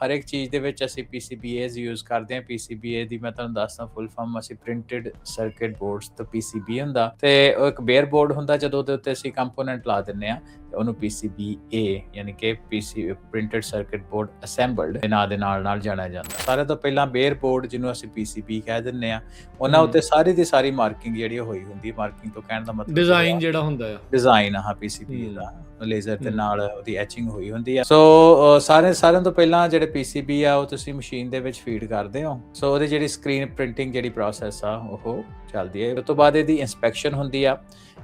ਹਰ ਇੱਕ ਚੀਜ਼ ਦੇ ਵਿੱਚ ਅਸੀਂ PCBAs ਯੂਜ਼ ਕਰਦੇ ਹਾਂ। PCBA ਦੀ ਮੈਂ ਤੁਹਾਨੂੰ ਦੱਸਦਾ ਫੁੱਲ ਫਾਰਮ, ਅਸੀਂ ਪ੍ਰਿੰਟਡ ਸਰਕਟ ਬੋਰਡਸ ਤੋਂ PCB ਹੁੰਦਾ ਤੇ ਉਹ ਇੱਕ ਬੇਅਰ ਬੋਰਡ ਹੁੰਦਾ, ਜਦੋਂ ਉਹਦੇ ਉੱਤੇ ਅਸੀਂ ਕੰਪੋਨੈਂਟ ਲਾ ਦਿੰਦੇ ਹਾਂ ਉਹਨੂੰ PCBA ਯਾਨੀ ਕਿ ਪ੍ਰਿੰਟਡ ਸਰਕਟ ਬੋਰਡ ਅਸੈਂਬਲਡ ਦੇ ਨਾਂ ਦੇ ਨਾਲ ਜਾਣਿਆ ਜਾਂਦਾ। ਸਾਰਿਆਂ ਤੋਂ ਪਹਿਲਾਂ ਬੇਅਰ ਬੋਰਡ ਜਿਹਨੂੰ ਅਸੀਂ PCB ਕਹਿ ਦਿੰਦੇ ਆ, ਉਹਨਾਂ ਉੱਤੇ ਸਾਰੀ ਦੀ ਸਾਰੀ ਮਾਰਕਿੰਗ ਜਿਹੜੀ ਹੋਈ ਹੁੰਦੀ ਹੈ। ਮਾਰਕਿੰਗ ਤੋਂ ਕਹਿਣ ਦਾ ਮਤਲਬ ਡਿਜ਼ਾਈਨ ਜਿਹੜਾ ਹੁੰਦਾ ਆ, ਡਿਜ਼ਾਈਨ ਹਾਂ PCB ਦਾ ਲੇਜ਼ਰ ਦੇ ਨਾਲ ਉਹਦੀ ਐਚਿੰਗ ਹੋਈ ਹੁੰਦੀ ਆ। ਸੋ ਸਾਰਿਆਂ ਤੋਂ ਪਹਿਲਾਂ ਜਿਹੜੇ PCB ਆ ਉਹ ਤੁਸੀਂ ਮਸ਼ੀਨ ਦੇ ਵਿੱਚ ਫੀਡ ਕਰਦੇ ਹੋ। ਸੋ ਉਹਦੀ ਜਿਹੜੀ ਸਕਰੀਨ ਪ੍ਰਿੰਟਿੰਗ ਜਿਹੜੀ ਪ੍ਰੋਸੈਸ ਆ ਉਹ ਚੱਲਦੀ ਹੈ। ਉਸ ਤੋਂ ਬਾਅਦ ਇਹਦੀ ਇੰਸਪੈਕਸ਼ਨ ਹੁੰਦੀ ਆ।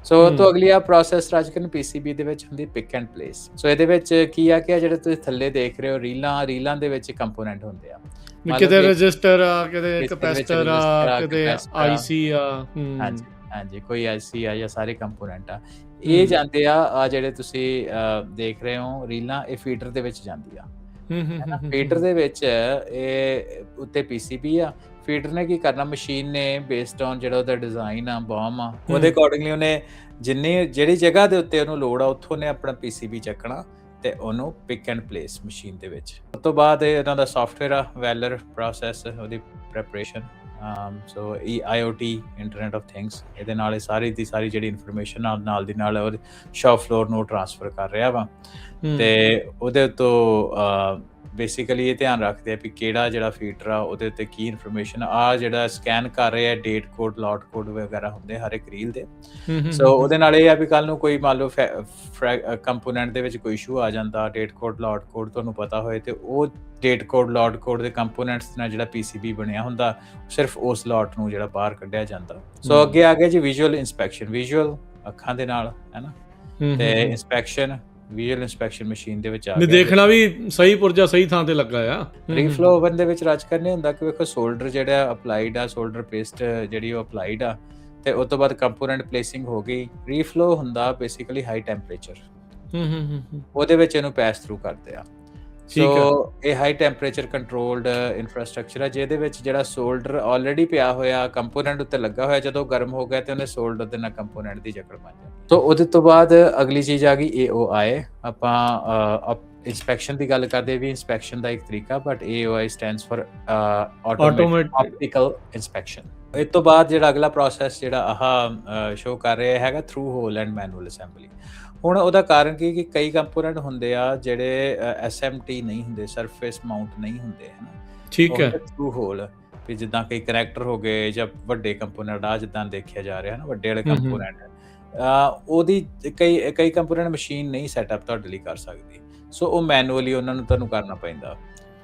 ਸੋ ਤੋਂ ਅਗਲੀ ਆ ਪ੍ਰੋਸੈਸ ਰਾਜਕਨ PCB ਦੇ ਵਿੱਚ ਹੁੰਦੀ ਪਿਕ ਐਂਡ ਪਲੇਸ। ਸੋ ਇਹਦੇ ਵਿੱਚ ਕੀ ਆ ਕਿ ਜਿਹੜੇ ਤੁਸੀਂ ਥੱਲੇ ਦੇਖ ਰਹੇ ਹੋ ਰੀਲਾਂ ਦੇ ਵਿੱਚ ਕੰਪੋਨੈਂਟ ਹੁੰਦੇ ਆ, ਕਿਤੇ ਰਜਿਸਟਰ ਆ, ਕਿਤੇ ਕੈਪੈਸਿਟਰ ਆ, ਕਿਤੇ IC ਆ, ਹਾਂਜੀ ਕੋਈ IC ਆ ਜਾਂ ਸਾਰੇ ਕੰਪੋਨੈਂਟ ਆ, ਇਹ ਜਾਂਦੇ ਆ ਜਿਹੜੇ ਤੁਸੀਂ ਦੇਖ ਰਹੇ ਹੋ ਰੀਲਾਂ, ਇਹ ਫੀਡਰ ਦੇ ਵਿੱਚ ਜਾਂਦੀ ਆ। ਫੀਡਰ ਦੇ ਵਿੱਚ ਇਹ ਉੱਤੇ PCB ਆ। ਫੀਡਰ ਨੇ ਕੀ ਕਰਨਾ, ਮਸ਼ੀਨ ਨੇ ਬੇਸਡ ਔਨ ਜਿਹੜਾ ਉਹਦਾ ਡਿਜ਼ਾਈਨ ਆ, ਬੌਮ ਆ, ਉਹਦੇ ਅਕੋਰਡਿੰਗਲੀ ਉਹਨੇ ਜਿਹੜੀ ਜਗ੍ਹਾ ਦੇ ਉੱਤੇ ਉਹਨੂੰ ਲੋੜ ਆ ਉੱਥੋਂ ਉਹਨੇ ਆਪਣਾ PCB ਚੱਕਣਾ ਤੇ ਉਹਨੂੰ ਪਿਕ ਐਂਡ ਪਲੇਸ ਮਸ਼ੀਨ ਦੇ ਵਿੱਚ। ਉਸ ਤੋਂ ਬਾਅਦ ਇਹਨਾਂ ਦਾ ਸੌਫਟਵੇਅਰ ਆ ਵੈਲਰ ਪ੍ਰੋਸੈਸ, ਉਹਦੀ preparation. So IoT internet of things, ਇਹਦੇ ਨਾਲ ਇਹ ਸਾਰੀ ਦੀ ਸਾਰੀ ਜਿਹੜੀ ਇਨਫੋਰਮੇਸ਼ਨ ਨਾਲ ਦੀ ਨਾਲ ਉਹ ਸ਼ੌਪ ਫਲੋਰ ਨੂੰ ਟ੍ਰਾਂਸਫਰ ਕਰ ਰਿਹਾ ਵਾ। ਤੇ ਉਹਦੇ ਤੋਂ ਬੇਸਿਕਲੀ ਇਹ ਧਿਆਨ ਰੱਖਦੇ ਆ ਵੀ ਕਿਹੜਾ ਜਿਹੜਾ ਫੀਡਰ ਆ ਉਹਦੇ ਉੱਤੇ ਕੀ ਇਨਫੋਰਮੇਸ਼ਨ ਆ, ਜਿਹੜਾ ਸਕੈਨ ਕਰ ਰਿਹਾ ਡੇਟ ਕੋਡ, ਲੋਟ ਕੋਡ ਵਗੈਰਾ ਹੁੰਦੇ ਹਰ ਇੱਕ ਰੀਲ ਦੇ। ਸੋ ਉਹਦੇ ਨਾਲ ਇਹ ਆ ਵੀ ਕੱਲ ਨੂੰ ਕੋਈ ਮੰਨ ਲਓ ਕੰਪੋਨੈਂਟ ਦੇ ਵਿੱਚ ਕੋਈ ਇਸ਼ੂ ਆ ਜਾਂਦਾ, ਡੇਟ ਕੋਡ ਲੋਟ ਕੋਡ ਤੁਹਾਨੂੰ ਪਤਾ ਹੋਏ, ਤੇ ਉਹ ਡੇਟ ਕੋਡ ਲੋਟ ਕੋਡ ਦੇ ਕੰਪੋਨੈਂਟਸ ਨਾਲ ਜਿਹੜਾ PCB ਬਣਿਆ ਹੁੰਦਾ ਸਿਰਫ ਉਸ ਲੋਟ ਨੂੰ ਜਿਹੜਾ ਬਾਹਰ ਕੱਢਿਆ ਜਾਂਦਾ। ਸੋ ਅੱਗੇ ਆ ਗਿਆ ਜੀ ਵਿਜ਼ੂਅਲ ਇੰਸਪੈਕਸ਼ਨ, ਵਿਜ਼ੂਅਲ ਅੱਖਾਂ ਦੇ ਨਾਲ ਹੈ ਨਾ, ਤੇ ਇੰਸਪੈਕਸ਼ਨ ਵਿਜ਼ੂਅਲ ਇੰਸਪੈਕਸ਼ਨ ਮਸ਼ੀਨ ਦੇ ਵਿੱਚ ਆ ਗਿਆ, ਦੇਖਣਾ ਵੀ ਸਹੀ ਪੁਰਜਾ ਸਹੀ ਥਾਂ ਤੇ ਲੱਗਾ ਆ। ਰੀਫਲੋ ਓਵਨ ਦੇ ਵਿੱਚ ਰਾਜ ਕਰਨੇ ਹੁੰਦਾ ਕਿ ਵੇਖੋ ਸੋਲਡਰ ਜਿਹੜਾ ਅਪਲਾਈਡ ਆ, ਸੋਲਡਰ ਪੇਸਟ ਜਿਹੜੀ ਉਹ ਅਪਲਾਈਡ ਆ, ਤੇ ਉਸ ਤੋਂ ਬਾਅਦ ਕੰਪੋਨੈਂਟ ਪਲੇਸਿੰਗ ਹੋ ਗਈ। ਰੀਫਲੋ ਹੁੰਦਾ ਬੇਸਿਕਲੀ ਹਾਈ ਟੈਂਪਰੇਚਰ, ਉਹਦੇ ਵਿੱਚ ਇਹਨੂੰ ਪੈਸ ਥਰੂ ਕਰਦੇ ਆ। ਸੋ ਇਹ ਹਾਈ ਟੈਂਪਰੇਚਰ ਕੰਟਰੋਲਡ ਇਨਫਰਾਸਟ੍ਰਕਚਰ ਹੈ, ਜਿਹਦੇ ਵਿੱਚ ਜਿਹੜਾ ਸੋਲਡਰ ਆਲਰੇਡੀ ਪਿਆ ਹੋਇਆ ਕੰਪੋਨੈਂਟ ਉੱਤੇ ਲੱਗਾ ਹੋਇਆ, ਜਦੋਂ ਗਰਮ ਹੋ ਗਿਆ ਤੇ ਉਹਨੇ ਸੋਲਡਰ ਦੇ ਨਾਲ ਕੰਪੋਨੈਂਟ ਦੀ ਜਕੜ ਬਣ ਜਾਂਦੀ। ਸੋ ਉਹਦੇ ਤੋਂ ਬਾਅਦ ਅਗਲੀ ਚੀਜ਼ ਆ ਗਈ AOI। ਆਪਾਂ ਇੰਸਪੈਕਸ਼ਨ ਦੀ ਗੱਲ ਕਰਦੇ ਵੀ ਇੰਸਪੈਕਸ਼ਨ ਦਾ ਇੱਕ ਤਰੀਕਾ, but AOI stands for automatic optical inspection. ਇਸ ਤੋਂ ਬਾਅਦ ਜਿਹੜਾ ਅਗਲਾ ਪ੍ਰੋਸੈਸ ਜਿਹੜਾ ਆਹ ਸ਼ੋ ਕਰ ਰਿਹਾ ਹੈਗਾ through hole and manual assembly. ਹੁਣ ਉਹਦਾ ਕਾਰਨ ਕੀ ਕਿ ਕਈ ਕੰਪੋਨੈਂਟ ਹੁੰਦੇ ਆ ਜਿਹੜੇ SMT ਨਹੀਂ ਹੁੰਦੇ, ਸਰਫੇਸ ਮਾਊਂਟ ਨਹੀਂ ਹੁੰਦੇ, ਹੈ ਨਾ। ਠੀਕ ਹੈ, ਥਰੂ ਹੋਲ ਵੀ ਜਿੱਦਾਂ ਕਈ ਕਨੈਕਟਰ ਹੋ ਗਏ ਜਾਂ ਵੱਡੇ ਕੰਪੋਨੈਂਟ ਆ ਜਿੱਦਾਂ ਦੇਖਿਆ ਜਾ ਰਿਹਾ ਨਾ, ਵੱਡੇ ਵਾਲੇ ਕੰਪੋਨੈਂਟ ਉਹਦੀ ਕਈ ਕੰਪੋਨੈਂਟ ਮਸ਼ੀਨ ਨਹੀਂ ਸੈਟਅਪ ਤੁਹਾਡੇ ਲਈ ਕਰ ਸਕਦੀ। ਸੋ ਉਹ ਮੈਨੂਅਲੀ ਉਹਨਾਂ ਨੂੰ ਤੁਹਾਨੂੰ ਕਰਨਾ ਪੈਂਦਾ,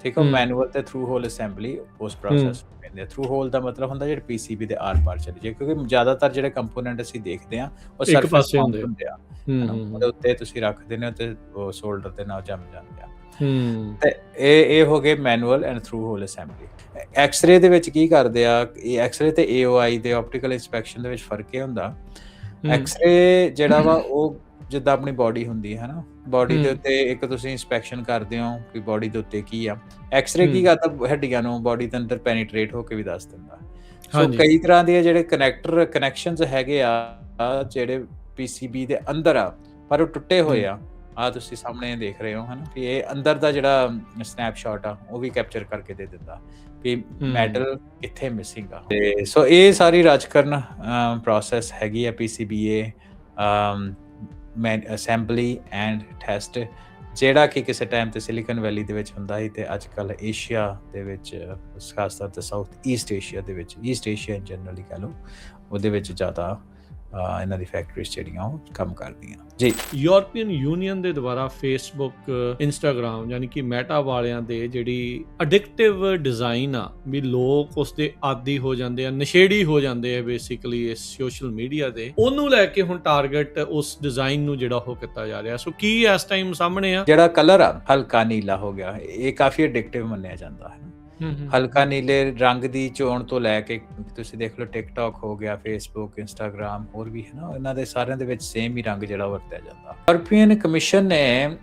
ਠੀਕ ਹੈ। ਮੈਨੂਅਲ ਤੇ ਥਰੂ ਹੋਲ ਅਸੈਂਬਲੀ ਉਸ ਪ੍ਰੋਸੈਸ ਪੈਂਦੇ ਆ। ਥਰੂ ਹੋਲ ਦਾ ਮਤਲਬ ਹੁੰਦਾ ਜਿਹੜੇ PCB ਦੇ ਆਰ ਪਾਰ ਚਲੇ ਜਾਏ, ਕਿਉਂਕਿ ਜ਼ਿਆਦਾਤਰ ਜਿਹੜੇ ਕੰਪੋਨੈਂਟ ਅਸੀਂ ਦੇਖਦੇ ਆ ਉਹ ਸਰਫੇਸ ਮਾਊਂਟ ਹੁੰਦੇ ਆ, ਉਹਦੇ ਉੱਤੇ ਤੁਸੀਂ ਰੱਖਦੇ ਨੇ ਤੇ ਉਹ ਸੋਲਡਰ ਦੇ ਨਾਲ ਜੰਮ ਜਾਂਦੇ ਆ। ਤੇ ਇਹ ਹੋ ਗਏ manual and through hole assembly. X-ray ਦੇ ਵਿੱਚ ਕੀ ਕਰਦੇ ਆ, ਐਕਸ-ਰੇ ਤੇ AOI ਦੇ ਆਪਟੀਕਲ ਇੰਸਪੈਕਸ਼ਨ ਦੇ ਵਿੱਚ ਫਰਕ ਇਹ ਹੁੰਦਾ, ਐਕਸ-ਰੇ ਜਿਹੜਾ ਵਾ ਉਹ ਜਿੱਦਾਂ ਆਪਣੀ ਬੋਡੀ ਹੁੰਦੀ ਹੈ ਨਾ, ਬੋਡੀ ਦੇ ਉੱਤੇ ਇੱਕ ਤੁਸੀਂ ਇੰਸਪੈਕਸ਼ਨ ਕਰਦੇ ਹੋ ਕਿ ਬੋਡੀ ਦੇ ਉੱਤੇ ਕੀ ਆ। ਐਕਸ-ਰੇ ਕੀ ਕਰਦਾ, ਹੱਡੀਆਂ ਨੂੰ ਬੋਡੀ ਦੇ ਅੰਦਰ ਪੈਨੀਟ੍ਰੇਟ ਹੋ ਕੇ ਵੀ ਦੱਸ ਦਿੰਦਾ। ਸੋ ਕਈ ਤਰ੍ਹਾਂ ਦੇ ਜਿਹੜੇ ਕਨੈਕਸ਼ਨਸ ਹੈਗੇ ਆ ਜਿਹੜੇ PCB ਦੇ ਅੰਦਰ ਆ, ਪਰ ਉਹ ਟੁੱਟੇ ਹੋਏ ਆ। ਆ ਤੁਸੀਂ ਸਾਹਮਣੇ ਦੇਖ ਰਹੇ ਹੋ ਹਨਾ, ਕਿ ਇਹ ਅੰਦਰ ਦਾ ਜਿਹੜਾ ਸਨੈਪਸ਼ਾਟ ਆ ਉਹ ਵੀ ਕੈਪਚਰ ਕਰਕੇ ਦੇ ਦਿੰਦਾ ਵੀ ਮੈਟਲ ਕਿੱਥੇ ਮਿਸਿੰਗ ਆ। ਤੇ ਸੋ ਇਹ ਸਾਰੀ ਰਾਜਕਰਨ ਪ੍ਰੋਸੈਸ ਹੈਗੀ ਆ PCBA ਅਸੈਂਬਲੀ ਐਂਡ ਟੈਸਟ, ਜਿਹੜਾ ਕਿ ਕਿਸੇ ਟਾਈਮ ਤੇ ਸਿਲੀਕਨ ਵੈਲੀ ਦੇ ਵਿੱਚ ਹੁੰਦਾ ਸੀ, ਤੇ ਅੱਜ ਕੱਲ੍ਹ ਏਸ਼ੀਆ ਦੇ ਵਿੱਚ, ਖਾਸ ਤੌਰ ਤੇ ਸਾਊਥ ਈਸਟ ਏਸ਼ੀਆ ਦੇ ਵਿੱਚ, ਈਸਟ ਏਸ਼ੀਆ ਜਨਰਲੀ ਕਹਿ ਲਓ, ਉਹਦੇ ਵਿੱਚ ਜ਼ਿਆਦਾ ਇਹਨਾਂ ਦੀ ਫੈਕਟਰੀਜ਼ ਜਿਹੜੀਆਂ ਉਹ ਕੰਮ ਕਰਦੀਆਂ ਜੀ। ਯੂਰਪੀਅਨ ਯੂਨੀਅਨ ਦੇ ਦੁਆਰਾ ਫੇਸਬੁੱਕ, ਇੰਸਟਾਗ੍ਰਾਮ ਯਾਨੀ ਕਿ ਮੈਟਾ ਵਾਲਿਆਂ ਦੇ ਜਿਹੜੀ ਅਡਿਕਟਿਵ ਡਿਜ਼ਾਈਨ ਆ, ਵੀ ਲੋਕ ਉਸ ਦੇ ਆਦੀ ਹੋ ਜਾਂਦੇ ਆ, ਨਸ਼ੇੜੀ ਹੋ ਜਾਂਦੇ ਆ ਬੇਸਿਕਲੀ ਇਸ ਸੋਸ਼ਲ ਮੀਡੀਆ ਦੇ, ਉਹਨੂੰ ਲੈ ਕੇ ਹੁਣ ਟਾਰਗੇਟ ਉਸ ਡਿਜ਼ਾਈਨ ਨੂੰ ਜਿਹੜਾ ਉਹ ਕੀਤਾ ਜਾ ਰਿਹਾ। ਸੋ ਕੀ ਇਸ ਟਾਈਮ ਸਾਹਮਣੇ ਆ ਜਿਹੜਾ ਕਲਰ ਆ ਹਲਕਾ ਨੀਲਾ ਹੋ ਗਿਆ, ਇਹ ਕਾਫੀ ਅਡਿਕਟਿਵ ਮੰਨਿਆ ਜਾਂਦਾ ਹੈ। ਹਲਕਾ ਨੀਲੇ ਰੰਗ ਦੀ ਚੋਣ ਤੋਂ ਲੈ ਕੇ ਤੁਸੀਂ ਦੇਖ ਲਓ ਟਿਕਟੌਕ ਹੋ ਗਿਆ, ਫੇਸਬੁੱਕ, ਇੰਸਟਾਗ੍ਰਾਮ, ਹੋਰ ਵੀ ਹੈ ਨਾ, ਇਹਨਾਂ ਦੇ ਸਾਰਿਆਂ ਦੇ ਵਿੱਚ ਸੇਮ ਹੀ ਰੰਗ ਜਿਹੜਾ ਵਰਤਿਆ ਜਾਂਦਾ। ਯੂਰਪੀਅਨ ਕਮਿਸ਼ਨ ਨੇ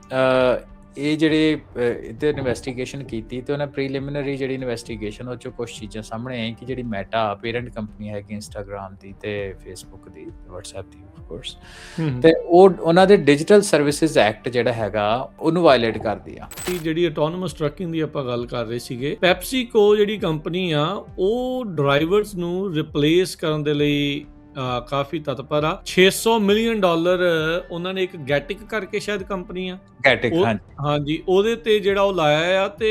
ਇਹ ਜਿਹੜੇ ਇਹਤੇ ਇਨਵੈਸਟੀਗੇਸ਼ਨ ਕੀਤੀ ਤੇ ਉਹਨਾਂ ਪ੍ਰੀਲਿਮਿਨਰੀ ਜਿਹੜੀ ਇਨਵੈਸਟੀਗੇਸ਼ਨ ਉਹ 'ਚੋਂ ਕੁਛ ਚੀਜ਼ਾਂ ਸਾਹਮਣੇ ਆਈਆਂ ਕਿ ਜਿਹੜੀ ਮੈਟਾ ਪੇਰੈਂਟ ਕੰਪਨੀ ਹੈਗੀ ਇੰਸਟਾਗ੍ਰਾਮ ਦੀ ਤੇ Facebook the, WhatsApp the of course, ਤੇ ਉਹਨਾਂ ਦੇ ਡਿਜੀਟਲ ਸਰਵਿਸਿਜ਼ ਐਕਟ ਜਿਹੜਾ ਹੈਗਾ ਉਹਨੂੰ ਵਾਇਲੇਟ ਕਰਦੀ ਆ। ਜਿਹੜੀ ਆਟੋਨੋਮਸ ਟਰੱਕਿੰਗ ਦੀ ਆਪਾਂ ਗੱਲ ਕਰ ਰਹੇ ਸੀਗੇ, ਪੈਪਸੀਕੋ ਜਿਹੜੀ ਕੰਪਨੀ ਆ ਉਹ ਡਰਾਈਵਰਸ ਨੂੰ ਰਿਪਲੇਸ ਕਰਨ ਦੇ ਲਈ ਕਾਫੀ ਤਤਪਰ ਆ। $600 ਮਿਲੀਅਨ ਉਹਨਾਂ ਨੇ ਇੱਕ ਗੈਟਿਕ ਕਰਕੇ ਸ਼ਾਇਦ ਕੰਪਨੀ ਆ, ਗੈਟਿਕ, ਹਾਂਜੀ, ਉਹਦੇ ਤੇ ਜਿਹੜਾ ਉਹ ਲਾਇਆ ਆ, ਤੇ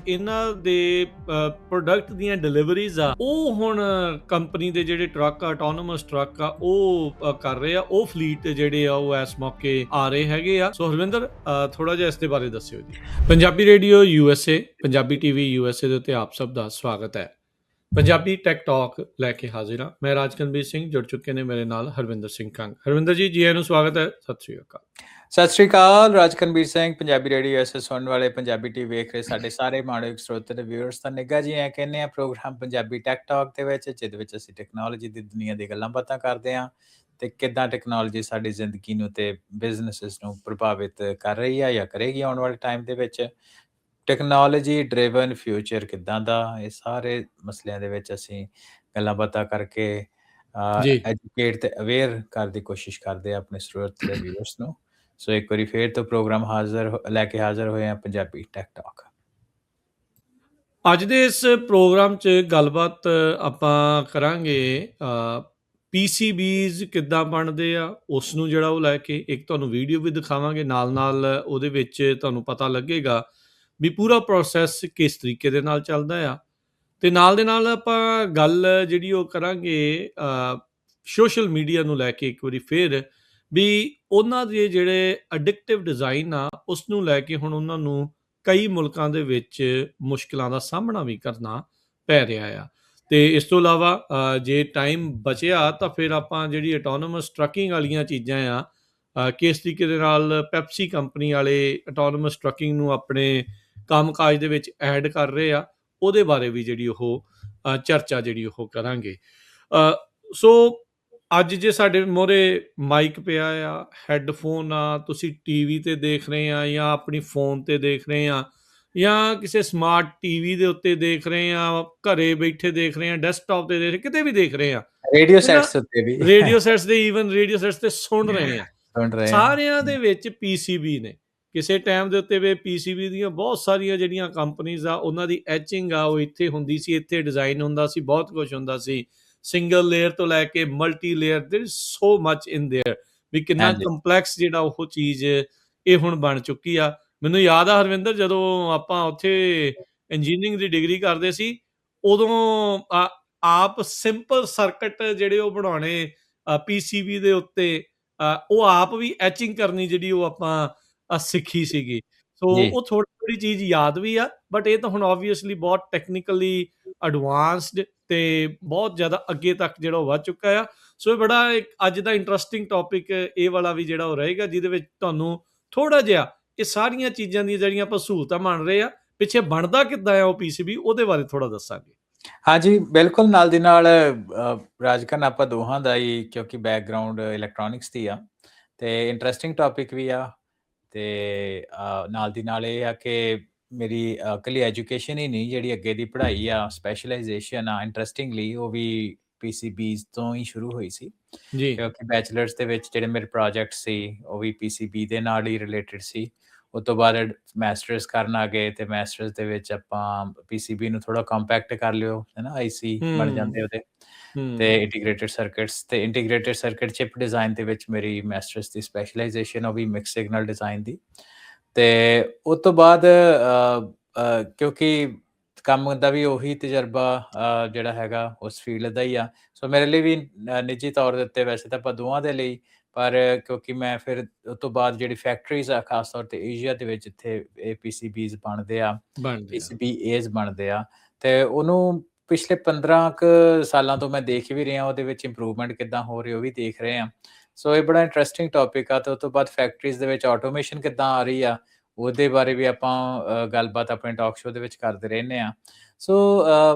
ਇਹਨਾਂ ਦੇ ਪ੍ਰੋਡਕਟ ਦੀਆਂ ਡਿਲੀਵਰੀਜ਼ ਆ ਉਹ ਹੁਣ ਕੰਪਨੀ ਦੇ ਜਿਹੜੇ ਟਰੱਕ ਆਟੋਨੋਮਸ ਟਰੱਕ ਆ ਉਹ ਕਰ ਰਹੇ ਆ, ਉਹ ਫਲੀਟ ਜਿਹੜੇ ਆ ਉਹ ਇਸ ਮੌਕੇ ਆ ਰਹੇ ਹੈਗੇ ਆ। ਸੋ ਹਰਵਿੰਦਰ, ਥੋੜਾ ਜਿਹਾ ਇਸ ਦੇ ਬਾਰੇ ਦੱਸਿਓ ਜੀ। Punjabi radio USA, Punjabi TV USA ਦੇ ਉੱਤੇ ਆਪ ਸਭ ਦਾ ਸਵਾਗਤ ਹੈ। ਪੰਜਾਬੀ ਟੈਕ ਟਾਕ ਲੈ ਕੇ ਹਾਜ਼ਰ ਹਾਂ। ਮੈਂ ਰਾਜਕਨਵੀਰ ਸਿੰਘ, ਜੁੜ ਚੁੱਕੇ ਨੇ ਮੇਰੇ ਨਾਲ ਹਰਵਿੰਦਰ ਸਿੰਘ ਕੰਗ। ਹਰਵਿੰਦਰ ਜੀ, ਆਇਆਂ ਨੂੰ ਸਵਾਗਤ ਹੈ। ਸਤਿ ਸ਼੍ਰੀ ਅਕਾਲ। ਸਤਿ ਸ਼੍ਰੀ ਅਕਾਲ। ਰਾਜਕਨਵੀਰ ਸਿੰਘ, ਪੰਜਾਬੀ ਰੇਡੀਓ USA ਸੁਣਨ ਵਾਲੇ, ਪੰਜਾਬੀ TV ਵੇਖ ਰਹੇ ਸਾਡੇ ਸਾਰੇ ਮਾਣਯੋਗ ਸਰੋਤੇ ਤੇ ਵਿਊਅਰਸ ਦਾ ਨਿੱਘਾ ਜੀ ਆਇਆਂ ਕਹਿੰਦੇ ਆ ਪ੍ਰੋਗਰਾਮ ਪੰਜਾਬੀ ਟੈਕ ਟਾਕ ਦੇ ਵਿੱਚ, ਜਿਹਦੇ ਵਿੱਚ ਅਸੀਂ ਟੈਕਨੋਲੋਜੀ ਦੀ ਦੁਨੀਆ ਦੀ ਗੱਲਾਂ ਬਾਤਾਂ ਕਰਦੇ ਹਾਂ ਤੇ ਕਿੱਦਾਂ ਟੈਕਨੋਲੋਜੀ ਸਾਡੀ ਜ਼ਿੰਦਗੀ ਨੂੰ ਤੇ ਬਿਜ਼ਨੈਸਿਸ ਨੂੰ ਪ੍ਰਭਾਵਿਤ ਕਰ ਰਹੀ ਆ ਜਾਂ ਕਰੇਗੀ ਆਉਣ ਵਾਲੇ ਟਾਈਮ ਦੇ ਵਿੱਚ। ਟੈਕਨੋਲੋਜੀ ਡਰਿਵਨ ਫਿਊਚਰ ਕਿੱਦਾਂ ਦਾ, ਇਹ ਸਾਰੇ ਮਸਲਿਆਂ ਦੇ ਵਿੱਚ ਅਸੀਂ ਗੱਲਾਂ ਬਾਤਾਂ ਕਰਕੇ ਐਜੂਕੇਟ ਤੇ ਅਵੇਅਰ ਕਰਨ ਦੀ ਕੋਸ਼ਿਸ਼ ਕਰਦੇ ਆ ਆਪਣੇ ਸਰੋਤੇ ਤੇ ਵਿਊਅਰਸ ਨੂੰ। ਸੋ ਇੱਕ ਵਾਰੀ ਫੇਰ ਤੋਂ ਪ੍ਰੋਗਰਾਮ ਲੈ ਕੇ ਹਾਜ਼ਰ ਹੋਏ ਆ ਪੰਜਾਬੀ ਟੈਕ ਟਾਕ। ਅੱਜ ਦੇ ਇਸ ਪ੍ਰੋਗਰਾਮ 'ਚ ਗੱਲਬਾਤ ਆਪਾਂ ਕਰਾਂਗੇ PCBs ਕਿੱਦਾਂ ਬਣਦੇ ਆ, ਉਸ ਨੂੰ ਜਿਹੜਾ ਉਹ ਲੈ ਕੇ ਇੱਕ ਤੁਹਾਨੂੰ ਵੀਡੀਓ ਵੀ ਦਿਖਾਵਾਂਗੇ, ਨਾਲ ਉਹਦੇ ਵਿੱਚ ਤੁਹਾਨੂੰ ਪਤਾ ਲੱਗੇਗਾ ਵੀ ਪੂਰਾ ਪ੍ਰੋਸੈਸ ਕਿਸ ਤਰੀਕੇ ਦੇ ਨਾਲ ਚੱਲਦਾ ਆ। ਤੇ ਨਾਲ ਦੇ ਨਾਲ ਆਪਾਂ ਗੱਲ ਜਿਹੜੀ ਉਹ ਕਰਾਂਗੇ ਸੋਸ਼ਲ ਮੀਡੀਆ ਨੂੰ ਲੈ ਕੇ ਇੱਕ ਵਾਰੀ ਫੇਰ, ਵੀ ਉਹਨਾਂ ਦੇ ਜਿਹੜੇ ਅਡਿਕਟਿਵ ਡਿਜ਼ਾਈਨ ਆ ਉਸ ਨੂੰ ਲੈ ਕੇ ਹੁਣ ਉਹਨਾਂ ਨੂੰ ਕਈ ਮੁਲਕਾਂ ਦੇ ਵਿੱਚ ਮੁਸ਼ਕਿਲਾਂ ਦਾ ਸਾਹਮਣਾ ਵੀ ਕਰਨਾ ਪੈ ਰਿਹਾ ਆ। ਤੇ ਇਸ ਤੋਂ ਇਲਾਵਾ ਜੇ ਟਾਈਮ ਬਚਿਆ ਤਾਂ ਫਿਰ ਆਪਾਂ ਜਿਹੜੀ ਆਟੋਨੋਮਸ ਟਰੱਕਿੰਗ ਵਾਲੀਆਂ ਚੀਜ਼ਾਂ ਆ, ਕਿਸ ਤਰੀਕੇ ਦੇ ਨਾਲ ਪੈਪਸੀ ਕੰਪਨੀ ਵਾਲੇ ਆਟੋਨੋਮਸ ਟਰੱਕਿੰਗ ਨੂੰ ਆਪਣੇ ਕੰਮਕਾਜ ਦੇ ਵਿੱਚ ਐਡ ਕਰ ਰਹੇ ਆ, ਉਹਦੇ ਬਾਰੇ ਵੀ ਜਿਹੜੀ ਉਹ ਚਰਚਾ ਜਿਹੜੀ ਉਹ ਕਰਾਂਗੇ। ਸੋ ਅੱਜ ਜੇ ਸਾਡੇ ਮੂਹਰੇ ਮਾਈਕ ਪਿਆ ਆ, ਹੈੱਡਫੋਨ ਆ, ਤੁਸੀਂ TV ਤੇ ਦੇਖ ਰਹੇ ਆ ਜਾਂ ਆਪਣੀ ਫੋਨ ਤੇ ਦੇਖ ਰਹੇ ਆ ਜਾਂ ਕਿਸੇ ਸਮਾਰਟ TV ਦੇ ਉੱਤੇ ਦੇਖ ਰਹੇ ਆ, ਘਰੇ ਬੈਠੇ ਦੇਖ ਰਹੇ ਆ, ਡੈਸਕਟਾਪ ਤੇ ਦੇਖ ਰਹੇ, ਕਿਤੇ ਵੀ ਦੇਖ ਰਹੇ ਆ, ਰੇਡੀਓ ਸੈਟਸ ਉੱਤੇ ਵੀ, ਰੇਡੀਓ ਸੈਟਸ ਦੇ, ਈਵਨ ਰੇਡੀਓ ਸੈਟਸ ਤੇ ਸੁਣ ਰਹੇ ਆ, ਸਾਰਿਆਂ ਦੇ ਵਿੱਚ PCB ਨੇ। ਕਿਸੇ ਟਾਈਮ ਦੇ ਉੱਤੇ ਵੀ PCB ਦੀਆਂ ਬਹੁਤ ਸਾਰੀਆਂ ਜਿਹੜੀਆਂ ਕੰਪਨੀਜ਼ ਆ ਉਹਨਾਂ ਦੀ ਐਚਿੰਗ ਆ ਉਹ ਇੱਥੇ ਹੁੰਦੀ ਸੀ, ਇੱਥੇ ਡਿਜ਼ਾਈਨ ਹੁੰਦਾ ਸੀ, ਬਹੁਤ ਕੁਝ ਹੁੰਦਾ ਸੀ, ਸਿੰਗਲ ਲੇਅਰ ਤੋਂ ਲੈ ਕੇ multi layer, there is so much in there, ਵੀ ਕਿੰਨਾ ਕੰਪਲੈਕਸ ਜਿਹੜਾ ਉਹ ਚੀਜ਼ ਇਹ ਹੁਣ ਬਣ ਚੁੱਕੀ ਆ। ਮੈਨੂੰ ਯਾਦ ਆ ਹਰਵਿੰਦਰ, ਜਦੋਂ ਆਪਾਂ ਉੱਥੇ ਇੰਜੀਨੀਅਰਿੰਗ ਦੀ ਡਿਗਰੀ ਕਰਦੇ ਸੀ, ਉਦੋਂ ਆਪ ਸਿੰਪਲ ਸਰਕਟ ਜਿਹੜੇ ਉਹ ਬਣਾਉਣੇ PCB ਦੇ ਉੱਤੇ, ਉਹ ਆਪ ਵੀ ਐਚਿੰਗ ਕਰਨੀ ਜਿਹੜੀ ਉਹ ਆਪਾਂ ਸਿੱਖੀ ਸੀਗੀ। ਸੋ ਉਹ ਥੋੜੀ ਚੀਜ਼ ਯਾਦ ਵੀ ਆ, ਬਟ ਇਹ ਤਾਂ ਹੁਣ ਆਬਵੀਅਸਲੀ ਬਹੁਤ ਟੈਕਨੀਕਲੀ ਐਡਵਾਂਸਡ ਤੇ ਬਹੁਤ ਜ਼ਿਆਦਾ ਅੱਗੇ ਤੱਕ ਜਿਹੜਾ ਉਹ ਵੱਧ ਚੁੱਕਾ ਆ। ਸੋ ਇਹ ਬੜਾ ਅੱਜ ਦਾ ਇੰਟਰਸਟਿੰਗ ਟੌਪਿਕ ਇਹ ਵਾਲਾ ਵੀ ਜਿਹੜਾ ਉਹ ਰਹੇਗਾ, ਜਿਹਦੇ ਵਿੱਚ ਤੁਹਾਨੂੰ ਥੋੜਾ ਜਿਹਾ ਇਹ ਸਾਰੀਆਂ ਚੀਜ਼ਾਂ ਦੀਆਂ ਜਿਹੜੀਆਂ ਆਪਾਂ ਸਹੂਲਤਾਂ ਬਣ ਰਹੇ ਆ, ਪਿੱਛੇ ਬਣਦਾ ਕਿੱਦਾਂ ਆ ਉਹ PCB, ਉਹਦੇ ਬਾਰੇ ਥੋੜਾ ਦੱਸਾਂਗੇ। ਹਾਂਜੀ, ਬਿਲਕੁਲ। ਨਾਲ ਦੀ ਨਾਲ ਰਾਜਕਨ ਆਪਾਂ ਦੋਹਾਂ ਦਾ ਹੀ, ਕਿਉਂਕਿ ਬੈਕਗਰਾਉਂਡ ਇਲੈਕਟ੍ਰੋਨਿਕਸ ਦੀ ਆ ਤੇ ਇੰਟਰਸਟਿੰਗ ਟੌਪਿਕ ਵੀ ਆ, ਤੇ ਨਾਲ ਦੀ ਨਾਲ ਇਹ ਆ ਕਿ ਮੇਰੀ ਇਕੱਲੀ ਐਜੂਕੇਸ਼ਨ ਹੀ ਨਹੀਂ, ਜਿਹੜੀ ਅੱਗੇ ਦੀ ਪੜ੍ਹਾਈ ਆ, ਸਪੈਸ਼ਲਾਈਜੇਸ਼ਨ ਆ, ਇੰਟਰਸਟਿੰਗਲੀ ਉਹ ਵੀ PCBs ਤੋਂ ਹੀ ਸ਼ੁਰੂ ਹੋਈ ਸੀ, ਕਿਉਂਕਿ ਬੈਚਲਰਸ ਦੇ ਵਿੱਚ ਜਿਹੜੇ ਮੇਰੇ ਪ੍ਰੋਜੈਕਟ ਸੀ ਉਹ ਵੀ PCB ਦੇ ਨਾਲ ਹੀ ਰਿਲੇਟਡ ਸੀ। ਉਸ ਤੋਂ ਬਾਅਦ ਮਾਸਟਰਸ ਕਰਨ ਆ ਗਏ ਤੇ ਮਾਸਟਰਸ ਦੇ ਵਿੱਚ ਆਪਾਂ PCB ਨੂੰ ਥੋੜਾ ਕੰਪੈਕਟ ਕਰ ਲਿਓ, ਹੈ ਨਾ, IC ਬਣ ਜਾਂਦੇ ਉਹਦੇ, ਤੇ ਇੰਟੀਗ੍ਰੇਟਡ ਸਰਕਟਸ ਤੇ ਇੰਟੀਗ੍ਰੇਟਡ ਸਰਕਟ ਚਿਪ ਡਿਜ਼ਾਈਨ ਦੇ ਵਿੱਚ ਮੇਰੀ ਮਾਸਟਰਸ ਦੀ ਸਪੈਸ਼ਲਾਈਜੇਸ਼ਨ, ਉਹ ਵੀ ਮਿਕਸ ਸਿਗਨਲ ਡਿਜ਼ਾਈਨ ਦੀ। ਤੇ ਉਸ ਤੋਂ ਬਾਅਦ ਕਿਉਂਕਿ ਕੰਮ ਦਾ ਵੀ ਉਹੀ ਤਜਰਬਾ ਜਿਹੜਾ ਹੈਗਾ ਉਸ ਫੀਲਡ ਦਾ ਹੀ ਆ, ਸੋ ਮੇਰੇ ਲਈ ਵੀ ਨਿੱਜੀ ਤੌਰ ਦੇ ਉੱਤੇ, ਵੈਸੇ ਤਾਂ ਆਪਾਂ ਦੋਵਾਂ ਦੇ ਲਈ, ਪਰ ਕਿਉਂਕਿ ਮੈਂ ਫਿਰ ਉਸ ਤੋਂ ਬਾਅਦ ਜਿਹੜੀ ਫੈਕਟਰੀਜ਼ ਆ ਖਾਸ ਤੌਰ ਤੇ ਏਸ਼ੀਆ ਦੇ ਵਿੱਚ, ਜਿੱਥੇ ਇਹ PCBs ਬਣਦੇ ਆ, PCBAs ਬਣਦੇ ਆ, ਤੇ ਉਹਨੂੰ ਪਿਛਲੇ 15 ਕੁ ਸਾਲਾਂ ਤੋਂ ਮੈਂ ਦੇਖ ਵੀ ਰਿਹਾ, ਉਹਦੇ ਵਿੱਚ ਇੰਪਰੂਵਮੈਂਟ ਕਿੱਦਾਂ ਹੋ ਰਹੀ ਉਹ ਵੀ ਦੇਖ ਰਹੇ ਆ। ਸੋ ਇਹ ਬੜਾ ਇੰਟਰਸਟਿੰਗ ਟੌਪਿਕ ਆ। ਤੇ ਉਸ ਤੋਂ ਬਾਅਦ ਫੈਕਟਰੀਜ਼ ਦੇ ਵਿੱਚ ਆਟੋਮੇਸ਼ਨ ਕਿੱਦਾਂ ਆ ਰਹੀ ਆ, ਉਹਦੇ ਬਾਰੇ ਵੀ ਆਪਾਂ ਗੱਲਬਾਤ ਆਪਣੇ ਟਾਕ ਸ਼ੋਅ ਦੇ ਵਿੱਚ ਕਰਦੇ ਰਹਿੰਦੇ ਆ। ਸੋ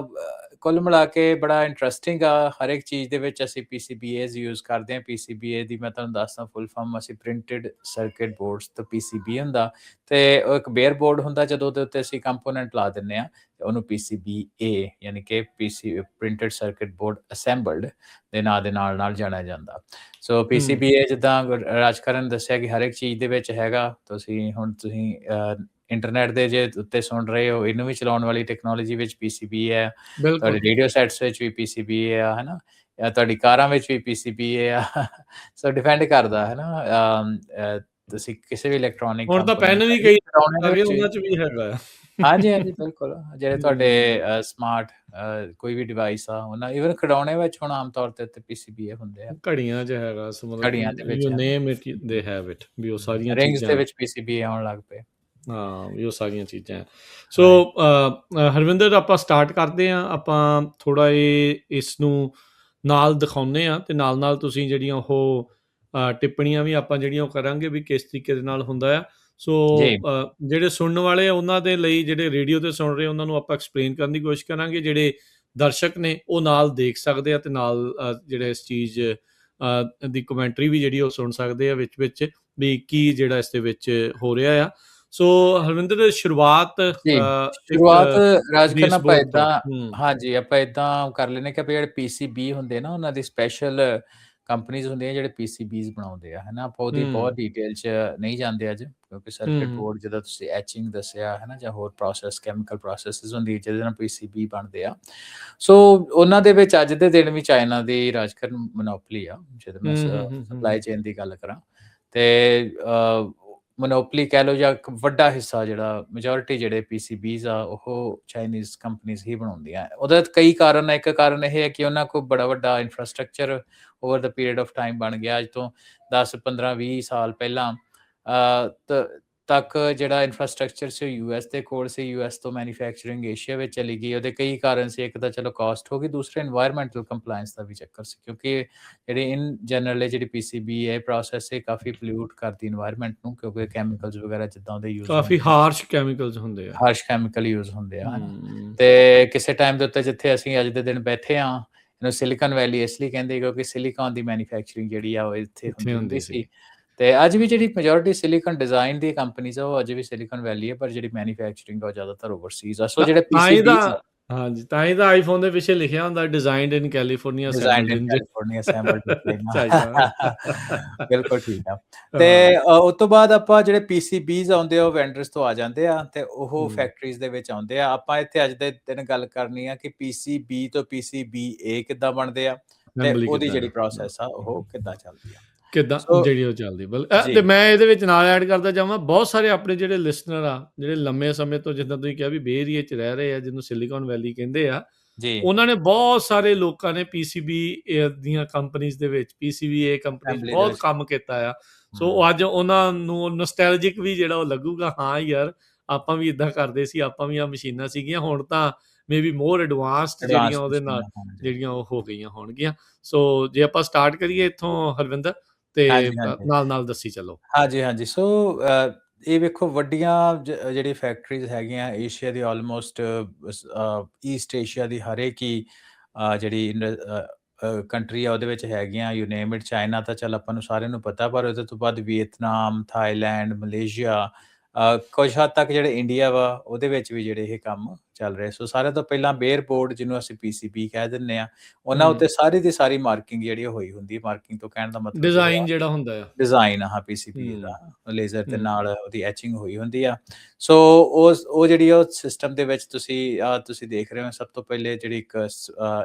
ਕੁੱਲ ਮਿਲਾ ਕੇ ਬੜਾ ਇੰਟਰਸਟਿੰਗ ਆ। ਹਰ ਇੱਕ ਚੀਜ਼ ਦੇ ਵਿੱਚ ਅਸੀਂ PCBAs ਯੂਜ਼ ਕਰਦੇ ਹਾਂ। PCBA ਦੀ ਮੈਂ ਤੁਹਾਨੂੰ ਦੱਸਦਾ ਫੁੱਲ ਫਾਰਮ, ਅਸੀਂ ਪ੍ਰਿੰਟਡ ਸਰਕਟ ਬੋਰਡਸ ਤੋਂ PCB ਹੁੰਦਾ, ਤੇ ਉਹ ਇੱਕ ਬੇਅਰ ਬੋਰਡ ਹੁੰਦਾ ਜਦੋਂ ਉਹਦੇ ਉੱਤੇ ਅਸੀਂ ਕੰਪੋਨੈਂਟ ਲਾ ਦਿੰਦੇ ਹਾਂ, ਉਹਨੂੰ PCBA ਯਾਨੀ ਕਿ ਪ੍ਰਿੰਟਡ ਸਰਕਟ ਬੋਰਡ ਅਸੈਂਬਲਡ ਦੇ ਨਾਂ ਦੇ ਨਾਲ ਜਾਣਿਆ ਜਾਂਦਾ। ਸੋ PCBA ਜਿੱਦਾਂ ਰਾਜਕਰਨ ਦੱਸਿਆ ਕਿ ਹਰ ਇੱਕ ਚੀਜ਼ ਦੇ ਵਿੱਚ ਹੈਗਾ। ਤੁਸੀਂ ਇੰਟਰਨੈਟ ਦੇ ਜੇ ਉੱਤੇ ਸੁਣ ਰਹੇ ਹੋ, ਇਹਨੂੰ ਵੀ ਚਲਾਉਣ ਵਾਲੀ ਟੈਕਨੋਲੋਜੀ ਵਿੱਚ PCBA ਹੈ। ਤੁਹਾਡੇ ਰੇਡੀਓ ਸੈਟਸ ਵਿੱਚ ਵੀ PCBA ਆ, ਹੈ ਨਾ, ਜਾਂ ਤੁਹਾਡੀ ਕਾਰਾਂ ਵਿੱਚ ਵੀ PCBA ਆ। ਸੋ ਡਿਪੈਂਡ ਕਰਦਾ ਹੈ ਨਾ, ਤੁਸੀਂ ਕਿਸੇ ਵੀ ਇਲੈਕਟ੍ਰੋਨਿਕ ਹੁਣ ਤਾਂ ਪੈਨ ਵੀ ਕਈ ਉਹਨਾਂ 'ਚ ਵੀ ਹੈਗਾ। ਹਾਂਜੀ ਬਿਲਕੁਲ। ਜਿਹੜੇ ਤੁਹਾਡੇ ਸਮਾਰਟ ਕੋਈ ਵੀ ਡਿਵਾਈਸ ਆ, ਉਹਨਾਂ ਈਵਨ ਖਿਡੌਣੇ ਵਿੱਚ ਹੁਣ ਆਮ ਤੌਰ ਤੇ ਉੱਤੇ PCBA ਹੁੰਦੇ ਆ। ਘੜੀਆਂ 'ਚ ਹੈਗਾ, ਘੜੀਆਂ ਦੇ ਵਿੱਚ you name it they have it, ਵੀ ਉਹ ਸਾਰੀਆਂ ਰਿੰਗਸ ਚੀਜ਼ਾਂ ਦੇ ਵਿੱਚ PCBA ਆਉਣ ਲੱਗ ਪਏ। ਹਾਂ, ਵੀ ਉਹ ਸਾਰੀਆਂ ਚੀਜ਼ਾਂ। ਸੋ ਹਰਵਿੰਦਰ, ਆਪਾਂ ਸਟਾਰਟ ਕਰਦੇ ਹਾਂ। ਆਪਾਂ ਥੋੜ੍ਹਾ ਇਸ ਨੂੰ ਨਾਲ ਦਿਖਾਉਂਦੇ ਹਾਂ, ਅਤੇ ਨਾਲ ਤੁਸੀਂ ਜਿਹੜੀਆਂ ਉਹ ਟਿੱਪਣੀਆਂ ਵੀ ਆਪਾਂ ਜਿਹੜੀਆਂ ਉਹ ਕਰਾਂਗੇ ਵੀ ਕਿਸ ਤਰੀਕੇ ਦੇ ਨਾਲ ਹੁੰਦਾ ਆ। ਸੋ ਜਿਹੜੇ ਸੁਣਨ ਵਾਲੇ ਆ ਉਹਨਾਂ ਦੇ ਲਈ, ਜਿਹੜੇ ਰੇਡੀਓ 'ਤੇ ਸੁਣ ਰਹੇ ਉਹਨਾਂ ਨੂੰ ਆਪਾਂ ਐਕਸਪਲੇਨ ਕਰਨ ਦੀ ਕੋਸ਼ਿਸ਼ ਕਰਾਂਗੇ। ਜਿਹੜੇ ਦਰਸ਼ਕ ਨੇ ਉਹ ਨਾਲ ਦੇਖ ਸਕਦੇ ਆ, ਅਤੇ ਨਾਲ ਜਿਹੜੇ ਇਸ ਚੀਜ਼ ਦੀ ਕਮੈਂਟਰੀ ਵੀ ਜਿਹੜੀ ਉਹ ਸੁਣ ਸਕਦੇ ਆ ਵਿੱਚ ਵੀ ਕੀ ਜਿਹੜਾ ਇਸ ਦੇ ਵਿੱਚ ਹੋ ਰਿਹਾ ਆ। ਸੋ ਹਰਵਿੰਦਰ, ਸ਼ੁਰੂਆਤ ਰਾਜਕਰਨ ਆਪਾਂ ਏਦਾਂ ਕਰ ਲੈਂਦੇ ਕਿ ਜਿਹੜੇ PCB ਹੁੰਦੇ ਨਾ, ਉਹਨਾਂ ਦੀ ਸਪੈਸ਼ਲ ਕੰਪਨੀਜ਼ ਹੁੰਦੀਆਂ ਜਿਹੜੇ PCBs ਬਣਾਉਂਦੇ ਆ, ਹੈ ਨਾ। ਆਪਾਂ ਉਹਦੀ ਬਹੁਤ ਡਿਟੇਲ 'ਚ ਨਹੀਂ ਜਾਂਦੇ ਅੱਜ, ਕਿਉਂਕਿ ਸਰਕਟ ਬੋਰਡ ਜਿੱਦਾਂ ਤੁਸੀਂ ਐਚਿੰਗ ਦੱਸਿਆ, ਹੈ ਨਾ, ਜਾਂ ਹੋਰ ਪ੍ਰੋਸੈਸ, ਕੈਮੀਕਲ ਪ੍ਰੋਸੈਸਿਸ ਹੁੰਦੀ ਜਿਹਦੇ ਨਾਲ PCB ਬਣਦੇ ਆ। ਸੋ ਉਹਨਾਂ ਦੇ ਵਿੱਚ ਅੱਜ ਦੇ ਦਿਨ ਵੀ ਚਾਈਨਾ ਦੀ ਰਾਜਕਰਨ ਮੋਨੋਪਲੀ ਆ, ਜਦੋਂ ਮੈਂ ਸਪਲਾਈ ਚੇਨ ਦੀ ਗੱਲ ਕਰਾਂ, ਤੇ ਮੋਨੋਪਲੀ ਕਹਿ ਲਓ, ਜਾਂ ਇੱਕ ਵੱਡਾ ਹਿੱਸਾ ਜਿਹੜਾ ਮੈਜੋਰਿਟੀ ਜਿਹੜੇ PCBs ਆ ਉਹ ਚਾਈਨੀਜ਼ ਕੰਪਨੀਜ਼ ਹੀ ਬਣਾਉਂਦੀਆਂ। ਉਹਦਾ ਕਈ ਕਾਰਨ ਹੈ। ਇੱਕ ਕਾਰਨ ਇਹ ਹੈ ਕਿ ਉਹਨਾਂ ਕੋਲ ਬੜਾ ਵੱਡਾ infrastructure over the period of time ਬਣ ਗਿਆ। ਅੱਜ ਤੋਂ 10, 15, 20 ਸਾਲ ਪਹਿਲਾਂ ਤੱਕ ਜਿਹੜਾ ਇਨਫਰਾਸਟਰਕਚਰ ਸੀ US ਦੇ ਕੋਲ ਸੀ। US ਤੋਂ ਮੈਨੂਫੈਕਚਰਿੰਗ ਏਸ਼ੀਆ ਵਿੱਚ ਚਲੀ ਗਈ। ਉਹਦੇ ਕਈ ਕਾਰਨ ਸੀ। ਇੱਕ ਤਾਂ ਚਲੋ ਕਾਸਟ ਹੋ ਗਈ, ਦੂਸਰਾ ਇਨਵਾਇਰਮੈਂਟਲ ਕੰਪਲਾਇੰਸ ਦਾ ਵੀ ਚੱਕਰ ਸੀ, ਕਿਉਂਕਿ ਜਿਹੜੀ ਇਨ ਜਨਰਲ ਜਿਹੜੀ PCB ਹੈ ਪ੍ਰੋਸੈਸ ਇਹ ਕਾਫੀ ਪੋਲਿਊਟ ਕਰਦੀ ਇਨਵਾਇਰਮੈਂਟ ਨੂੰ, ਕਿਉਂਕਿ ਕੈਮੀਕਲਸ ਵਗੈਰਾ ਜਿੱਦਾਂ ਉਹਦੇ ਯੂਜ਼ ਕਾਫੀ ਹਾਰਸ਼ ਕੈਮੀਕਲ ਯੂਜ਼ ਹੁੰਦੇ ਆ, ਤੇ ਕਿਸੇ ਟਾਈਮ ਦੇ ਉੱਤੇ ਜਿੱਥੇ ਅਸੀਂ ਅੱਜ ਦੇ ਦਿਨ ਬੈਠੇ ਹਾਂ, ਇਹਨੂੰ ਸਿਲੀਕਨ ਵੈਲੀ ਇਸ ਲਈ ਕਹਿੰਦੇ ਕਿਉਂਕਿ ਸਿਲੀਕਨ ਦੀ ਮੈਨੂਫੈਕਚਰਿੰਗ ਜਿਹੜੀ ਆ ਉਹ ਇੱਥੇ ਹੁੰਦੀ ਸੀ। ਤੇ ਅੱਜ ਵੀ ਜਿਹੜੀ ਮੈਜੋਰਿਟੀ ਸਿਲੀਕਨ ਡਿਜ਼ਾਈਨ ਦੀ ਕੰਪਨੀਜ਼ ਆ ਉਹ ਅੱਜ ਵੀ ਸਿਲੀਕਨ ਵੈਲੀ ਹੈ, ਪਰ ਜਿਹੜੀ ਮੈਨੂਫੈਕਚਰਿੰਗ ਆ ਉਹ ਜ਼ਿਆਦਾਤਰ ਓਵਰਸੀਜ਼ ਆ। ਸੋ ਜਿਹੜੇ PCBs ਹਾਂਜੀ, ਤਾਂ ਹੀ ਤਾਂ ਆਈਫੋਨ ਦੇ ਪਿੱਛੇ ਲਿਖਿਆ ਹੁੰਦਾ designed in California, assembled in China. ਬਿਲਕੁਲ ਠੀਕ ਆ। ਤੇ ਉਸ ਤੋਂ ਬਾਅਦ ਆਪਾਂ ਜਿਹੜੇ PCBs ਆਉਂਦੇ ਆ ਉਹ ਵੈਂਡਰਸ ਤੋਂ ਆ ਜਾਂਦੇ ਆ, ਤੇ ਉਹ ਫੈਕਟਰੀਜ਼ ਦੇ ਵਿੱਚ ਆਉਂਦੇ ਆ। ਆਪਾਂ ਇੱਥੇ ਅੱਜ ਦੇ ਦਿਨ ਗੱਲ ਕਰਨੀ ਆ ਕਿ PCB ਤੋਂ PCBA ਕਿੱਦਾਂ ਬਣਦੇ ਆ, ਤੇ ਉਹਦੀ ਜਿਹੜੀ ਪ੍ਰੋਸੈਸ ਆ ਉਹ ਕਿੱਦਾਂ ਚੱਲਦੀ ਆ, ਕਿੱਦਾਂ ਜਿਹੜੀ ਉਹ ਚੱਲਦੀ। ਤੇ ਮੈਂ ਇਹਦੇ ਵਿੱਚ ਨਾਲ ਐਡ ਕਰਦਾ ਜਾਵਾਂ, ਬਹੁਤ ਸਾਰੇ ਆਪਣੇ ਜਿਹੜੇ ਲਿਸਨਰ ਆ, ਜਿਹੜੇ ਲੰਮੇ ਸਮੇਂ ਤੋਂ, ਜਿੱਦਾਂ ਤੁਸੀਂ ਕਿਹਾ ਵੀ ਬੇ ਏਰੀਏ 'ਚ ਰਹਿ ਰਹੇ ਆ, ਜਿਹਨੂੰ ਸਿਲੀਕਨ ਵੈਲੀ ਕਹਿੰਦੇ ਆ, ਉਹਨਾਂ ਨੇ ਬਹੁਤ ਸਾਰੇ ਲੋਕਾਂ ਨੇ PCB ਦੀਆਂ ਕੰਪਨੀਜ਼ ਦੇ ਵਿੱਚ, PCBA ਕੰਪਨੀ ਬਹੁਤ ਕੰਮ ਕੀਤਾ ਆ। ਸੋ ਅੱਜ ਉਹਨਾਂ ਨੂੰ ਨੋਸਟੈਲਜਿਕ ਵੀ ਜਿਹੜਾ ਉਹ ਲੱਗੂਗਾ, ਹਾਂ ਯਾਰ ਆਪਾਂ ਵੀ ਇੱਦਾਂ ਕਰਦੇ ਸੀ, ਆਪਾਂ ਵੀ ਆ ਮਸ਼ੀਨਾਂ ਸੀਗੀਆਂ। ਹੁਣ ਤਾਂ ਮੇਬੀ ਮੋਰ ਐਡਵਾਂਸਡ ਜਿਹੜੀਆਂ ਉਹਦੇ ਨਾਲ ਜਿਹੜੀਆਂ ਉਹ ਹੋ ਗਈਆਂ ਹੋਣਗੀਆਂ। ਸੋ ਜੇ ਆਪਾਂ ਸਟਾਰਟ ਕਰੀਏ ਇੱਥੋਂ ਹਰਵਿੰਦਰ, ਤੇ ਨਾਲ ਦੱਸੀ ਚੱਲੋ। ਹਾਂਜੀ। ਸੋ ਇਹ ਵੇਖੋ, ਵੱਡੀਆਂ ਜਿਹੜੀ ਫੈਕਟਰੀਜ਼ ਹੈਗੀਆਂ ਏਸ਼ੀਆ ਦੀ, ਆਲਮੋਸਟ ਈਸਟ ਏਸ਼ੀਆ ਦੀ ਹਰੇਕ ਹੀ ਜਿਹੜੀ ਕੰਟਰੀ ਆ ਉਹਦੇ ਵਿੱਚ ਹੈਗੀਆਂ। You name it. ਚਾਈਨਾ ਤਾਂ ਚੱਲ ਆਪਾਂ ਨੂੰ ਸਾਰਿਆਂ ਨੂੰ ਪਤਾ, ਪਰ ਉਹਦੇ ਤੋਂ ਬਾਅਦ ਵੀਅਤਨਾਮ, ਥਾਈਲੈਂਡ, ਮਲੇਸ਼ੀਆ, ਕੁਝ ਹੱਦ ਤੱਕ ਜਿਹੜੇ ਇੰਡੀਆ ਵਾ ਉਹਦੇ ਵਿੱਚ ਵੀ ਜਿਹੜੇ ਇਹ ਕੰਮ ਚੱਲ ਰਹੇ। ਸੋ ਸਾਰਿਆਂ ਤੋਂ ਪਹਿਲਾਂ ਬੇਅਰ ਬੋਰਡ, ਜਿਹਨੂੰ ਅਸੀਂ PCB ਕਹਿ ਦਿੰਦੇ ਆ, ਉਹਨਾਂ ਉੱਤੇ ਸਾਰੀ ਦੀ ਸਾਰੀ ਮਾਰਕਿੰਗ ਜਿਹੜੀ ਹੋਈ ਹੁੰਦੀ। ਮਾਰਕਿੰਗ ਤੋਂ ਕਹਿਣ ਦਾ ਮਤਲਬ ਡਿਜ਼ਾਈਨ ਜਿਹੜਾ ਹੁੰਦਾ ਆ, ਡਿਜ਼ਾਈਨ ਆ PCB ਦਾ, ਲੇਜ਼ਰ ਦੇ ਨਾਲ ਉਹਦੀ ਐਚਿੰਗ ਹੋਈ ਹੁੰਦੀ ਆ। ਸੋ ਉਹ ਜਿਹੜੀ ਉਹ ਸਿਸਟਮ ਦੇ ਵਿੱਚ ਤੁਸੀਂ ਦੇਖ ਰਹੇ ਹੋ, ਸਭ ਤੋਂ ਪਹਿਲੇ ਜਿਹੜੀ ਇੱਕ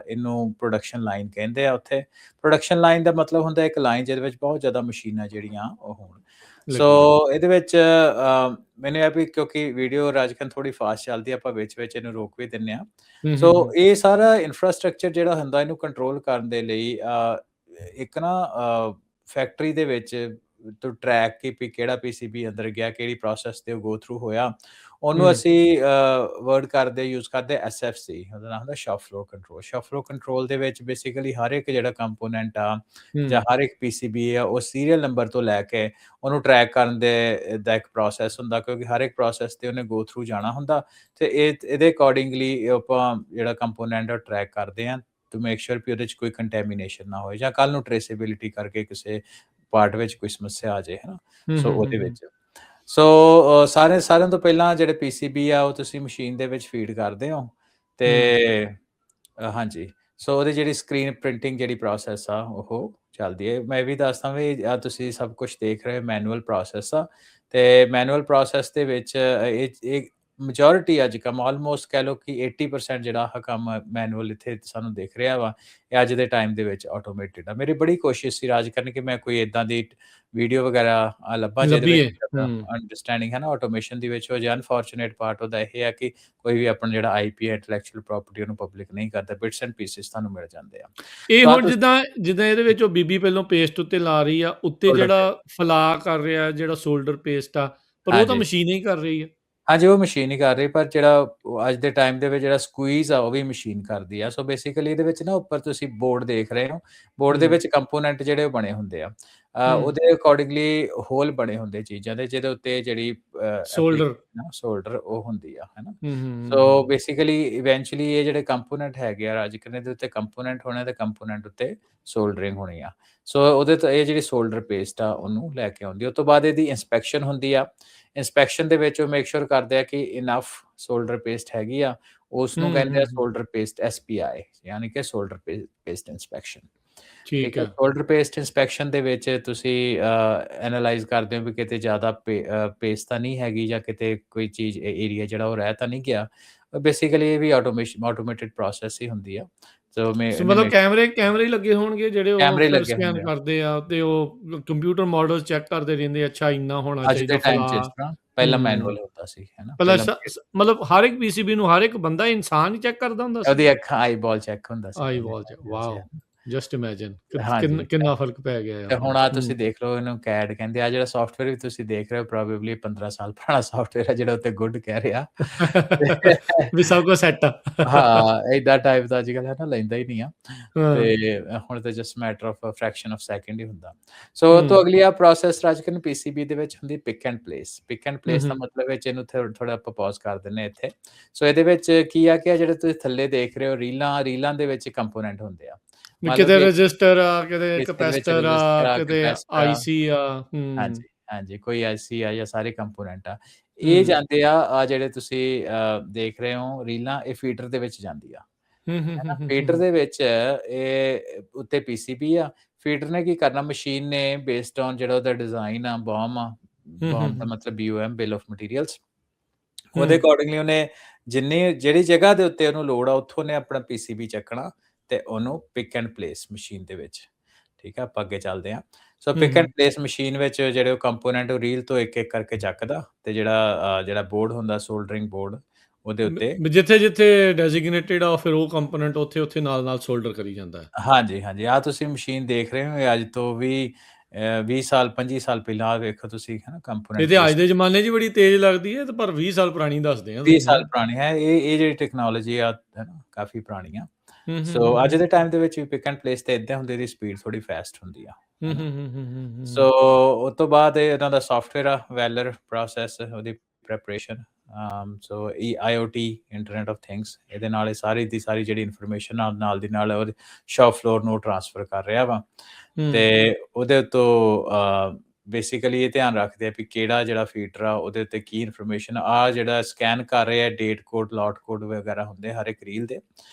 ਇਹਨੂੰ ਪ੍ਰੋਡਕਸ਼ਨ ਲਾਈਨ ਕਹਿੰਦੇ ਆ। ਉੱਥੇ ਪ੍ਰੋਡਕਸ਼ਨ ਲਾਈਨ ਦਾ ਮਤਲਬ ਹੁੰਦਾ ਇੱਕ ਲਾਈਨ ਜਿਹਦੇ ਵਿੱਚ ਬਹੁਤ ਜ਼ਿਆਦਾ ਮਸ਼ੀਨਾਂ ਜਿਹੜੀਆਂ ਉਹ ਹੋਣ। ਸੋ ਇਹਦੇ ਵਿੱਚ ਮੈਨੂੰ ਇਹ ਵੀ, ਕਿਉਂਕਿ ਵੀਡੀਓ ਰਾਜਕਰਨ ਥੋੜੀ ਫਾਸਟ ਚੱਲਦੀ, ਆਪਾਂ ਵਿੱਚ ਇਹਨੂੰ ਰੋਕ ਵੀ ਦਿੰਦੇ ਆ। ਸੋ ਇਹ ਸਾਰਾ ਇਨਫਰਾਸਟਰਕਚਰ ਜਿਹੜਾ ਹੁੰਦਾ, ਇਹਨੂੰ ਕੰਟਰੋਲ ਕਰਨ ਦੇ ਲਈ ਇੱਕ ਨਾ ਫੈਕਟਰੀ ਦੇ ਵਿੱਚ ਤੋਂ ਟਰੈਕ ਕਿ ਕਿਹੜਾ ਪੀਸੀਬੀ ਅੰਦਰ ਗਿਆ, ਕਿਹੜੀ ਪ੍ਰੋਸੈਸ ਤੇ ਉਹ ਗੋ ਥਰੂ ਹੋਇਆ, ਉਹਨੂੰ ਅਸੀਂ ਵਰਡ ਯੂਜ਼ ਕਰਦੇ ਐਸਐਫਸੀ, ਉਹਦਾ ਨਾਮ ਹੁੰਦਾ shop flow control. Shop flow control ਦੇ ਵਿੱਚ ਬੇਸਿਕਲੀ ਹਰ ਇੱਕ ਜਿਹੜਾ ਕੰਪੋਨੈਂਟ ਆ ਜਾਂ ਹਰ ਇੱਕ ਪੀਸੀਬੀ ਆ, ਉਹ ਸੀਰੀਅਲ ਨੰਬਰ ਤੋਂ ਲੈ ਕੇ ਉਹਨੂੰ ਟਰੈਕ ਕਰਨ ਦਾ ਇੱਕ ਪ੍ਰੋਸੈਸ ਹੁੰਦਾ, ਕਿਉਂਕਿ ਹਰ ਇੱਕ ਪ੍ਰੋਸੈਸ ਤੇ ਉਹਨੇ ਗੋ ਥਰੂ ਜਾਣਾ ਹੁੰਦਾ, ਤੇ ਇਹਦੇ ਅਕੋਰਡਿੰਗਲੀ ਆਪਾਂ ਜਿਹੜਾ ਕੰਪੋਨੈਂਟ ਆ ਟਰੈਕ ਕਰਦੇ ਹਾਂ ਟੂ ਮੇਕ ਸ਼ੋਰ ਵੀ ਉਹਦੇ 'ਚ ਕੋਈ ਕੰਟੈਮੀਨੇਸ਼ਨ ਨਾ ਹੋਏ, ਜਾਂ ਕੱਲ੍ਹ ਨੂੰ ਟਰੇਸੇਬਿਲਿਟੀ ਕਰਕੇ ਕਿਸੇ ਪਾਰਟ ਵਿੱਚ ਕੋਈ ਸਮੱਸਿਆ ਆ ਜਾਏ, ਹੈ ਨਾ। ਸੋ ਉਹਦੇ ਵਿੱਚ ਸਾਰਿਆਂ ਤੋਂ ਪਹਿਲਾਂ ਜਿਹੜੇ ਪੀਸੀਬੀ ਆ ਉਹ ਤੁਸੀਂ ਮਸ਼ੀਨ ਦੇ ਵਿੱਚ ਫੀਡ ਕਰਦੇ ਹੋ, ਤੇ ਹਾਂਜੀ, ਸੋ ਉਹਦੀ ਜਿਹੜੀ ਸਕਰੀਨ ਪ੍ਰਿੰਟਿੰਗ ਜਿਹੜੀ ਪ੍ਰੋਸੈਸ ਆ ਉਹ ਚੱਲਦੀ ਹੈ। ਮੈਂ ਵੀ ਦੱਸਦਾ ਵੀ ਤੁਸੀਂ ਸਭ ਕੁਛ ਦੇਖ ਰਹੇ ਹੋ ਮੈਨੂਅਲ ਪ੍ਰੋਸੈਸ ਆ, ਤੇ ਮੈਨੂਅਲ ਪ੍ਰੋਸੈਸ ਦੇ ਵਿੱਚ ਇਹ ਮੈਜੋਰਿਟੀ ਅੱਜ ਕੱਲ੍ਹ ਆਲਮੋਸਟ ਕਹਿ ਲਓ ਕਿ 80% ਜਿਹੜਾ ਆਹ ਕੰਮ ਮੈਨੂਅਲ ਇੱਥੇ ਸਾਨੂੰ ਦਿਖ ਰਿਹਾ ਵਾ, ਇਹ ਅੱਜ ਦੇ ਟਾਈਮ ਦੇ ਵਿੱਚ ਆਟੋਮੇਟਿਡ ਆ। ਮੇਰੀ ਬੜੀ ਕੋਸ਼ਿਸ਼ ਸੀ ਰਾਜ ਕਰਨ ਕਿ ਮੈਂ ਕੋਈ ਇੱਦਾਂ ਦੀ ਵੀਡੀਓ ਵਗੈਰਾ ਲੱਭਾਂ ਜਿਹਦੇ ਵਿੱਚ ਅੰਡਰਸਟੈਂਡਿੰਗ ਹੈ ਨਾ ਆਟੋਮੇਸ਼ਨ ਦੀ ਵਿੱਚ ਹੋ ਜਾਏ। ਅਨਫੋਰਚੂਨੇਟ ਪਾਰਟ ਉਹਦਾ ਇਹ ਹੈ ਕਿ ਕੋਈ ਵੀ ਆਪਣਾ ਜਿਹੜਾ ਆਈਪੀ ਇੰਟੈਲੈਕਚੁਅਲ ਪ੍ਰਾਪਰਟੀ ਉਹਨੂੰ ਪਬਲਿਕ ਨਹੀਂ ਕਰਦਾ, ਬਿਟਸ ਐਂਡ ਪੀਸਿਸ ਤੁਹਾਨੂੰ ਮਿਲ ਜਾਂਦੇ ਆ। ਇਹ ਹੁਣ ਜਿੱਦਾਂ ਇਹਦੇ ਵਿੱਚ ਉਹ ਬੀਬੀ ਪਹਿਲਾਂ ਪੇਸਟ ਉੱਤੇ ਲਾ ਰਹੀ ਆ, ਉੱਤੇ ਜਿਹੜਾ ਫਲਾ ਕਰ ਰਿਹਾ ਜਿਹੜਾ ਸੋਲਡਰ ਪੇਸਟ ਆ, ਪਰ ਉਹ ਤਾਂ ਮਸ਼ੀਨ ਹੀ ਕਰ ਰਹੀ ਆ। ਹਾਂਜੀ, ਉਹ ਮਸ਼ੀਨ ਹੀ ਕਰ ਰਹੀ, ਪਰ ਜਿਹੜਾ ਅੱਜ ਦੇ ਟਾਈਮ ਦੇ ਵਿੱਚ ਜਿਹੜਾ ਸਕੁਈਜ਼ ਆ ਉਹ ਵੀ ਮਸ਼ੀਨ ਕਰਦੀ ਆ। ਸੋ ਬੇਸਿਕਲੀ ਇਹਦੇ ਵਿੱਚ ਨਾ ਉੱਪਰ ਤੁਸੀਂ ਬੋਰਡ ਦੇਖ ਰਹੇ ਹੋ, ਬੋਰਡ ਦੇ ਵਿੱਚ ਕੰਪੋਨੈਂਟ ਜਿਹੜੇ ਉਹ ਬਣੇ ਹੁੰਦੇ ਆ, ਉਹਦੇ ਅਕੋਰਡਿੰਗਲੀ ਹੋਲ ਬਣੇ ਹੁੰਦੇ ਚੀਜ਼ਾਂ ਦੇ, ਜਿਹਦੇ ਉੱਤੇ ਜਿਹੜੀ ਸੋਲਡਰ ਉਹ ਹੁੰਦੀ ਆ, ਹੈ ਨਾ। ਸੋ ਬੇਸਿਕਲੀ ਇਵੈਂਚੁਅਲੀ ਇਹ ਜਿਹੜੇ ਕੰਪੋਨੈਂਟ ਹੈਗੇ ਆ ਰਾਜ ਕਰਨੇ ਦੇ ਉੱਤੇ ਕੰਪੋਨੈਂਟ ਹੋਣੇ, ਤੇ ਕੰਪੋਨੈਂਟ ਉੱਤੇ ਸੋਲਡਰਿੰਗ ਹੋਣੀ ਆ। ਸੋ ਉਹਦੇ ਤੋਂ ਇਹ ਜਿਹੜੀ ਸੋਲਡਰ ਪੇਸਟ ਆ ਉਹਨੂੰ ਲੈ ਕੇ ਆਉਂਦੀ। ਉਸ ਤੋਂ ਬਾਅਦ ਇਹਦੀ ਇੰਸਪੈਕਸ਼ਨ ਹੁੰਦੀ ਆ। ਇੰਸਪੈਕਸ਼ਨ ਦੇ ਵਿੱਚ ਉਹ ਮੇਕ ਸ਼ੋਰ ਕਰਦੇ ਆ ਕਿ ਇਨਫ ਸੋਲਡਰ ਪੇਸਟ ਹੈਗੀ ਆ, ਉਸ ਨੂੰ ਕਹਿੰਦੇ ਆ ਸੋਲਡਰ ਪੇਸਟ ਐਸਪੀਆਈ, ਯਾਨੀ ਕਿ ਸੋਲਡਰ ਪੇਸਟ ਇੰਸਪੈਕਸ਼ਨ। ਠੀਕ ਹੈ, ਸੋਲਡਰ ਪੇਸਟ ਇੰਸਪੈਕਸ਼ਨ ਦੇ ਵਿੱਚ ਤੁਸੀਂ ਐਨਾਲਾਈਜ਼ ਕਰਦੇ ਹੋ ਵੀ ਕਿਤੇ ਜ਼ਿਆਦਾ ਪੇਸਟ ਤਾਂ ਨਹੀਂ ਹੈਗੀ, ਜਾਂ ਕਿਤੇ ਕੋਈ ਚੀਜ਼ ਏਰੀਆ ਜਿਹੜਾ ਉਹ ਰਹਿ ਤਾਂ ਨਹੀਂ ਗਿਆ। ਬੇਸਿਕਲੀ ਇਹ ਵੀ ਆਟੋਮੇਟਿਡ ਪ੍ਰੋਸੈਸ ਹੀ ਹੁੰਦੀ ਆ। ਮਤਲਬ ਕੈਮਰੇ ਲੱਗੇ ਹੋਣਗੇ ਜਿਹੜੇ ਉਹ ਸਕੈਨ ਕਰਦੇ ਆ, ਤੇ ਉਹ ਕੰਪਿਊਟਰ ਮਾਡਲ ਚੈੱਕ ਕਰਦੇ ਰਹਿੰਦੇ, ਅੱਛਾ ਇੰਨਾ ਹੋਣਾ ਚਾਹੀਦਾ। ਪਹਿਲਾਂ ਮੈਨੂਅਲ ਹੁੰਦਾ ਸੀ, ਹੈ ਨਾ। ਮਤਲਬ ਹਰ ਇੱਕ ਪੀਸੀਬੀ ਨੂੰ ਹਰ ਇੱਕ ਬੰਦਾ ਇਨਸਾਨ ਹੀ ਚੈੱਕ ਕਰਦਾ ਹੁੰਦਾ ਸੀ, ਉਹਦੀ ਅੱਖਾਂ ਆਈਬਾਲ ਚੈੱਕ ਹੁੰਦਾ ਸੀ, ਆਈਬਾਲ ਚੈੱਕ। ਵਾਓ, ਜਸਟ ਇਮੇਜਿਨ ਕਿੰਨਾ ਫਰਕ ਪੈ ਗਿਆ ਯਾਰ। ਤੇ ਹੁਣ ਆ ਤੁਸੀਂ ਦੇਖ ਲਓ, ਇਹਨੂੰ CAD ਕਹਿੰਦੇ ਆ। ਜਿਹੜਾ ਸੌਫਟਵੇਅਰ ਵੀ ਤੁਸੀਂ ਦੇਖ ਰਹੇ ਹੋ ਪ੍ਰੋਬੇਬਲੀ 15 ਸਾਲ ਪੁਰਾਣਾ ਸੌਫਟਵੇਅਰ ਹੈ, ਜਿਹੜਾ ਉੱਤੇ ਗੁੱਡ ਕਹਿ ਰਿਹਾ ਵੀ ਸਭ ਕੁਝ ਸੈੱਟ ਆ। ਹਾਂ, ਏਦਾਂ ਟਾਈਪ ਦਾ ਅੱਜ ਕੱਲ੍ਹ ਹੈ ਨਾ, ਲੈਂਦਾ ਹੀ ਨਹੀਂ ਆ, ਤੇ ਹੁਣ ਤਾਂ just matter of fraction of second ਹੀ ਹੁੰਦਾ। ਸੋ ਉਹ ਤੋਂ ਅਗਲੀ ਆ ਪ੍ਰੋਸੈਸ ਰਾਜ ਕਰਨ ਪੀਸੀਬੀ ਦੇ ਵਿੱਚ ਹੁੰਦੀ pick and place. Pick and place ਦਾ ਮਤਲਬ ਵਿੱਚ ਇਹਨੂੰ ਥੋੜਾ ਆਪਾਂ ਪੌਜ਼ ਕਰ ਦਿੰਦੇ ਇੱਥੇ। ਸੋ ਇਹਦੇ ਵਿੱਚ ਕੀ ਆ ਕਿ ਜਿਹੜੇ ਤੁਸੀਂ ਥੱਲੇ ਦੇਖ ਰਹੇ ਹੋ ਰੀਲਾਂ ਦੇ ਵਿੱਚ ਕੰਪੋਨੈਂਟ ਹੁੰਦੇ ਆ, ਕਿਤੇ ਰਜਿਸਟਰ ਆ, ਕਿਤੇ ਕੈਪੈਸਿਟਰ ਆ, ਕਿਤੇ ਆਈਸੀ ਆ। ਹਾਂਜੀ, ਕੋਈ ਆਈਸੀ ਆ ਜਾਂ ਸਾਰੇ ਕੰਪੋਨੈਂਟ ਆ, ਇਹ ਜਾਂਦੇ ਆ ਜਿਹੜੇ ਤੁਸੀਂ ਦੇਖ ਰਹੇ ਹੋ ਰੀਲਾਂ, ਇਹ ਫੀਡਰ ਦੇ ਵਿੱਚ ਜਾਂਦੀ ਆ। ਫੀਡਰ ਦੇ ਵਿੱਚ ਇਹ ਉੱਤੇ ਪੀਸੀਬੀ ਆ। ਫੀਡਰ ਨੇ ਕੀ ਕਰਨਾ, ਮਸ਼ੀਨ ਨੇ ਬੇਸਡ ਔਨ ਜਿਹੜਾ ਉਹਦਾ ਡਿਜ਼ਾਈਨ ਆ, ਬੌਮ ਦਾ ਮਤਲਬ BOM, ਬਿਲ ਆਫ ਮਟੀਰੀਅਲਸ, ਉਹਦੇ ਅਕੋਰਡਿੰਗਲੀ ਉਹਨੇ ਜਿਹੜੀ ਜਗ੍ਹਾ ਦੇ ਉੱਤੇ ਉਹਨੂੰ ਲੋੜ ਆ ਉੱਥੋਂ ਨੇ ਆਪਣਾ ਪੀਸੀਬੀ ਚੱਕਣਾ ਤੇ ਉਹਨੂੰ ਪਿਕ ਐਂਡ ਪਲੇਸ ਮਸ਼ੀਨ ਦੇ ਵਿੱਚ। ਠੀਕ ਆ, ਆਪਾਂ ਅੱਗੇ ਚੱਲਦੇ ਹਾਂ। ਸੋ ਪਿਕ ਐਂਡ ਪਲੇਸ ਮਸ਼ੀਨ ਵਿੱਚ ਜਿਹੜੇ ਉਹ ਕੰਪੋਨੈਂਟ ਉਹ ਰੀਲ ਤੋਂ ਇੱਕ ਕਰਕੇ ਚੱਕਦਾ, ਤੇ ਜਿਹੜਾ ਬੋਰਡ ਹੁੰਦਾ ਸੋਲਡਰਿੰਗ ਬੋਰਡ, ਉਹਦੇ ਉੱਤੇ ਜਿੱਥੇ ਡੈਜ਼ਿਗਨੇਟਿਡ ਆ, ਫਿਰ ਉਹ ਕੰਪੋਨੈਂਟ ਉੱਥੇ ਨਾਲ ਸੋਲਡਰ ਕਰੀ ਜਾਂਦਾ। ਹਾਂਜੀ, ਆ ਤੁਸੀਂ ਮਸ਼ੀਨ ਦੇਖ ਰਹੇ ਹੋ ਅੱਜ ਤੋਂ ਵੀ 20 ਸਾਲ 25 ਸਾਲ ਪਹਿਲਾਂ ਵੇਖੋ ਤੁਸੀਂ, ਹੈ ਨਾ, ਕੰਪੋਨੈਂਟ। ਇਹ ਤੇ ਅੱਜ ਦੇ ਜ਼ਮਾਨੇ 'ਚ ਬੜੀ ਤੇਜ਼ ਲੱਗਦੀ ਹੈ, ਪਰ 20 ਸਾਲ ਪੁਰਾਣੀ ਦੱਸਦੇ ਆ। 20 ਸਾਲ ਪੁਰਾਣੀ ਹੈ ਇਹ ਜਿਹੜੀ ਟੈਕਨੋਲੋਜੀ ਆ, ਹੈ ਨਾ, ਕਾਫੀ ਪੁਰਾਣੀ ਆ। ਸੋ ਅੱਜ ਦੇ ਟਾਈਮ ਦੇ ਵਿੱਚ ਵੀ ਪਿਕ ਐਂਡ ਪਲੇਸ ਤੇ ਇੱਦਾਂ ਹੁੰਦੀ, ਦੀ ਸਪੀਡ ਥੋੜੀ ਫਾਸਟ ਹੁੰਦੀ ਆ। ਸੋ ਉਸ ਤੋਂ ਬਾਅਦ ਇਹਨਾਂ ਦਾ ਸੌਫਟਵੇਅਰ ਆ ਵੈਲਰ ਪ੍ਰੋਸੈਸ, ਉਹਦੀ preparation. So IoT internet of things, ਇਹਦੇ ਨਾਲ ਇਹ ਸਾਰੀ ਦੀ ਸਾਰੀ ਜਿਹੜੀ ਇਨਫੋਰਮੇਸ਼ਨ ਨਾਲ ਦੀ ਨਾਲ ਉਹ ਸ਼ੌਪ ਫਲੋਰ ਨੂੰ ਟਰਾਂਸਫਰ ਕਰ ਰਿਹਾ ਵਾ, ਤੇ ਉਹਦੇ ਉੱਤੋਂ ਬੇਸਿਕਲੀ ਇਹ ਧਿਆਨ ਰੱਖਦੇ ਆ ਵੀ ਕਿਹੜਾ ਜਿਹੜਾ ਫੀਡਰ ਆ ਉਹਦੇ ਉੱਤੇ ਕੀ ਇਨਫੋਰਮੇਸ਼ਨ ਆ, ਜਿਹੜਾ ਸਕੈਨ ਕਰ ਰਿਹਾ ਡੇਟ ਕੋਡ, ਲੋਟ ਕੋਡ ਵਗੈਰਾ ਹੁੰਦੇ ਹਰ ਇੱਕ ਰੀਲ ਦੇ।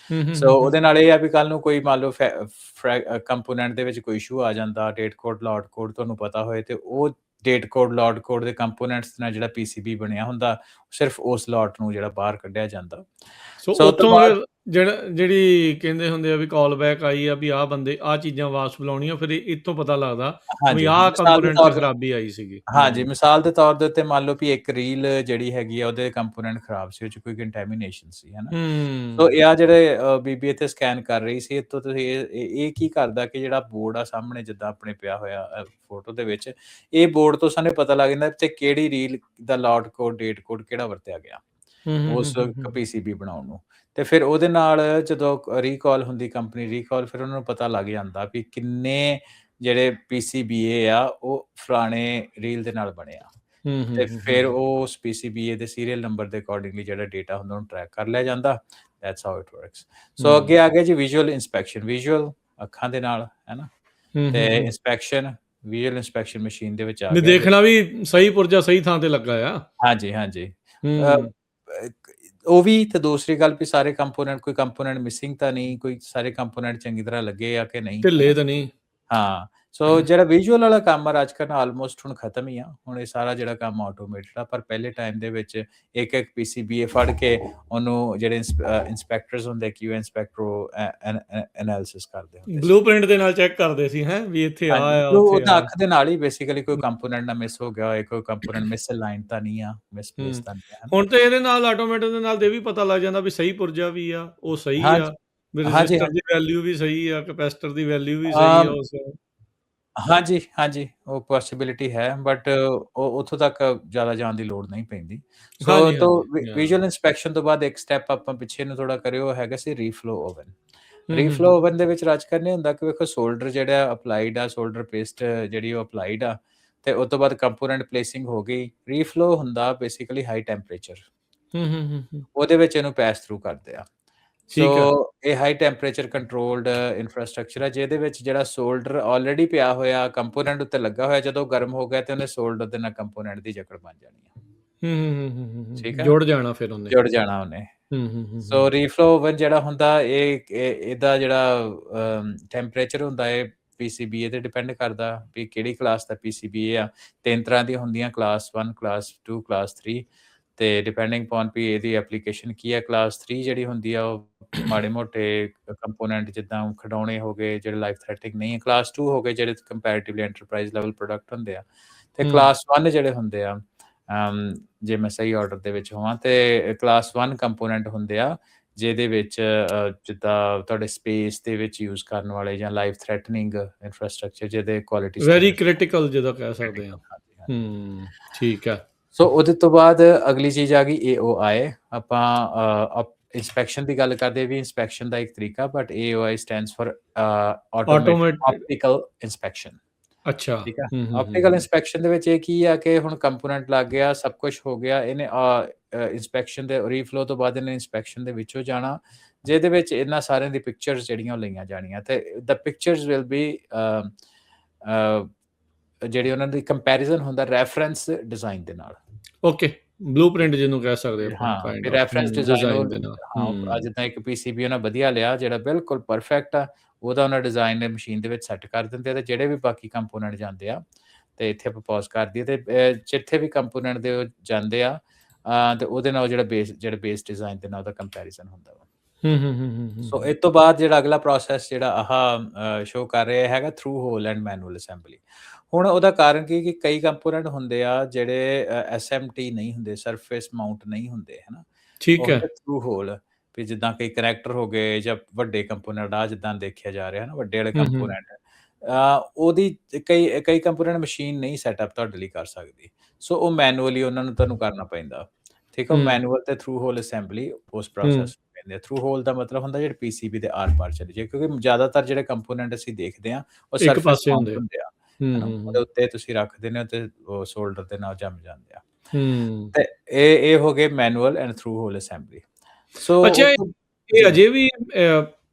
ਸੋ ਉਹਦੇ ਨਾਲ ਇਹ ਆ ਵੀ ਕੱਲ ਨੂੰ ਕੋਈ ਮੰਨ ਲਓ ਕੰਪੋਨੈਂਟ ਦੇ ਵਿੱਚ ਕੋਈ ਇਸ਼ੂ ਆ ਜਾਂਦਾ, ਡੇਟ ਕੋਡ, ਲੋਟ ਕੋਡ ਤੁਹਾਨੂੰ ਪਤਾ ਹੋਏ, ਤੇ ਉਹ ਡੇਟ ਕੋਡ, ਲੋਟ ਕੋਡ ਦੇ ਕੰਪੋਨੈਂਟਸ ਨਾਲ ਜਿਹੜਾ ਪੀਸੀਬੀ ਬਣਿਆ ਹੁੰਦਾ, ਸਿਰਫ ਉਸ ਲੋਟ ਨੂੰ ਜਿਹੜਾ ਬਾਹਰ ਕੱਢਿਆ ਜਾਂਦਾ। ਸੋ ਉੱਥੋਂ ਜਿਹੜੀ ਕਹਿੰਦੇ ਹੁੰਦੇ ਆ ਵੀ ਕਾਲ ਬੈਕ ਆਈ ਆ ਵੀ ਆਹ ਬੰਦੇ ਆਹ ਚੀਜ਼ਾਂ ਵਾਪਸ ਬੁਲਾਉਣੀਆਂ, ਫਿਰ ਇੱਥੋਂ ਪਤਾ ਲੱਗਦਾ ਵੀ ਹਾਂਜੀ, ਆਹ ਮਿਸਾਲ ਦੇ ਕੰਪੋਨੈਂਟ 'ਚ ਤੌਰ ਤੇ ਖਰਾਬੀ ਆਈ ਸੀਗੀ। ਹਾਂਜੀ, ਮਿਸਾਲ ਦੇ ਤੌਰ ਦੇ ਉੱਤੇ ਮੰਨ ਲਓ ਵੀ ਇੱਕ ਰੀਲ ਜਿਹੜੀ ਹੈਗੀ ਆ ਉਹਦੇ ਕੰਪੋਨੈਂਟ ਖਰਾਬ ਸੀ, ਉਹ 'ਚ ਕੋਈ ਕੰਟੈਮੀਨੇਸ਼ਨ ਸੀ, ਹੈ ਨਾ? ਸੋ ਹੂੰ, ਇਹ ਆ ਜਿਹੜੇ ਬੀਬੀ ਇੱਥੇ ਸਕੈਨ ਕਰ ਰਹੀ ਸੀ, ਇੱਥੋਂ ਤੁਸੀਂ ਇਹ ਕੀ ਕਰਦਾ ਕਿ ਜਿਹੜਾ ਬੋਰਡ ਆ ਸਾਹਮਣੇ ਜਿੱਦਾਂ ਆਪਣੇ ਪਿਆ ਹੋਇਆ ਫੋਟੋ ਦੇ ਵਿੱਚ, ਇਹ ਬੋਰਡ ਤੋਂ ਸਾਨੂੰ ਪਤਾ ਲੱਗ ਜਾਂਦਾ ਤੇ ਕਿਹੜੀ ਰੀਲ ਦਾ ਲੌਟ ਕੋਡ, ਡੇਟ ਕੋਡ ਕਿਹੜਾ ਵਰਤਿਆ ਗਿਆ, ਹੂੰ, ਹੂੰ, ਹੂੰ, ਉਸ ਹੂੰ, ਹੂੰ, ਪੀਸੀਬੀ ਬਣਾਉਣ ਨੂੰ। ਤੇ ਫਿਰ ਉਹਦੇ ਨਾਲ ਜਦੋਂ ਰੀਕਾਲ ਹੁੰਦੀ ਕੰਪਨੀ ਰੀਕਾਲ, ਫਿਰ ਉਹਨਾਂ ਨੂੰ ਪਤਾ ਲੱਗ ਜਾਂਦਾ ਵੀ ਕਿੰਨੇ ਜਿਹੜੇ ਪੀਸੀਬੀਏ ਆ, ਉਹ ਫਲਾਣੇ ਰੀਲ ਦੇ ਨਾਲ ਬਣੇ ਆ। ਹੂੰ, ਹੂੰ, ਤੇ ਹੂੰ, ਫਿਰ ਹੂੰ, ਉਹ ਉਸ ਪੀਸੀਬੀਏ ਦੇ ਸੀਰੀਅਲ ਨੰਬਰ ਦੇ ਅਕੋਰਡਿੰਗਲੀ ਜਿਹੜਾ ਡੇਟਾ ਹੁੰਦਾ ਉਹਨੂੰ ਟਰੈਕ ਕਰ ਲਿਆ ਜਾਂਦਾ। That's how it works. So hmm, ਅੱਗੇ ਆ ਗਿਆ ਜੀ ਵਿਜ਼ੂਅਲ ਇੰਸਪੈਕਸ਼ਨ, ਵਿਜ਼ੂਅਲ ਅੱਖਾਂ ਦੇ ਨਾਲ, ਹੈ ਨਾ? ਹੂੰ, ਤੇ ਹੂੰ, ਹੂੰ। ਇੰਸਪੈਕਸ਼ਨ, ਵਿਜ਼ੂਅਲ ਇੰਸਪੈਕਸ਼ਨ ਮਸ਼ੀਨ ਦੇ ਵਿੱਚ ਆ ਵੀ ਗਿਆ ਦੇਖਣਾ ਵੀ ਸਹੀ ਪੁਰਜਾ ਸਹੀ ਥਾਂ ਤੇ ਲੱਗਾ ਆ। ਹਾਂਜੀ, ਹਾਂਜੀ। ਅ, ਹੂੰ, ਉਹ ਵੀ ਤੇ ਦੂਸਰੀ ਗੱਲ ਵੀ ਸਾਰੇ ਕੰਪੋਨੈਂਟ, ਕੋਈ ਕੰਪੋਨੈਂਟ ਮਿਸਿੰਗ ਤਾਂ ਨਹੀਂ, ਕੋਈ ਸਾਰੇ ਕੰਪੋਨੈਂਟ ਚੰਗੀ ਤਰ੍ਹਾਂ ਲੱਗੇ ਆ ਕਿ ਨਹੀਂ, ਹੈ ਢਿੱਲੇ ਨਾ? ਤਾਂ ਨਹੀਂ। ਹਾਂ, ਸੋ ਜਿਹੜਾ ਵਿਜ਼ੂਅਲ ਵਾਲਾ ਕੰਮ ਆ ਅੱਜ-ਕੱਲ੍ਹ ਆਲਮੋਸਟ ਹੁਣ ਖਤਮ ਹੀ ਆ। ਹੁਣ ਇਹ ਸਾਰਾ ਜਿਹੜਾ ਕੰਮ ਆਟੋਮੇਟਡ ਆ, ਪਰ ਪਹਿਲੇ ਟਾਈਮ ਦੇ ਵਿੱਚ ਇੱਕ-ਇੱਕ ਪੀਸੀਬੀਏ ਫੜ ਕੇ ਉਹਨੂੰ ਜਿਹੜੇ ਇੰਸਪੈਕਟਰਸ ਹੁੰਦੇ, ਕਿਊ ਇੰਸਪੈਕਟਰ, ਉਹ ਐਨਾਲਿਸਿਸ ਕਰਦੇ ਹੁੰਦੇ ਸੀ। ਬਲੂਪ੍ਰਿੰਟ ਦੇ ਨਾਲ ਚੈੱਕ ਕਰਦੇ ਸੀ ਹੈਂ, ਵੀ ਇੱਥੇ ਆ ਹਾਂਜੀ, ਆ, ਉਹ ਉੱਥੇ ਉਹਦਾ ਆ। ਅੱਖ ਦੇ ਨਾਲ ਹੀ ਬੇਸਿਕਲੀ ਕੋਈ ਕੰਪੋਨੈਂਟ ਨਾ ਮਿਸ ਹੋ ਗਿਆ ਹੋਏ, ਕੋਈ ਕੰਪੋਨੈਂਟ ਮਿਸਅਲਾਈਨਡ ਤਾਂ ਨਹੀਂ ਆ, ਮਿਸਪਲੇਸ ਹੂੰ, ਤਾਂ ਨਹੀਂ ਆ, ਹੈ ਨਾ? ਹੁਣ ਤੇ ਇਹਦੇ ਨਾਲ ਆਟੋਮੈਟਿਕ ਦੇ ਨਾਲ ਤੇ ਇਹ ਵੀ ਪਤਾ ਲੱਗ ਜਾਂਦਾ ਵੀ ਸਹੀ ਪੁਰਜਾ ਵੀ ਆ, ਉਹ ਸਹੀ ਆ, ਹਾਂਜੀ, ਵੀ ਹਾਂਜੀ, ਰੈਜ਼ਿਸਟਰ ਦੀ ਹਾਂਜੀ। ਵੈਲਿਊ ਵੀ ਸਹੀ ਆ, ਕੈਪੈਸਿਟਰ ਦੀ ਵੈਲਿਊ ਵੀ ਸਹੀ ਆ ਅ ਉਸ। ਹਾਂਜੀ, ਹਾਂਜੀ, ਉਹ ਪੋਸੀਬਿਲਿਟੀ ਹੈ, ਬਟ ਉਹ ਉੱਥੋਂ ਤੱਕ ਜ਼ਿਆਦਾ ਜਾਣ ਦੀ ਲੋੜ ਨਹੀਂ ਪੈਂਦੀ। ਸੋ ਹਾਂਜੀ, ਤੋ ਹਾਂਜੀ, ਵਿਜ਼ੂਅਲ ਇੰਸਪੈਕਸ਼ਨ ਤੋਂ ਬਾਅਦ ਇੱਕ ਸਟੈਪ ਆਪਾਂ ਪਿੱਛੇ ਨੂੰ ਥੋੜ੍ਹਾ ਕਰਿਓ, ਉਹ ਹੈਗਾ ਸੀ ਰੀਫਲੋ ਓਵਨ। ਹੂੰ, ਹੂੰ, ਰੀਫਲੋ ਹੂੰ, ਓਵਨ ਦੇ ਵਿੱਚ ਰਾਜ ਕਰਨੇ ਹੁੰਦਾ ਕਿ ਵੇਖੋ ਸੋਲਡਰ ਜਿਹੜਾ ਅਪਲਾਈਡ ਆ, ਸੋਲਡਰ ਪੇਸਟ ਜਿਹੜੀ ਉਹ ਅਪਲਾਈਡ ਆ, ਤੇ ਉਹ ਤੋਂ ਬਾਅਦ ਕੰਪੋਨੈਂਟ ਪਲੇਸਿੰਗ ਹੋ ਗਈ। ਰੀਫਲੋ ਹੁੰਦਾ ਬੇਸਿਕਲੀ ਹਾਈ ਟੈਂਪਰੇਚਰ, ਹੂੰ, ਹੂੰ, ਹੂੰ, ਹੂੰ, ਉਹਦੇ ਵਿੱਚ ਇਹਨੂੰ ਪਾਸ ਥਰੂ ਕਰਦੇ ਆ। ਸੋ ਠੀਕ ਆ। ਇਹ ਹਾਈ ਟੈਂਪਰੇਚਰ ਕੰਟਰੋਲਡ ਇਨਫਰਾਸਟ੍ਰਕਚਰ ਹੈ, ਜਿਹਦੇ ਵਿੱਚ ਜਿਹੜਾ ਸੋਲਡਰ ਆਲਰੇਡੀ ਪਿਆ ਹੋਇਆ ਕੰਪੋਨੈਂਟ ਉੱਤੇ ਲੱਗਾ ਹੋਇਆ, ਜਦੋਂ ਗਰਮ ਹੋ ਗਿਆ ਤੇ ਉਹਨੇ ਸੋਲਡਰ ਦੇ ਨਾਲ ਕੰਪੋਨੈਂਟ ਦੀ ਜਕੜ ਬਣ ਜਾਣੀ ਹੈ। ਹੂੰ, ਹੂੰ, ਹੂੰ, ਹੂੰ, ਹੂੰ, ਠੀਕ ਹੂੰ, ਹੈ, ਜੁੜ ਜਾਣਾ ਫਿਰ ਉਹਨੇ। ਜੁੜ ਜਾਣਾ ਉਹਨੇ। ਹੂੰ, ਹੂੰ, ਹੂੰ, ਹੂੰ, ਸੋ ਰੀਫਲੋ ਓਵਨ ਜਿਹੜਾ ਹੁੰਦਾ, ਇਹਦਾ ਜਿਹੜਾ ਟੈਂਪਰੇਚਰ ਹੁੰਦਾ, ਇਹ ਪੀਸੀਬੀਏ ਤੇ ਡਿਪੈਂਡ ਕਰਦਾ ਵੀ ਕਿਹੜੀ ਕਲਾਸ ਦਾ ਪੀਸੀਬੀਏ ਆ। 3 ਤਰ੍ਹਾਂ ਦੀਆਂ ਹੁੰਦੀਆਂ, ਕਲਾਸ 1, ਕਲਾਸ 2, ਕਲਾਸ 3, ਤੇ ਡਿਪੈਂਡਿੰਗ ਅਪੋਨ ਵੀ ਇਹਦੀ ਐਪਲੀਕੇਸ਼ਨ ਕੀ ਹੈ। ਕਲਾਸ 3 ਜਿਹੜੀ ਹੁੰਦੀ ਆ, ਉਹ ਮਾੜੇ-ਮੋਟੇ ਕੰਪੋਨੈਂਟ ਜਿੱਦਾਂ ਖਿਡੌਣੇ ਹੋ ਗਏ, ਜਿਹੜੇ ਲਾਈਫ ਥ੍ਰੈਟਨਿੰਗ ਨਹੀਂ ਹੈ। ਕਲਾਸ 2 ਹੋ ਗਏ ਜਿਹੜੇ ਕੰਪੈਰੀਟਿਵਲੀ ਐਂਟਰਪ੍ਰਾਈਜ਼ ਲੈਵਲ ਪ੍ਰੋਡਕਟ ਹੁੰਦੇ ਆ, ਤੇ ਹੂੰ, ਕਲਾਸ 1 ਜਿਹੜੇ ਹੁੰਦੇ ਆ, ਜੇ ਮੈਂ ਸਹੀ ਆਰਡਰ ਦੇ ਵਿੱਚ ਹੋਵਾਂ, ਤੇ ਕਲਾਸ 1 ਕੰਪੋਨੈਂਟ ਹੁੰਦੇ ਆ, ਜਿਹਦੇ ਵਿੱਚ ਜਿੱਦਾਂ ਤੁਹਾਡੇ ਸਪੇਸ ਦੇ ਵਿੱਚ ਯੂਜ਼ ਕਰਨ ਵਾਲੇ ਜਾਂ ਲਾਈਫ ਥ੍ਰੈਟਨਿੰਗ ਇਨਫਰਾਸਟ੍ਰਕਚਰ, ਜਿਹਦੇ ਕੁਆਲਿਟੀ ਵੈਰੀ ਸਟੈਂਡਰਡ ਕ੍ਰਿਟੀਕਲ ਜਿਹਦਾ ਕਹਿ ਸਕਦੇ ਹਾਂ। ਕ੍ਰਿਟੀਕਲ। ਹਾਂਜੀ, ਹਾਂਜੀ। ਹੂੰ, ਠੀਕ ਆ। ਸੋ ਉਹਦੇ ਤੋਂ ਬਾਅਦ ਅਗਲੀ ਚੀਜ਼ ਆ ਗਈ ਏਓਆਈ। ਆਪਾਂ ਇੰਸਪੈਕਸ਼ਨ ਦੀ ਗੱਲ ਕਰਦੇ ਵੀ ਇੰਸਪੈਕਸ਼ਨ ਦਾ ਇੱਕ ਤਰੀਕਾ, but AOI stands for automatic automatic. Optical inspection. ਅੱਛਾ। ਠੀਕ ਹੈ, ਹੂੰ, ਹੂੰ, ਹੂੰ, ਆਪਟੀਕਲ ਹੂੰ, ਇੰਸਪੈਕਸ਼ਨ ਦੇ ਵਿੱਚ ਇਹ ਕੀ ਆ ਕਿ ਹੁਣ ਕੰਪੋਨੈਂਟ ਲੱਗ ਗਿਆ, ਸਭ ਕੁਝ ਹੋ ਗਿਆ, ਇਹਨੇ ਇੰਸਪੈਕਸ਼ਨ ਦੇ ਰੀਫਲੋ ਤੋਂ ਬਾਅਦ ਇਹਨੇ ਇੰਸਪੈਕਸ਼ਨ ਦੇ ਵਿੱਚੋਂ ਜਾਣਾ, ਜਿਹਦੇ ਵਿੱਚ ਇਹਨਾਂ ਸਾਰਿਆਂ ਦੀ ਪਿਕਚਰਸ ਜਿਹੜੀਆਂ ਉਹ ਲਈਆਂ ਜਾਣੀਆਂ, ਤੇ ਦ ਪਿਕਚਰਸ ਵਿਲ ਬੀ ਜਿਹੜੀ ਉਹਨਾਂ ਦੀ ਕੰਪੈਰੀਜ਼ਨ ਹੁੰਦਾ ਰੈਫਰੈਂਸ ਡਿਜ਼ਾਈਨ ਦੇ ਨਾਲ। ਓਕੇ। ਬਲੂਪ੍ਰਿੰਟ ਜਿਹਨੂੰ ਕਹਿ ਸਕਦੇ ਆਪਾਂ ਹਾਂ, ਕਾਇੰਡ ਫਿਰ ਆਫ ਰੈਫਰੈਂਸ ਡਿਜ਼ਾਇਨ ਉਹ ਡਿਜ਼ਾਈਨ ਦੇ ਨਾਲ। ਹਾਂ, ਹੂੰ, ਜਿੱਦਾਂ ਇੱਕ ਪੀਸੀਬੀ ਉਹਨਾਂ ਵਧੀਆ ਲਿਆ ਜਿਹੜਾ ਬਿਲਕੁਲ ਪਰਫੈਕਟ ਆ, ਉਹਦਾ ਉਹਨਾਂ ਡਿਜ਼ਾਇਨ ਨੇ ਮਸ਼ੀਨ ਦੇ ਵਿੱਚ ਸੈੱਟ ਕਰ ਦਿੰਦੇ ਆ, ਤੇ ਜਿਹੜੇ ਵੀ ਬਾਕੀ ਕੰਪੋਨੈਂਟ ਜਾਂਦੇ ਆ, ਤੇ ਇੱਥੇ ਆਪਾਂ ਪੌਜ਼ ਕਰ ਦਈਏ, ਤੇ ਜਿੱਥੇ ਵੀ ਕੰਪੋਨੈਂਟ ਦੇ ਉਹ ਜਾਂਦੇ ਆ, ਤੇ ਉਹਦੇ ਨਾਲ ਜਿਹੜਾ ਬੇਸ ਡਿਜ਼ਾਇਨ ਦੇ ਨਾਲ ਉਹਦਾ ਕੰਪੈਰੀਜ਼ਨ ਹੁੰਦਾ ਵਾ। ਹੂੰ, ਹੂੰ, ਹੂੰ, ਹੂੰ, ਹੂੰ, ਸੋ ਹੂੰ, ਇਹ ਤੋਂ ਬਾਅਦ ਜਿਹੜਾ ਅਗਲਾ ਪ੍ਰੋਸੈਸ ਜਿਹੜਾ ਸ਼ੋ ਕਰ ਰਿਹਾ ਹੈਗਾ through hole and manual assembly. ਹੁਣ ਉਹਦਾ ਕਾਰਨ ਕੀ ਕਿ ਕਈ ਕੰਪੋਨੈਂਟ ਹੁੰਦੇ ਆ ਜਿਹੜੇ ਐਸਐਮਟੀ ਨਹੀਂ ਹੁੰਦੇ, ਸਰਫੇਸ ਮਾਊਂਟ ਨਹੀਂ ਹੁੰਦੇ, ਹੈ ਨਾ? ਉਹ ਠੀਕ ਹੈ। ਹੁੰਦੇ ਥਰੂ ਹੋਲ, ਵੀ ਜਿੱਦਾਂ ਕਈ ਕਨੈਕਟਰ ਹੋ ਗਏ ਜਾਂ ਵੱਡੇ ਕੰਪੋਨੈਂਟ ਆ ਜਿੱਦਾਂ ਦੇਖਿਆ ਜਾ ਰਿਹਾ ਹੈ ਨਾ, ਵੱਡੇ ਵਾਲੇ ਹੂੰ, ਹੂੰ, ਕੰਪੋਨੈਂਟ, ਉਹਦੀ ਕਈ ਕਈ ਕੰਪੋਨੈਂਟ ਮਸ਼ੀਨ ਨਹੀਂ ਸੈਟਅਪ ਤੁਹਾਡੇ ਲਈ ਕਰ ਸਕਦੀ। ਸੋ ਉਹ ਮੈਨੂਅਲੀ ਉਹਨਾਂ ਨੂੰ ਤੁਹਾਨੂੰ ਕਰਨਾ ਪੈਂਦਾ। ਠੀਕ ਹੈ, ਹੂੰ, ਮੈਨੂਅਲ ਤੇ ਥਰੂ ਹੋਲ ਅਸੈਂਬਲੀ ਉਸ ਹੂੰ, ਪ੍ਰੋਸੈਸ ਨੂੰ ਕਹਿੰਦੇ ਆ। ਥਰੂ ਹੋਲ ਦਾ ਮਤਲਬ ਹੁੰਦਾ ਜਿਹੜੇ ਪੀਸੀਬੀ ਦੇ ਆਰ-ਪਾਰ ਚਲੇ ਜਾਏ, ਕਿਉਂਕਿ ਜ਼ਿਆਦਾਤਰ ਜਿਹੜੇ ਕੰਪੋਨੈਂਟ ਅਸੀਂ ਦੇਖਦੇ ਆ, ਉਹ ਇੱਕ ਸਰਫੇਸ ਪਾਸੇ ਮਾਊਂਟ ਹੁੰਦੇ ਆ। ਹੁੰਦੇ ਆ, ਹੂੰ, ਹੈ ਨਾ? ਹੂੰ, ਉਹਦੇ ਹੂੰ, ਉੱਤੇ ਤੁਸੀਂ ਰੱਖ ਦਿੰਦੇ ਹੋ ਤੇ ਉਹ ਸ਼ੋਲਡਰ ਦੇ ਨਾਲ ਜੰਮ ਜਾਂਦੇ ਆ। ਹੂੰ। ਤੇ ਇਹ ਹੋ ਗਏ manual and through hole assembly. So ਅੱਛਾ, ਉਹ ਤੋਂ ਇਹ ਜੀ, ਅਜੇ ਵੀ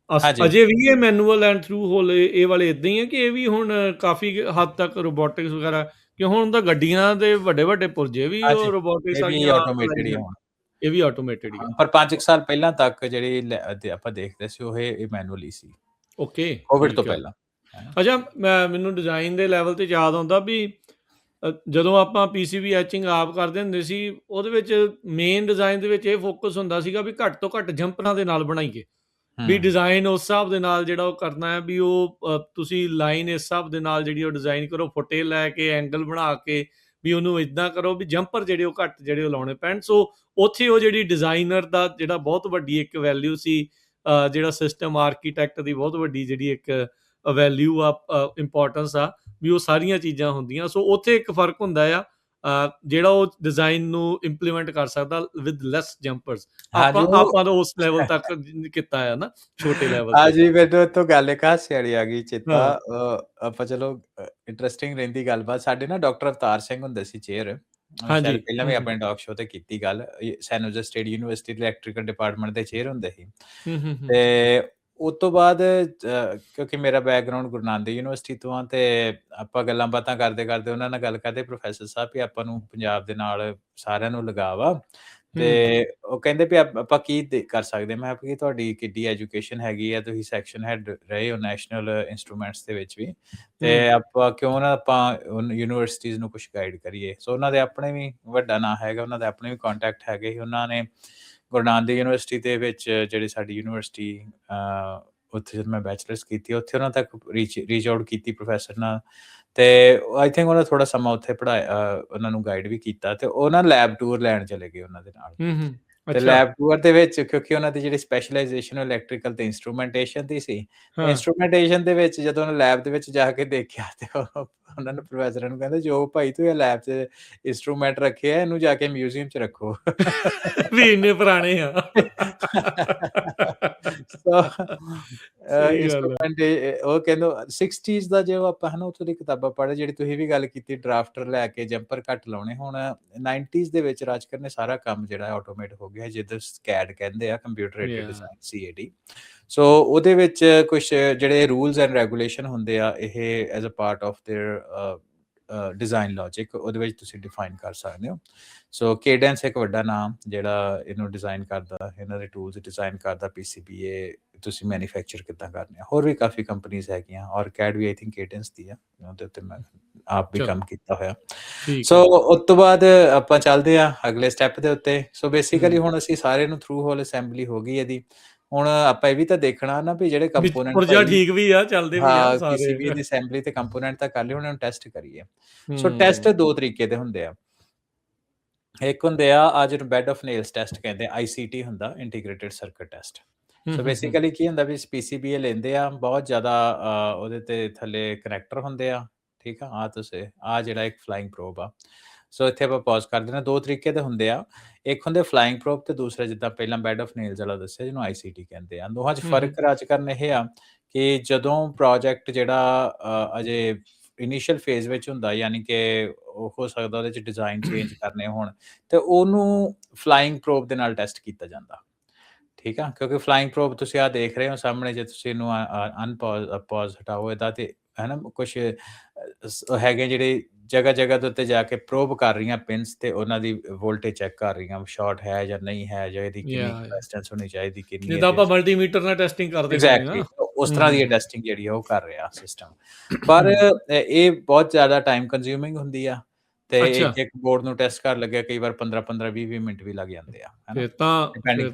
ਹਾਂਜੀ। ਅਜੇ ਵੀ ਇਹ ਮੈਨੂਅਲ ਐਂਡ ਥਰੂ ਹੋਲ ਇਹ ਵਾਲੇ ਇਦਾਂ ਹੀ ਹੈ ਕਿ ਇਹ ਵੀ ਹੁਣ ਕਾਫੀ ਹੱਦ ਤੱਕ ਰੋਬੋਟਿਕਸ ਵਗੈਰਾ, ਕਿ ਹੁਣ ਤਾਂ ਗੱਡੀਆਂ ਦੇ ਵੱਡੇ-ਵੱਡੇ ਪੁਰਜੇ ਵੀ ਹਾਂਜੀ, ਉਹ ਰੋਬੋਟਿਕਸ ਇਹ ਵੀ ਵਾਲੀਆਂ ਆਟੋਮੇਟਡ ਲਾਈ ਹੀ ਆ ਜਾਂਦੇ। ਹੁਣ। ਇਹ ਵੀ ਆਟੋਮੇਟਿਡ ਹੀ ਆ। ਹਾਂ, ਪਰ 5 ਕੁ ਸਾਲ ਪਹਿਲਾਂ ਤੱਕ ਜਿਹੜੀ ਆਪਾਂ ਦੇਖਦੇ ਸੀ, ਉਹ ਇਹ ਮੈਨੂਅਲ ਹੀ ਸੀ, ਓਕੇ, ਕੋਵਿਡ ਤੋਂ ਠੀਕ ਆ। ਪਹਿਲਾਂ, ਹੈ ਨਾ? ਅੱਛਾ, ਮੈਨੂੰ ਡਿਜ਼ਾਇਨ ਦੇ ਲੈਵਲ ਤੇ ਯਾਦ ਆਉਂਦਾ ਵੀ ਜਦੋਂ ਆਪਾਂ ਪੀਸੀਬੀ ਐਚਿੰਗ ਆਪ ਕਰਦੇ ਹੁੰਦੇ ਸੀ, ਉਹਦੇ ਵਿੱਚ ਮੇਨ ਡਿਜ਼ਾਇਨ ਦੇ ਵਿੱਚ ਇਹ ਫੋਕਸ ਹੁੰਦਾ ਸੀਗਾ ਵੀ ਘੱਟ ਤੋਂ ਘੱਟ ਜੰਪਰਾਂ ਦੇ ਨਾਲ ਬਣਾਈਏ। ਵੀ ਡਿਜ਼ਾਈਨ ਉਸ ਹਿਸਾਬ ਦੇ ਨਾਲ ਜਿਹੜਾ ਉਹ ਕਰਨਾ ਹੈ, ਵੀ ਉਹ ਤੁਸੀਂ ਲਾਈਨ ਇਸ ਹਿਸਾਬ ਦੇ ਨਾਲ ਜਿਹੜੀ ਉਹ ਡਿਜ਼ਾਈਨ ਕਰੋ, ਫੁੱਟੇ ਲੈ ਕੇ ਐਂਗਲ ਬਣਾ ਕੇ ਵੀ ਉਹਨੂੰ ਇਦਾਂ ਕਰੋ ਵੀ ਜੰਪਰ ਜਿਹੜੇ ਉਹ ਘੱਟ ਜਿਹੜੇ ਉਹ ਲਾਉਣੇ ਪੈਣ। ਸੋ ਉੱਥੇ ਉਹ ਜਿਹੜੀ ਡਿਜ਼ਾਈਨਰ ਦਾ ਜਿਹੜਾ ਬਹੁਤ ਵੱਡੀ ਇੱਕ ਵੈਲਿਊ ਸੀ, ਜਿਹੜਾ ਸਿਸਟਮ ਆਰਕੀਟੈਕਟ ਦੀ ਬਹੁਤ ਵੱਡੀ ਜਿਹੜੀ ਇੱਕ ਵੈਲਿਊ ਆ, ਇੰਪੋਰਟੈਂਸ ਆ, ਵੀ ਉਹ ਸਾਰੀਆਂ ਚੀਜ਼ਾਂ ਹੁੰਦੀਆਂ। ਸੋ ਉੱਥੇ ਇੱਕ ਫਰਕ ਹੁੰਦਾ ਆ, ਜਿਹੜਾ ਉਹ ਡਿਜ਼ਾਈਨ ਨੂੰ ਇੰਪਲੀਮੈਂਟ ਕਰ ਸਕਦਾ ਵਿਦ ਲੈਸ ਜੰਪਰਸ। ਆਪਾਂ ਤਾਂ ਉਸ ਲੈਵਲ ਤੱਕ ਕੀਤਾ ਹੈ ਨਾ, ਛੋਟੇ ਲੈਵਲ ਤੇ। ਹਾਂਜੀ, ਮੈਨੂੰ ਇੱਥੋਂ ਗੱਲ ਇੱਕ ਹਾਸੇ ਵਾਲੀ ਆ ਗਈ ਚੇਤਾ। ਆਪਾਂ ਚਲੋ ਇੰਟਰਸਟਿੰਗ ਰਹਿੰਦੀ ਗੱਲਬਾਤ। ਸਾਡੇ ਨਾ ਡਾਕਟਰ ਅਵਤਾਰ ਸਿੰਘ ਹੁੰਦੇ ਸੀ ਚੇਅਰ, ਸ਼ਾਇਦ ਪਹਿਲਾਂ ਵੀ ਆਪਣੇ ਟਾਕ ਸ਼ੋਅ ਤੇ ਕੀਤੀ ਗੱਲ। ਸੈਨ ਜੋਜ਼ਫ ਸਟੇਟ ਯੂਨੀਵਰਸਿਟੀ ਦੇ ਇਲੈਕਟ੍ਰੀਕਲ ਡਿਪਾਰਟਮੈਂਟ ਦੇ ਚੇਅਰ ਹੁੰਦੇ ਸੀ। ਤੇ ਉਸ ਤੋਂ ਬਾਅਦ ਕਿਉਂਕਿ ਮੇਰਾ ਬੈਕਗਰਾਉਂਡ ਗੁਰੂ ਨਾਨਕ ਯੂਨੀਵਰਸਿਟੀ ਤੋਂ ਆ, ਤੇ ਆਪਾਂ ਗੱਲਾਂ ਬਾਤਾਂ ਕਰਦੇ ਕਰਦੇ ਉਹਨਾਂ ਨਾਲ ਗੱਲ ਕਰਦੇ, ਪ੍ਰੋਫੈਸਰ ਸਾਹਿਬ ਵੀ ਆਪਾਂ ਨੂੰ ਪੰਜਾਬ ਦੇ ਨਾਲ ਸਾਰਿਆਂ ਨੂੰ ਲਗਾਵ ਆ, ਤੇ ਉਹ ਕਹਿੰਦੇ ਵੀ ਆਪਾਂ ਕੀ ਕਰ ਸਕਦੇ। ਮੈਂ ਕਿਹਾ ਕਿ ਤੁਹਾਡੀ ਕਿੱਡੀ ਐਜੂਕੇਸ਼ਨ ਹੈਗੀ ਆ, ਤੁਸੀਂ ਸੈਕਸ਼ਨ ਹੈਡ ਰਹੇ ਹੋ ਨੈਸ਼ਨਲ ਇੰਸਟਰੂਮੈਂਟਸ ਦੇ ਵਿੱਚ ਵੀ, ਤੇ ਆਪਾਂ ਕਿਉਂ ਨਾ ਆਪਾਂ ਯੂਨੀਵਰਸਿਟੀਜ਼ ਨੂੰ ਕੁਛ ਗਾਈਡ ਕਰੀਏ। ਸੋ ਉਹਨਾਂ ਦੇ ਆਪਣੇ ਵੀ ਵੱਡਾ ਨਾਂ ਹੈਗਾ, ਉਹਨਾਂ ਦੇ ਆਪਣੇ ਵੀ ਕੰਟੈਕਟ ਹੈਗੇ ਸੀ। ਉਹਨਾਂ ਨੇ ਗੁਰੂ ਨਾਨਕ ਯੂਨੀਵਰਸਿਟੀ ਦੇ ਵਿੱਚ ਜਿਹੜੀ ਸਾਡੀ ਯੂਨੀਵਰਸਿਟੀ, ਉੱਥੇ ਜਦ ਮੈਂ ਬੈਚਲਰਸ ਕੀਤੀ, ਉੱਥੇ ਉਹਨਾਂ ਤੱਕ ਰੀਚ ਆਊਟ ਕੀਤੀ ਪ੍ਰੋਫੈਸਰ ਨਾਲ, ਤੇ ਆਈ ਥਿੰਕ ਉਹਨਾਂ ਥੋੜਾ ਸਮਾਂ ਉੱਥੇ ਪੜ੍ਹਾਇਆ, ਉਹਨਾਂ ਨੂੰ ਗਾਈਡ ਵੀ ਕੀਤਾ, ਤੇ ਉਹ ਨਾ ਲੈਬ ਟੂਰ ਲੈਣ ਚਲੇ ਗਏ ਉਹਨਾਂ ਦੇ ਨਾਲ। ਤੇ ਲੈਬ ਟੂਰ ਦੇ ਵਿੱਚ ਕਿਉਂਕਿ ਉਹਨਾਂ ਦੀ ਜਿਹੜੀ ਸਪੈਸ਼ਲਾਈਜੇਸ਼ਨ ਇਲੈਕਟ੍ਰੀਕਲ ਤੇ ਇੰਸਟਰੂਮੈਂਟੇਸ਼ਨ ਦੀ ਸੀ, ਇੰਸਟਰੂਮੈਂਟੇਸ਼ਨ ਦੇ ਵਿੱਚ ਜਦੋਂ ਉਹਨਾਂ ਲੈਬ ਦੇ ਵਿੱਚ ਜਾ ਕੇ ਦੇਖਿਆ, ਤੇ ਉਹਨਾਂ ਨੇ ਪ੍ਰੋਫੈਸਰਾਂ ਨੂੰ ਕਹਿੰਦੇ, ਜੋ ਭਾਈ ਤੂੰ ਇਹ ਲੈਬ 'ਚ ਇੰਸਟਰੂਮੈਂਟ ਰੱਖੇ ਆ, ਇਹਨੂੰ ਜਾ ਕੇ ਮਿਊਜ਼ੀਅਮ 'ਚ ਰੱਖੋ। ਵੀ ਇੰਨੇ ਪੁਰਾਣੇ ਆ। ਇੰਸਟਰੂਮੈਂਟ ਉਹ ਕਹਿੰਦੇ 60s ਦਾ, ਜੋ ਆਪਾਂ ਹਨਾ ਉੱਥੋਂ ਦੀ ਕਿਤਾਬਾਂ ਪੜ੍ਹੇ, ਜਿਹੜੀ ਤੁਸੀਂ ਵੀ ਗੱਲ ਕੀਤੀ ਡਰਾਫਟਰ ਲੈ ਕੇ ਜੰਪਰ ਘੱਟ ਲਾਉਣੇ। ਹੁਣ 90s ਦੇ ਵਿੱਚ ਰਾਜਕਰ ਨੇ ਸਾਰਾ ਕੰਮ ਜਿਹੜਾ ਆਟੋਮੇਟ ਹੋ ਗਿਆ, ਜਿੱਦਾਂ ਸਕੈਡ ਕਹਿੰਦੇ ਆ, ਕੰਪਿਊਟਰ ਏਡਡ ਡਿਜ਼ਾਈਨ, CAD। ਸੋ ਉਹਦੇ ਵਿੱਚ ਕੁਛ ਜਿਹੜੇ ਰੂਲਸ ਐਂਡ ਰੈਗੂਲੇਸ਼ਨ ਹੁੰਦੇ ਆ, ਇਹ as a part of their design logic, ਉਹਦੇ ਵਿੱਚ ਤੁਸੀਂ ਡਿਫਾਈਨ ਕਰ ਸਕਦੇ ਹੋ। ਸੋ ਕੇਡੈਂਸ ਇੱਕ ਵੱਡਾ ਨਾਮ ਜਿਹੜਾ ਇਹਨੂੰ ਡਿਜ਼ਾਈਨ ਕਰਦਾ, ਇਹਨਾਂ ਦੇ ਟੂਲਸ ਡਿਜ਼ਾਈਨ ਕਰਦਾ, PCBA ਤੁਸੀਂ ਮੈਨੂਫੈਕਚਰ ਕਿੱਦਾਂ ਕਰਨੇ ਆ। ਹੋਰ ਵੀ ਕਾਫੀ ਕੰਪਨੀਜ਼ ਹੈਗੀਆਂ, ਔਰ ਕੈਡ ਵੀ ਆਈ ਥਿੰਕ ਕੇਡੈਂਸ ਦੀ ਆ, ਉਹਦੇ ਉੱਤੇ ਮੈਂ ਆਪ ਵੀ ਕੰਮ ਕੀਤਾ ਹੋਇਆ। ਸੋ ਉਸ ਤੋਂ ਬਾਅਦ ਆਪਾਂ ਚੱਲਦੇ ਆ ਅਗਲੇ ਸਟੈਪ ਦੇ ਉੱਤੇ। ਸੋ ਬੇਸਿਕਲੀ ਹੁਣ ਅਸੀਂ ਸਾਰੇ ਨੂੰ ਥਰੂ ਹੋਲ ਅਸੈਂਬਲੀ ਹੋ ਗਈ ਇਹਦੀ। ਹੁਣ ਆਪਾਂ ਇਹ ਵੀ ਤਾਂ ਦੇਖਣਾ ਨਾ ਵੀ ਜਿਹੜੇ ਕੰਪੋਨੈਂਟ ਠੀਕ ਵੀ ਆ, ਚੱਲਦੇ ਵੀ ਆ ਸਾਰੇ, PCB ਦੀ ਅਸੈਂਬਲੀ ਤੇ ਕੰਪੋਨੈਂਟ ਤਾਂ ਕਰ ਲਈ, ਹੁਣ ਇਹਨੂੰ ਟੈਸਟ ਕਰੀਏ। ਸੋ ਟੈਸਟ ਦੋ ਤਰੀਕੇ ਦੇ ਹੁੰਦੇ ਆ। ਇੱਕ ਹੁੰਦੇ ਆ ਜਿਹਨੂੰ ਬੈਡ ਆਫ ਨੇਲਸ ਟੈਸਟ ਕਹਿੰਦੇ, ICT ਹੁੰਦਾ, integrated circuit test. So basically ਕੀ ਹੁੰਦਾ ਵੀ PCBA ਲੈਂਦੇ ਆ, ਬਹੁਤ ਜ਼ਿਆਦਾ ਉਹਦੇ ਤੇ ਥੱਲੇ ਕਨੈਕਟਰ ਹੁੰਦੇ ਆ, ਠੀਕ ਆ। ਤੁਸੀਂ ਜਿਹੜਾ ਇੱਕ ਫਲਾਈਂਗ ਪ੍ਰੋਬ ਆ। ਸੋ ਇੱਥੇ ਆਪਾਂ ਪੌਜ਼ ਕਰ ਦਿੰਦੇ। ਦੋ ਤਰੀਕੇ ਦੇ ਹੁੰਦੇ ਆ, ਇੱਕ ਹੁੰਦੇ ਫਲਾਈਂਗ ਪ੍ਰੋਬ, ਤੇ ਦੂਸਰਾ ਜਿੱਦਾਂ ਪਹਿਲਾਂ ਬੈਡ ਆਫ ਨੇਲਸ ਵਾਲਾ ਦੱਸਿਆ, ਜਿਹਨੂੰ ICT ਕਹਿੰਦੇ ਆ। ਦੋਹਾਂ 'ਚ ਫਰਕ ਰਾਜ ਕਰਨ ਇਹ ਆ ਕਿ ਜਦੋਂ ਪ੍ਰੋਜੈਕਟ ਜਿਹੜਾ ਅਜੇ ਇਨੀਸ਼ੀਅਲ ਫੇਜ਼ ਵਿੱਚ ਹੁੰਦਾ, ਯਾਨੀ ਕਿ ਉਹ ਹੋ ਸਕਦਾ ਉਹਦੇ 'ਚ ਡਿਜ਼ਾਈਨ ਚੇਂਜ ਕਰਨੇ ਹੋਣ, ਤੇ ਉਹਨੂੰ ਫਲਾਈਂਗ ਪ੍ਰੋਬ ਦੇ ਨਾਲ ਟੈਸਟ ਕੀਤਾ ਜਾਂਦਾ, ਠੀਕ ਆ। ਕਿਉਂਕਿ ਫਲਾਈਂਗ ਪ੍ਰੋਬ ਤੁਸੀਂ ਆਹ ਦੇਖ ਰਹੇ ਹੋ ਸਾਹਮਣੇ, ਜੇ ਤੁਸੀਂ ਇਹਨੂੰ ਪੌਜ਼ ਹਟਾਓ ਇਹਦਾ, ਤੇ ਹੈ ਨਾ ਕੁਛ ਹੈਗੇ ਜਿਹੜੇ ਜਗ੍ਹਾ ਦੇ ਉੱਤੇ ਜਾ ਕੇ ਪ੍ਰੋਬ ਕਰ ਰਹੀਆਂ ਪਿੰਸ, ਤੇ ਉਹਨਾਂ ਦੀ ਵੋਲਟੇਜ ਚੈੱਕ ਕਰ ਰਹੀਆਂ, ਸ਼ਾਰਟ ਹੈ ਜਾਂ ਨਹੀਂ ਹੈ, ਜਾਂ ਇਹਦੀ ਕਿੰਨੀ ਕਪੈਸਿਟੈਂਸ ਹੋਣੀ ਚਾਹੀਦੀ, ਕਿੰਨੀ। ਜਿੱਦਾਂ ਆਪਾਂ ਮਲਟੀਮੀਟਰ ਨਾਲ ਟੈਸਟਿੰਗ ਕਰਦੇ ਐਗਜ਼ੈਕਟਲੀ, ਉਸ ਤਰ੍ਹਾਂ ਦੀ ਟੈਸਟਿੰਗ ਜਿਹੜੀ ਆ ਉਹ ਕਰ ਰਿਹਾ ਸਿਸਟਮ। ਪਰ ਇਹ ਬਹੁਤ ਜ਼ਿਆਦਾ ਟਾਈਮ ਕੰਜ਼ਿਊਮਿੰਗ ਹੁੰਦੀ ਆ, ਤੇ ਇੱਕ ਬੋਰਡ ਨੂੰ ਟੈਸਟ ਕਰਨ ਲੱਗਿਆ ਕਈ ਵਾਰ 15 20 ਮਿੰਟ ਵੀ ਲੱਗ ਜਾਂਦੇ ਆ। ਫਿਰ ਤਾਂ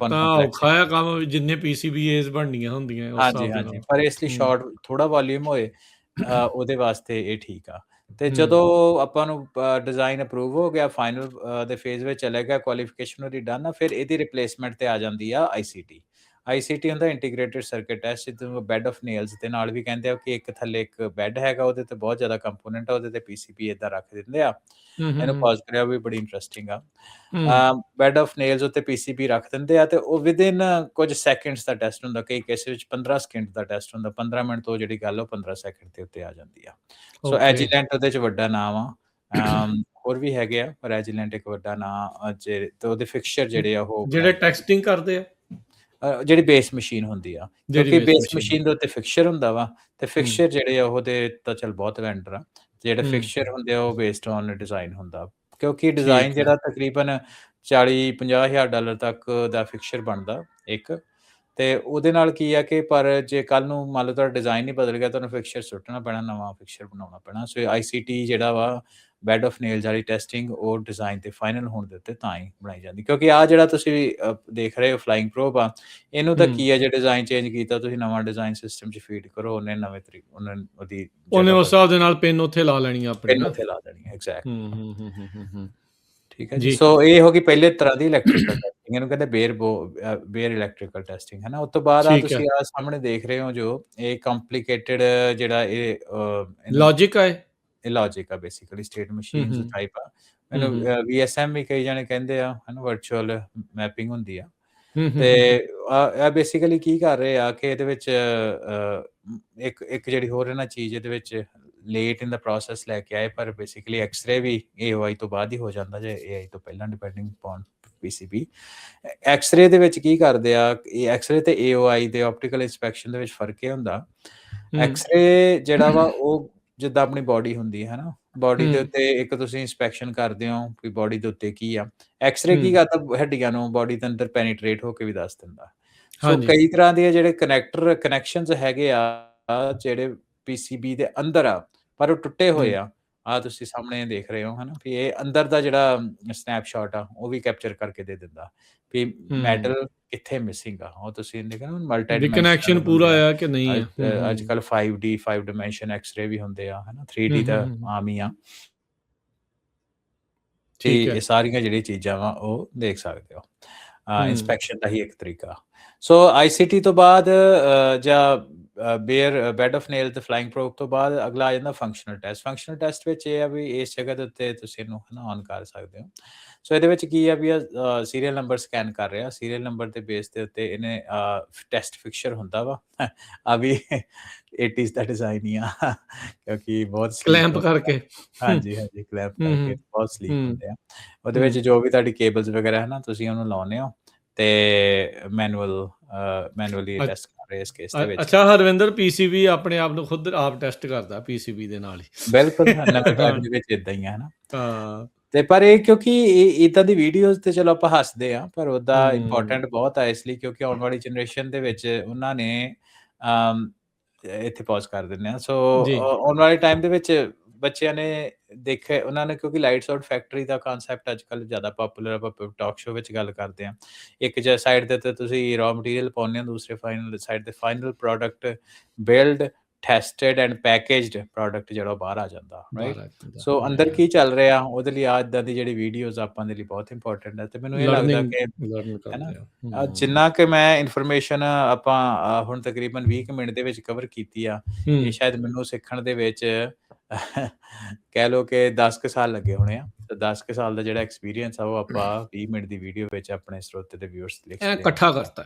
ਔਖਾ ਆ ਕੰਮ, ਜਿੰਨੇ PCBAs ਬਣਨੀਆਂ ਹੁੰਦੀਆਂ। ਹਾਂਜੀ, ਪਰ ਇਸ ਲਈ ਸ਼ਾਰਟ ਥੋੜਾ ਵੋਲਿਊਮ ਹੋਏ, ਉਹਦੇ ਵਾਸਤੇ ਇਹ ਠੀਕ ਆ। ਤੇ ਜਦੋਂ ਆਪਾਂ ਨੂੰ ਡਿਜ਼ਾਈਨ ਅਪਰੂਵ ਹੋ ਗਿਆ, ਫਾਈਨਲ ਦੇ ਫੇਜ਼ ਵਿੱਚ ਚਲੇ ਗਿਆ, ਕੁਆਲੀਫਿਕੇਸ਼ਨ ਉਹਦੀ ਡਨ ਆ, ਫਿਰ ਇਹਦੀ ਰਿਪਲੇਸਮੈਂਟ ਤੇ ਆ ਜਾਂਦੀ ਆ ICT ਹੁੰਦਾ, ਇੰਟੀਗ੍ਰੇਟਿਡ ਸਰਕਟ ਟੈਸਟ, ਜਿਹਨੂੰ ਬੈਡ ਆਫ ਨੇਲਸ ਦੇ ਨਾਲ ਵੀ ਕਹਿੰਦੇ ਆ, ਕਿ ਇੱਕ ਥੱਲੇ ਇੱਕ ਬੈਡ ਹੈਗਾ, ਉਹਦੇ ਤੇ ਬਹੁਤ ਜ਼ਿਆਦਾ ਕੰਪੋਨੈਂਟ ਆ, ਉਹਦੇ ਤੇ PCB ਏਦਾਂ ਰੱਖ ਦਿੰਦੇ ਆ। ਇਹਨੂੰ ਪੌਜ਼ ਕਰਿਆ, ਵੀ ਬੜੀ ਇੰਟਰਸਟਿੰਗ ਆ। ਬੈਡ ਆਫ ਨੇਲਸ ਉੱਤੇ PCB ਰੱਖ ਦਿੰਦੇ ਆ, ਤੇ ਉਹ ਵਿਦਿਨ ਕੁਝ ਸੈਕਿੰਡਸ ਦਾ ਟੈਸਟ ਹੁੰਦਾ, ਕਈ ਕੇਸ ਵਿੱਚ 15 ਸਕਿੰਟ ਦਾ ਟੈਸਟ ਹੁੰਦਾ। 15 ਮਿੰਟ ਤੋਂ ਜਿਹੜੀ ਗੱਲ ਉਹ 15 ਸੈਕਿੰਡ ਦੇ ਉੱਤੇ ਆ ਜਾਂਦੀ ਆ। ਸੋ ਐਜੀਲੈਂਟ ਉਹਦੇ 'ਚ ਵੱਡਾ ਨਾਮ ਆ। ਹੋਰ ਵੀ ਹੈਗੇ ਆ, ਪਰ ਐਜੀਲੈਂਟ ਇੱਕ ਵੱਡਾ ਨਾਂ, ਤੇ ਉਹਦੇ ਫਿਕਸਚਰ ਜਿਹੜੇ ਆ ਉਹ ਜਿਹੜੇ ਟੈਸਟਿੰਗ ਕਰਦੇ ਆ, ਜਿਹੜੀ ਬੇਸ ਮਸ਼ੀਨ ਹੁੰਦੀ ਆ, ਕਿਉਂਕਿ ਬੇਸ ਮਸ਼ੀਨ ਦੇ ਉੱਤੇ ਫਿਕਸਚਰ ਹੁੰਦਾ ਵਾ, ਤੇ ਫਿਕਸਚਰ ਜਿਹੜੇ ਆ ਉਹਦੇ ਤਾਂ ਚੱਲ ਬਹੁਤ ਵੈਂਡਰ ਆ, ਜਿਹੜੇ ਫਿਕਸਚਰ ਹੁੰਦੇ ਆ ਉਹ ਬੇਸਡ ਔਨ ਡਿਜ਼ਾਈਨ ਹੁੰਦਾ, ਕਿਉਂਕਿ ਡਿਜ਼ਾਈਨ ਜਿਹੜਾ ਤਕਰੀਬਨ $40,000-50,000 ਤੱਕ ਦਾ ਫਿਕਸਚਰ ਬਣਦਾ ਇੱਕ। ਤੇ ਉਹਦੇ ਨਾਲ ਕੀ ਆ ਕਿ ਪਰ ਜੇ ਕੱਲ ਨੂੰ ਮੰਨ ਲਓ ਤੁਹਾਡਾ ਡਿਜ਼ਾਈਨ ਹੀ ਬਦਲ ਗਿਆ, ਤੁਹਾਨੂੰ ਫਿਕਸਚਰ ਸੁੱਟਣਾ ਪੈਣਾ, ਨਵਾਂ ਫਿਕਸਚਰ ਬਣਾਉਣਾ ਪੈਣਾ। ਸੋ ICT ਜਿਹੜਾ ਵਾ ਬੈਡ ਆਫ ਨੇਲਸ ਵਾਲੀ ਟੈਸਟਿੰਗ ਉਹ ਡਿਜ਼ਾਈਨ ਤੇ ਫਾਈਨਲ ਹੋਣ ਦੇ ਉੱਤੇ ਤਾਂ ਹੀ ਬਣਾਈ ਜਾਂਦੀ, ਕਿਉਂਕਿ ਆ ਜਿਹੜਾ ਤੁਸੀਂ ਦੇਖ ਰਹੇ ਹੋ ਫਲਾਈਂਗ ਪ੍ਰੋਬ ਆ, ਇਹਨੂੰ ਤਾਂ ਕੀ ਆ, ਜੇ ਡਿਜ਼ਾਈਨ ਚੇਂਜ ਕੀਤਾ ਤੁਸੀਂ ਨਵਾਂ ਡਿਜ਼ਾਈਨ ਸਿਸਟਮ 'ਚ ਫੀਡ ਕਰੋ, ਉਹਨੇ ਨਵੇਂ ਤਰੀਕੇ ਉਹਦੀ ਉਹਨੇ ਉਸ ਹਿਸਾਬ ਦੇ ਨਾਲ ਪਿੰਨ ਉੱਥੇ ਲਾ ਲੈਣੀ ਆਪਣੀ ਪਿੰਨ ਨਾ। ਉੱਥੇ ਲਾ ਦੇਣੀ ਐਗਜ਼ੈਕਟਲੀ। ਠੀਕ ਹੈ ਜੀ। ਜੀ। ਸੋ ਇਹ ਹੋ ਗਈ ਪਹਿਲੇ ਤਰ੍ਹਾਂ ਦੀ ਇਲੈਕਟ੍ਰੀਕਲ ਟੈਸਟਿੰਗ, ਇਹਨੂੰ ਕਹਿੰਦੇ ਬੇਅਰ ਇਲੈਕਟ੍ਰੀਕਲ ਟੈਸਟਿੰਗ, ਹੈ ਨਾ। ਉਸ ਤੋਂ ਬਾਅਦ ਆ ਠੀਕ ਹੈ। ਤੁਸੀਂ ਆ ਸਾਹਮਣੇ ਦੇਖ ਰਹੇ ਹੋ ਜੋ ਇਹ ਕੰਪਲੀਕੇਟਡ ਜਿਹੜਾ ਇਹ ਲੌਜਿਕ ਆ ਇਹ ਲੌਜਿਕ ਆ, ਬੇਸਿਕਲੀ ਸਟੇਟ ਮਸ਼ੀਨਸ ਟਾਈਪ ਆ। ਮੈਨੂੰ VSM ਵੀ ਕਈ ਜਾਣੇ ਕਹਿੰਦੇ ਆ, ਹੈ ਨਾ, ਵਰਚੁਅਲ ਮੈਪਿੰਗ ਹੁੰਦੀ ਆ। ਤੇ ਇਹ ਬੇਸਿਕਲੀ ਕੀ ਕਰ ਰਹੇ ਆ ਕਿ ਇਹਦੇ ਵਿੱਚ ਇੱਕ ਜਿਹੜੀ ਹੋਰ ਇਹਨਾਂ ਚੀਜ਼ ਇਹਦੇ ਵਿੱਚ ਲੇਟ ਇਨ ਦਾ ਪ੍ਰੋਸੈਸ ਲੈ ਕੇ ਆਏ, ਪਰ ਬੇਸਿਕਲੀ ਐਕਸਰੇ ਵੀ AOI ਤੋਂ ਬਾਅਦ ਹੀ ਹੋ ਜਾਂਦਾ ਜੇ AI ਤੋਂ ਪਹਿਲਾਂ, ਡਿਪੈਂਡਿੰਗ ਅਪਨ PCB। ਐਕਸਰੇ ਦੇ ਵਿੱਚ ਕੀ ਕਰਦੇ ਆ, ਐਕਸਰੇ ਤੇ AOI ਦੇ ਆਪਟੀਕਲ ਇਨਸਪੈਕਸ਼ਨ ਦੇ ਵਿੱਚ ਫਰਕ ਇਹ ਹੁੰਦਾ, ਐਕਸਰੇ ਜਿਹੜਾ ਵਾ ਉਹ ਜਿੱਦਾਂ ਆਪਣੀ ਬੋਡੀ ਹੁੰਦੀ ਹੈ ਨਾ, ਬੋਡੀ ਦੇ ਉੱਤੇ ਇੱਕ ਤੁਸੀਂ ਇਨਸਪੈਕਸ਼ਨ ਕਰਦੇ ਹੋ ਕਿ ਬੋਡੀ ਦੇ ਉੱਤੇ ਕੀ ਆ, ਐਕਸਰੇ ਕੀ ਕਰਦਾ, ਹੱਡੀਆਂ ਨੂੰ ਬੋਡੀ ਦੇ ਅੰਦਰ ਪੈਨੀਟ੍ਰੇਟ ਹੋ ਕੇ ਵੀ ਦੱਸ ਦਿੰਦਾ। ਸੋ ਕਈ ਤਰ੍ਹਾਂ ਦੇ ਜਿਹੜੇ ਕਨੈਕਸ਼ਨਸ ਹੈਗੇ ਆ ਜਿਹੜੇ PCB ਦੇ ਅੰਦਰ ਆ, ਪਰ ਉਹ ਟੁੱਟੇ ਹੋਏ ਆ ਤੁਸੀਂ ਸਾਹਮਣੇ ਦੇਖ ਰਹੇ ਹੋ, ਹੈ ਨਾ, ਵੀ ਇਹ ਅੰਦਰ ਦਾ ਜਿਹੜਾ ਸਨੈਪਸ਼ਾਟ ਆ ਉਹ ਵੀ ਕੈਪਚਰ ਕਰਕੇ ਦੇ ਦਿੰਦਾ ਵੀ ਮੈਟਲ ਕਿੱਥੇ ਮਿਸਿੰਗ ਆ। ਉਹ ਤੁਸੀਂ ਦੇਖਿਆ ਨਾ, ਮਲਟੀ ਕਨੈਕਸ਼ਨ ਪੂਰਾ ਆ ਕਿ ਨਹੀਂ ਆ। ਅੱਜ ਕੱਲ 5D 5 ਡਾਈਮੈਂਸ਼ਨ ਐਕਸਰੇ ਵੀ ਹੁੰਦੇ ਆ, ਹੈ ਨਾ, 3D ਤਾਂ ਆਮ ਹੀ ਆ। ਤੇ ਇਹ ਸਾਰੀਆਂ ਜਿਹੜੀਆਂ ਚੀਜ਼ਾਂ ਵਾ ਉਹ ਦੇਖ ਸਕਦੇ ਹੋ, ਇਨਸਪੈਕਸ਼ਨ ਦਾ ਹੀ ਇੱਕ ਤਰੀਕਾ। ਸੋ ICT ਤੋਂ ਬਾਅਦ ਜਾਂ ਬੈਡ ਆਫ ਨੇਲ ਤੇ ਫਲਾਈਂਗ ਪ੍ਰੋਬ ਤੋਂ ਬਾਅਦ ਅਗਲਾ ਆ ਜਾਂਦਾ ਫੰਕਸ਼ਨਲ ਟੈਸਟ। ਫੰਕਸ਼ਨਲ ਟੈਸਟ ਵਿੱਚ ਇਹ ਆ ਵੀ ਇਸ ਜਗ੍ਹਾ ਦੇ ਉੱਤੇ ਤੁਸੀਂ ਇਹਨੂੰ ਔਨ ਕਰ ਸਕਦੇ ਹੋ। ਸੋ ਇਹਦੇ ਵਿੱਚ ਕੀ ਆ ਵੀ ਸੀਰੀਅਲ ਨੰਬਰ ਸਕੈਨ ਕਰ ਰਿਹਾ, ਸੀਰੀਅਲ ਨੰਬਰ ਦੇ ਬੇਸ ਦੇ ਉੱਤੇ ਇਹਨੇ ਟੈਸਟ ਫਿਕਸਚਰ ਹੁੰਦਾ ਵਾ, ਆ ਵੀ 80s ਦਾ ਡਿਜ਼ਾਈਨ ਹੀ ਆ, ਕਿਉਂਕਿ ਬਹੁਤ ਕਲੈਂਪ ਕਰਕੇ। ਹਾਂਜੀ ਕਲੈਂਪ ਕਰਕੇ ਬਹੁਤ ਸਲੀਕ ਹੁੰਦੇ ਆ। ਉਹਦੇ ਵਿੱਚ ਜੋ ਵੀ ਤੁਹਾਡੀ ਕੇਬਲਸ ਵਗੈਰਾ ਹੈ ਨਾ, ਤੁਸੀਂ ਉਹਨੂੰ ਲਾਉਂਦੇ ਹੋ ਤੇ ਮੈਨੂਅਲੀ ਟੈਸਟ ਕਰ ਰਹੇ ਇਸ ਕੇਸ ਦੇ ਵਿੱਚ। ਅੱਛਾ ਹਰਵਿੰਦਰ, PCB ਆਪਣੇ ਆਪ ਨੂੰ ਖੁਦ ਆਪ ਟੈਸਟ ਕਰਦਾ PCB ਦੇ ਨਾਲ ਹੀ। ਬਿਲਕੁਲ, ਨਵੇਂ ਟਾਈਮ ਦੇ ਵਿੱਚ ਇਦਾਂ ਹੀ ਆ, ਹੈ ਨਾ। ਤੇ ਪਰ ਇਹ ਕਿਉਂਕਿ ਇਦਾਂ ਦੀ ਵੀਡੀਓਜ਼ ਤੇ ਚਲੋ ਆਪਾਂ ਹੱਸਦੇ ਆ, ਪਰ ਉਹਦਾ ਇੰਪੋਰਟੈਂਟ ਬਹੁਤ ਆ ਇਸ ਲਈ ਕਿਉਂਕਿ ਆਉਣ ਵਾਲੀ ਜਨਰੇਸ਼ਨ ਦੇ ਵਿੱਚ ਉਹਨਾਂ ਨੇ ਇੱਥੇ ਪੌਜ਼ ਕਰ ਦਿੰਦੇ ਆ। ਸੋ ਆਉਣ ਵਾਲੇ ਟਾਈਮ ਦੇ ਵਿੱਚ ਬੱਚਿਆਂ ਨੇ ਦੇਖਿਆ, ਉਹਨਾਂ ਨੇ, ਕਿਉਂਕਿ ਲਾਈਟਸ ਆਊਟ ਫੈਕਟਰੀ ਦਾ ਕਨਸੈਪਟ ਅੱਜ ਕੱਲ੍ਹ ਜ਼ਿਆਦਾ ਪਾਪੂਲਰ, ਆਪਾਂ ਟਾਕ ਸ਼ੋ ਵਿੱਚ ਗੱਲ ਕਰਦੇ ਹਾਂ। ਇੱਕ ਸਾਈਡ ਦੇ ਉੱਤੇ ਤੁਸੀਂ ਰॉ ਮਟੀਰੀਅਲ ਪਾਉਂਦੇ ਹੋ, ਦੂਸਰੇ ਸਾਈਡ ਤੇ final product build tested and packaged product ਜਿਹੜਾ ਬਾਹਰ ਆ ਜਾਂਦਾ, ਰਾਈਟ। ਸੋ ਅੰਦਰ ਕੀ ਚੱਲ ਰਿਹਾ ਉਹਦੇ ਲਈ ਇੱਦਾਂ ਦੀ ਜਿਹੜੀ ਵੀਡੀਓਜ਼ ਆਪਾਂ ਦੇ ਲਈ ਬਹੁਤ ਇੰਪੋਰਟੈਂਟ ਹੈ। ਤੇ ਮੈਨੂੰ ਇਹ ਲੱਗਦਾ ਕਿ ਹੈ ਨਾ, ਜਿੰਨਾ ਕਿ ਮੈਂ ਇਨਫੋਰਮੇਸ਼ਨ ਆਪਾਂ ਹੁਣ ਤਕਰੀਬਨ 20 ਮਿੰਟ ਦੇ ਵਿੱਚ ਕਵਰ ਕੀਤੀ ਆ, ਇਹ ਸ਼ਾਇਦ ਮੈਨੂੰ ਸਿੱਖਣ ਦੇ ਵਿੱਚ ਕਹਿ ਲਓ ਕਿ 10 ਕੁ ਸਾਲ ਲੱਗੇ ਹੋਣੇ ਆ। ਤੇ 10 ਕੁ ਸਾਲ ਦਾ ਜਿਹੜਾ ਐਕਸਪੀਰੀਅੰਸ ਆ ਉਹ ਆਪਾਂ 20 ਮਿੰਟ ਦੀ ਵੀਡੀਓ ਵਿੱਚ ਆਪਣੇ ਸਰੋਤੇ ਤੇ ਵਿਊਅਰਸ ਲਈ ਇਕੱਠਾ ਕਰਤਾ।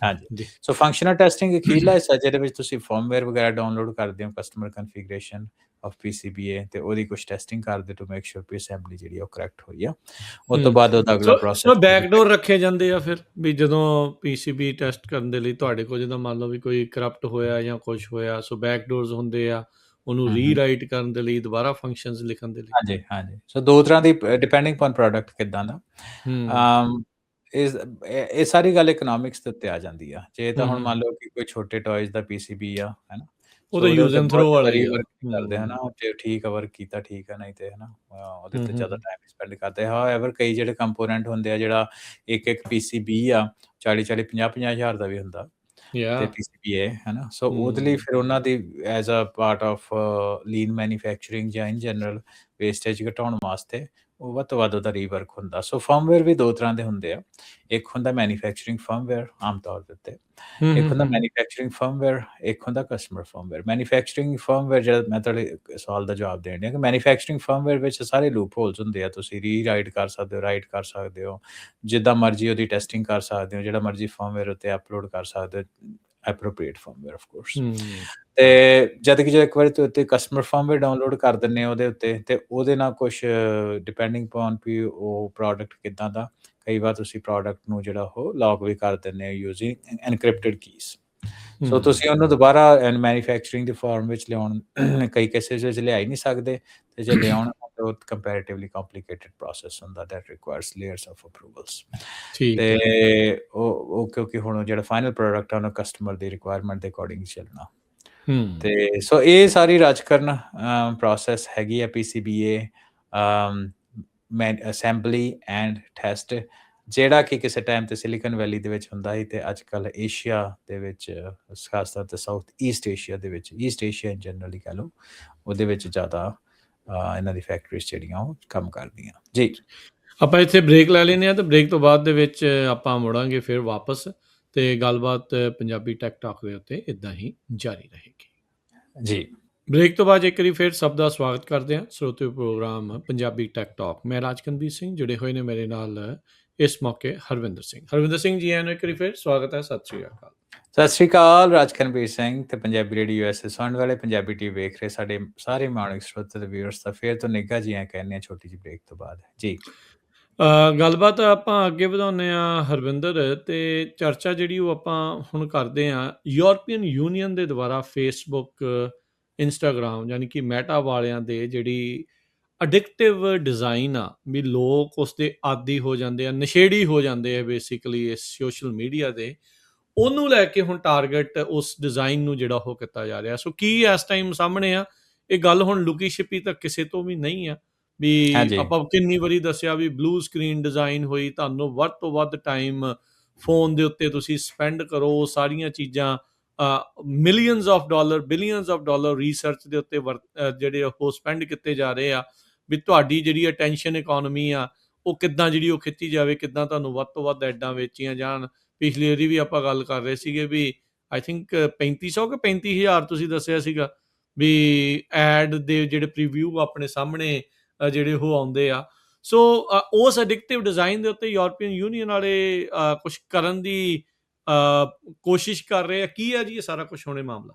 ਹਾਂਜੀ। ਸੋ ਫੰਕਸ਼ਨਲ ਟੈਸਟਿੰਗ ਅਖੀਰਲਾ ਹਿੱਸਾ ਜਿਹਦੇ ਵਿੱਚ ਤੁਸੀਂ ਫਰਮਵੇਅਰ ਵਗੈਰਾ ਡਾਊਨਲੋਡ ਕਰਦੇ ਹੋ, ਕਸਟਮਰ ਕਨਫੀਗਰੇਸ਼ਨ ਆਫ PCBA, ਤੇ ਉਹਦੀ ਕੁਝ ਟੈਸਟਿੰਗ ਕਰਦੇ ਟੂ ਮੇਕ ਸ਼ੋਰ ਵੀ ਅਸੈਂਬਲੀ ਜਿਹੜੀ ਉਹ ਕਰੈਕਟ ਹੋਈ ਆ। ਉਸ ਤੋਂ ਬਾਅਦ ਉਹਦਾ ਅਗਲਾ ਪ੍ਰੋਸੈਸ। ਸੋ ਬੈਕਡੋਰ ਰੱਖੇ ਜਾਂਦੇ ਆ ਫਿਰ ਵੀ ਜਦੋਂ PCB ਟੈਸਟ ਕਰਨ ਦੇ ਲਈ ਤੁਹਾਡੇ ਕੋਲ, ਜਦੋਂ ਮੰਨ ਲਓ ਵੀ ਕੋਈ ਕਰਪਟ ਹੋਇਆ ਜਾਂ ਕੁਝ ਹੋਇਆ, ਸੋ ਬੈਕਡੋਰਸ ਹੁੰਦੇ ਆ ਉਹਨੂੰ ਰੀਰਾਈਟ ਕਰਨ ਦੇ ਲਈ, ਦੁਬਾਰਾ ਫੰਕਸ਼ਨਸ ਲਿਖਣ ਦੇ ਲਈ। ਹਾਂਜੀ ਸੋ ਦੋ ਤਰ੍ਹਾਂ ਦੀ, ਡਿਪੈਂਡਿੰਗ ਔਨ ਪ੍ਰੋਡਕਟ ਕਿੱਦਾਂ ਦਾ। ਇਹ ਸਾਰੀ ਗੱਲ ਇਕਨੋਮਿਕਸ ਦੇ ਉੱਤੇ ਆ ਜਾਂਦੀ ਆ। ਜੇ ਤਾਂ ਹੁਣ ਮੰਨ ਲਓ ਕਿ ਕੋਈ ਛੋਟੇ ਟॉयਜ਼ ਦਾ PCB ਆ, ਹੈ ਨਾ, ਉਹਦਾ ਯੂਜ਼ ਐਂਡ ਥਰੋ ਵਾਲਾ ਹੀ ਕਰਦੇ ਹਨ, ਜੇ ਠੀਕ ਕਵਰ ਕੀਤਾ ਠੀਕ ਆ, ਨਹੀਂ ਤੇ ਹੈ ਨਾ ਉਹਦੇ ਤੇ ਜ਼ਿਆਦਾ ਟਾਈਮ ਸਪੈਂਡ ਕਰਦੇ। ਹਾਊਐਵਰ ਕਈ ਜਿਹੜੇ ਕੰਪੋਨੈਂਟ ਹੁੰਦੇ ਆ, ਜਿਹੜਾ ਇੱਕ PCB ਆ 40 50 ਹਜ਼ਾਰ ਦਾ ਵੀ ਹੁੰਦਾ ਤੇ PCBA, ਹੈ ਨਾ। ਸੋ ਉਹਦੇ ਲਈ ਫਿਰ ਉਹਨਾਂ ਦੀ as a part of lean manufacturing ਜਾਂ ਇਨ ਜਨਰਲ ਵੇਸਟੇਜ ਘਟਾਉਣ ਵਾਸਤੇ ਉਹ ਵੱਧ ਤੋਂ ਵੱਧ ਉਹਦਾ ਰੀਵਰਕ ਹੁੰਦਾ। ਸੋ ਫਰਮਵੇਅਰ ਵੀ ਦੋ ਤਰ੍ਹਾਂ ਦੇ ਹੁੰਦੇ ਆ। ਇੱਕ ਹੁੰਦਾ ਮੈਨੂਫੈਕਚਰਿੰਗ ਫਰਮਵੇਅਰ ਆਮ ਤੌਰ ਦੇ ਉੱਤੇ, ਇੱਕ ਹੁੰਦਾ ਮੈਨੂਫੈਕਚਰਿੰਗ ਫਰਮਵੇਅਰ, ਇੱਕ ਹੁੰਦਾ ਕਸਟਮਰ ਫਰਮਵੇਅਰ। ਮੈਨੂਫੈਕਚਰਿੰਗ ਫਰਮਵੇਅਰ ਜਿਹੜਾ ਮੈਂ ਤੁਹਾਡੇ ਸਵਾਲ ਦਾ ਜਵਾਬ ਦੇਣ ਡਿਆ ਕਿ ਮੈਨੂਫੈਕਚਰਿੰਗ ਫਰਮਵੇਅਰ ਵਿੱਚ ਸਾਰੇ ਲੂਪ ਹੋਲਸ ਹੁੰਦੇ ਆ। ਤੁਸੀਂ ਰੀਰਾਈਟ ਕਰ ਸਕਦੇ ਹੋ, ਰਾਈਟ ਕਰ ਸਕਦੇ ਹੋ, ਜਿੱਦਾਂ ਮਰਜ਼ੀ ਉਹਦੀ ਟੈਸਟਿੰਗ ਕਰ ਸਕਦੇ ਹੋ, ਜਿਹੜਾ ਮਰਜ਼ੀ ਫਰਮਵੇਅਰ ਉੱਤੇ ਅਪਲੋਡ ਕਰ ਸਕਦੇ ਹੋ, ਐਪਰੋਪ੍ਰੀਏਟ ਫਰਮਵੇਅਰ ਆਫ ਕੋਰਸ। ਤੇ ਜਦ ਕਿ ਇੱਕ ਵਾਰੀ ਉੱਤੇ ਕਸਟਮਰ ਫਰਮਵੇਅਰ ਡਾਊਨਲੋਡ ਕਰ ਦਿੰਦੇ ਉਹਦੇ ਉੱਤੇ, ਤੇ ਉਹਦੇ ਨਾਲ ਕੁਛ ਡਿਪੈਂਡਿੰਗ ਅਪਨ ਵੀ ਉਹ ਪ੍ਰੋਡਕਟ ਕਿੱਦਾਂ ਦਾ, ਕਈ ਵਾਰ ਤੁਸੀਂ ਪ੍ਰੋਡਕਟ ਨੂੰ ਜਿਹੜਾ ਉਹ ਲੌਕ ਵੀ ਕਰ ਦਿੰਦੇ ਹੋ ਯੂਜ਼ਿੰਗ ਐਨਕ੍ਰਿਪਟਡ ਕੀਜ਼। ਸੋ ਤੁਸੀਂ ਉਹਨੂੰ ਦੁਬਾਰਾ ਮੈਨੂਫੈਕਚਰਿੰਗ ਦੀ ਫਾਰਮ ਵਿੱਚ ਲਿਆਉਣ ਕਈ ਕੇਸਿਸ ਵਿੱਚ ਲਿਆ ਹੀ ਨਹੀਂ ਸਕਦੇ, ਤੇ ਜੇ ਲਿਆਉਣ ਉਹ ਕੰਪੈਰੇਟਿਵਲੀ ਕੰਪਲੀਕੇਟਡ ਪ੍ਰੋਸੈਸ ਹੁੰਦਾ that requires layers of approvals. ਤੇ ਉਹ ਕਿਉਂਕਿ ਹੁਣ ਜਿਹੜਾ ਫਾਈਨਲ ਪ੍ਰੋਡਕਟ ਆ ਉਹਨੂੰ ਕਸਟਮਰ ਦੀ ਰਿਕੁਆਇਰਮੈਂਟ ਦੇ ਅਕੋਰਡਿੰਗ ਚੱਲਣਾ। ਤੇ ਸੋ ਇਹ ਸਾਰੀ ਰਾਜ ਕਰਨ ਪ੍ਰੋਸੈਸ ਹੈਗੀ ਆ PCBA ਅਸੈਂਬਲੀ ਐਂਡ ਟੈਸਟ, ਜਿਹੜਾ ਕਿ ਕਿਸੇ ਟਾਈਮ ਤੇ ਸਿਲੀਕਨ ਵੈਲੀ ਦੇ ਵਿੱਚ ਹੁੰਦਾ ਸੀ, ਤੇ ਅੱਜ ਕੱਲ੍ਹ ਏਸ਼ੀਆ ਦੇ ਵਿੱਚ, ਖਾਸ ਤੌਰ ਤੇ ਸਾਊਥ ਈਸਟ ਏਸ਼ੀਆ ਦੇ ਵਿੱਚ, ਈਸਟ ਏਸ਼ੀਆ ਜਨਰਲੀ ਕਹਿ ਲਓ, ਉਹਦੇ ਵਿੱਚ ਜ਼ਿਆਦਾ ਇਹਨਾਂ ਦੀ ਫੈਕਟਰੀਜ਼ ਜਿਹੜੀਆਂ ਉਹ ਕੰਮ ਕਰਦੀਆਂ ਜੀ। ਆਪਾਂ ਇੱਥੇ ਬ੍ਰੇਕ ਲੈ ਲੈਂਦੇ ਹਾਂ, ਤੇ ਬ੍ਰੇਕ ਤੋਂ ਬਾਅਦ ਦੇ ਵਿੱਚ ਆਪਾਂ ਮੁੜਾਂਗੇ ਫਿਰ ਵਾਪਸ, ਤੇ ਗੱਲਬਾਤ ਪੰਜਾਬੀ ਟੈਕ ਟਾਕ ਦੇ ਉੱਤੇ ਇੱਦਾਂ ਹੀ ਜਾਰੀ ਰਹੇਗੀ ਜੀ। ਬ੍ਰੇਕ ਤੋਂ ਬਾਅਦ ਇੱਕ ਵਾਰੀ ਫਿਰ ਸਭ ਦਾ ਸਵਾਗਤ ਕਰਦੇ ਹਾਂ ਸਰੋਤੇ ਪ੍ਰੋਗਰਾਮ ਪੰਜਾਬੀ ਟੈਕ ਟਾਕ। ਮੈਂ ਰਾਜਕਨਵੀਰ ਸਿੰਘ, ਜੁੜੇ ਹੋਏ ਨੇ ਮੇਰੇ ਨਾਲ ਇਸ ਮੌਕੇ ਹਰਵਿੰਦਰ ਸਿੰਘ ਜੀ ਆਇਆਂ ਨੂੰ ਇੱਕ ਵਾਰੀ ਫਿਰ ਸਵਾਗਤ ਹੈ। ਸਤਿ ਸ਼੍ਰੀ ਅਕਾਲ। ਸਤਿ ਸ਼੍ਰੀ ਅਕਾਲ, ਰਾਜਕਨਵੀਰ ਸਿੰਘ ਤੇ ਪੰਜਾਬੀ ਰੇਡੀਓ USA ਸੁਣਨ ਵਾਲੇ, ਪੰਜਾਬੀ ਟੀਵੀ ਵੇਖ ਰਹੇ ਸਾਡੇ ਸਾਰੇ ਮਾਣਕ ਸਰੋਤੇ ਤੇ ਵਿਊਅਰਸ ਦਾ ਫਿਰ ਤੋਂ ਨਿੱਘਾ ਜੀ ਆਇਆਂ ਕਹਿੰਦੇ ਹਾਂ ਛੋਟੀ ਜਿਹੀ ਬ੍ਰੇਕ ਤੋਂ ਬਾਅਦ ਜੀ। ਗੱਲਬਾਤ ਆਪਾਂ ਅੱਗੇ ਵਧਾਉਂਦੇ ਹਾਂ ਹਰਵਿੰਦਰ, ਤੇ ਚਰਚਾ ਜਿਹੜੀ ਉਹ ਆਪਾਂ ਹੁਣ ਕਰਦੇ ਹਾਂ ਯੂਰਪੀਅਨ ਯੂਨੀਅਨ ਦੇ ਦੁਆਰਾ ਫੇਸਬੁੱਕ, ਇੰਸਟਾਗ੍ਰਾਮ ਯਾਨੀ ਕਿ ਮੈਟਾ ਵਾਲਿਆਂ ਦੇ ਜਿਹੜੀ ਅਡਿਕਟਿਵ ਡਿਜ਼ਾਈਨ ਆ, ਵੀ ਲੋਕ ਉਸ ਦੇ ਆਦੀ ਹੋ ਜਾਂਦੇ ਆ, ਨਸ਼ੇੜੀ ਹੋ ਜਾਂਦੇ ਆ ਬੇਸਿਕਲੀ ਇਸ ਸੋਸ਼ਲ ਮੀਡੀਆ ਦੇ, ਉਹਨੂੰ ਲੈ ਕੇ ਹੁਣ ਟਾਰਗੇਟ ਉਸ ਡਿਜ਼ਾਈਨ ਨੂੰ ਜਿਹੜਾ ਉਹ ਕੀਤਾ ਜਾ ਰਿਹਾ। ਸੋ ਕੀ ਇਸ ਟਾਈਮ ਸਾਹਮਣੇ ਆ, ਇਹ ਗੱਲ ਹੁਣ ਲੁਕੀ ਛਿਪੀ ਤਾਂ ਕਿਸੇ ਤੋਂ ਵੀ ਨਹੀਂ ਆ, ਵੀ ਹਾਂਜੀ। ਆਪਾਂ ਕਿੰਨੀ ਵਾਰੀ ਦੱਸਿਆ ਵੀ ਬਲੂ ਸਕਰੀਨ ਡਿਜ਼ਾਈਨ ਹੋਈ, ਤੁਹਾਨੂੰ ਵੱਧ ਤੋਂ ਵੱਧ ਟਾਈਮ ਫੋਨ ਦੇ ਉੱਤੇ ਤੁਸੀਂ ਸਪੈਂਡ ਕਰੋ, ਸਾਰੀਆਂ ਚੀਜ਼ਾਂ millions of dollar, billions of dollar research ਦੇ ਉੱਤੇ ਜਿਹੜੇ ਉਹ ਸਪੈਂਡ ਕੀਤੇ ਜਾ ਰਹੇ ਆ, ਵੀ ਤੁਹਾਡੀ ਜਿਹੜੀ ਅਟੈਂਸ਼ਨ ਇਕੋਨਮੀ ਆ ਉਹ ਕਿੱਦਾਂ ਜਿਹੜੀ ਉਹ ਖਿੱਚੀ ਜਾਵੇ, ਕਿੱਦਾਂ ਤੁਹਾਨੂੰ ਵੱਧ ਤੋਂ ਵੱਧ ਐਡਾਂ ਵੇਚੀਆਂ ਜਾਣ। ਪਿਛਲੀ ਵਾਰੀ ਵੀ ਆਪਾਂ ਗੱਲ ਕਰ ਰਹੇ ਸੀਗੇ ਵੀ ਆਈ ਥਿੰਕ 3500 ਕਿ 35,000 ਤੁਸੀਂ ਦੱਸਿਆ ਸੀਗਾ ਵੀ ਐਡ ਦੇ ਜਿਹੜੇ ਪ੍ਰੀਵਿਊ ਆਪਣੇ ਸਾਹਮਣੇ ਜਿਹੜੇ ਉਹ ਆਉਂਦੇ ਆ। ਸੋ ਉਸ ਅਡਿਕਟਿਵ ਡਿਜ਼ਾਈਨ ਦੇ ਉੱਤੇ ਯੂਰਪੀਅਨ ਯੂਨੀਅਨ ਵਾਲੇ ਕੁਛ ਕਰਨ ਦੀ ਕੋਸ਼ਿਸ਼ ਕਰ ਰਹੇ ਆ। ਕੀ ਹੈ ਜੀ ਇਹ ਸਾਰਾ ਕੁਛ ਹੋਣੇ ਮਾਮਲਾ?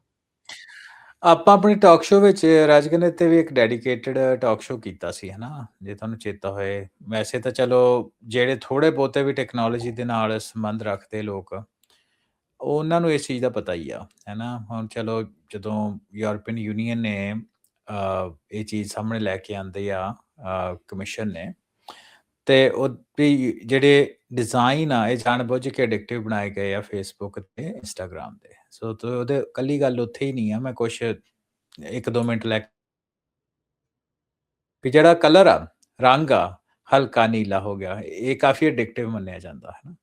ਆਪਾਂ ਆਪਣੇ ਟਾਕ ਸ਼ੋਅ ਵਿੱਚ ਰਾਜਗਨ ਤੇ ਵੀ ਇੱਕ ਡੈਡੀਕੇਟਡ ਟਾਕ ਸ਼ੋਅ ਕੀਤਾ ਸੀ, ਹਨਾ, ਜੇ ਤੁਹਾਨੂੰ ਚੇਤਾ ਹੋਏ। ਵੈਸੇ ਤਾਂ ਚਲੋ ਜਿਹੜੇ ਥੋੜੇ ਬਹੁਤੇ ਵੀ ਟੈਕਨੋਲੋਜੀ ਦੇ ਨਾਲ ਸੰਬੰਧ ਰੱਖਦੇ ਲੋਕ, ਉਹਨਾਂ ਨੂੰ ਇਸ ਚੀਜ਼ ਦਾ ਪਤਾ ਹੀ ਆ, ਹਨਾ। ਹੁਣ ਚਲੋ ਜਦੋਂ ਯੂਰਪੀਅਨ ਯੂਨੀਅਨ ਨੇ ਇਹ ਚੀਜ਼ ਸਾਹਮਣੇ ਲੈ ਕੇ ਆਂਦੀ ਆ, ਕਮਿਸ਼ਨ ਨੇ, ਤੇ ਉਹ ਵੀ ਜਿਹੜੇ ਡਿਜ਼ਾਈਨ ਆ ਇਹ ਜਾਣਬੁੱਝ ਕੇ ਐਡਿਕਟਿਵ ਬਣਾਏ ਗਏ ਆ ਫੇਸਬੁੱਕ ਤੇ ਇੰਸਟਾਗ੍ਰਾਮ ਤੇ। ਸੋ ਉਹਦੇ ਕੱਲੀ ਗੱਲ ਉੱਥੇ ਹੀ ਨਹੀਂ ਆ। ਮੈਂ ਕੁਛ 1-2 ਮਿੰਟ ਲੈ ਵੀ ਜਿਹੜਾ ਕਲਰ ਆ, ਰੰਗ ਆ, ਹਲਕਾ ਨੀਲਾ ਹੋ ਗਿਆ, ਇਹ ਕਾਫੀ ਐਡਿਕਟਿਵ ਮੰਨਿਆ ਜਾਂਦਾ ਹੈ ਨਾ।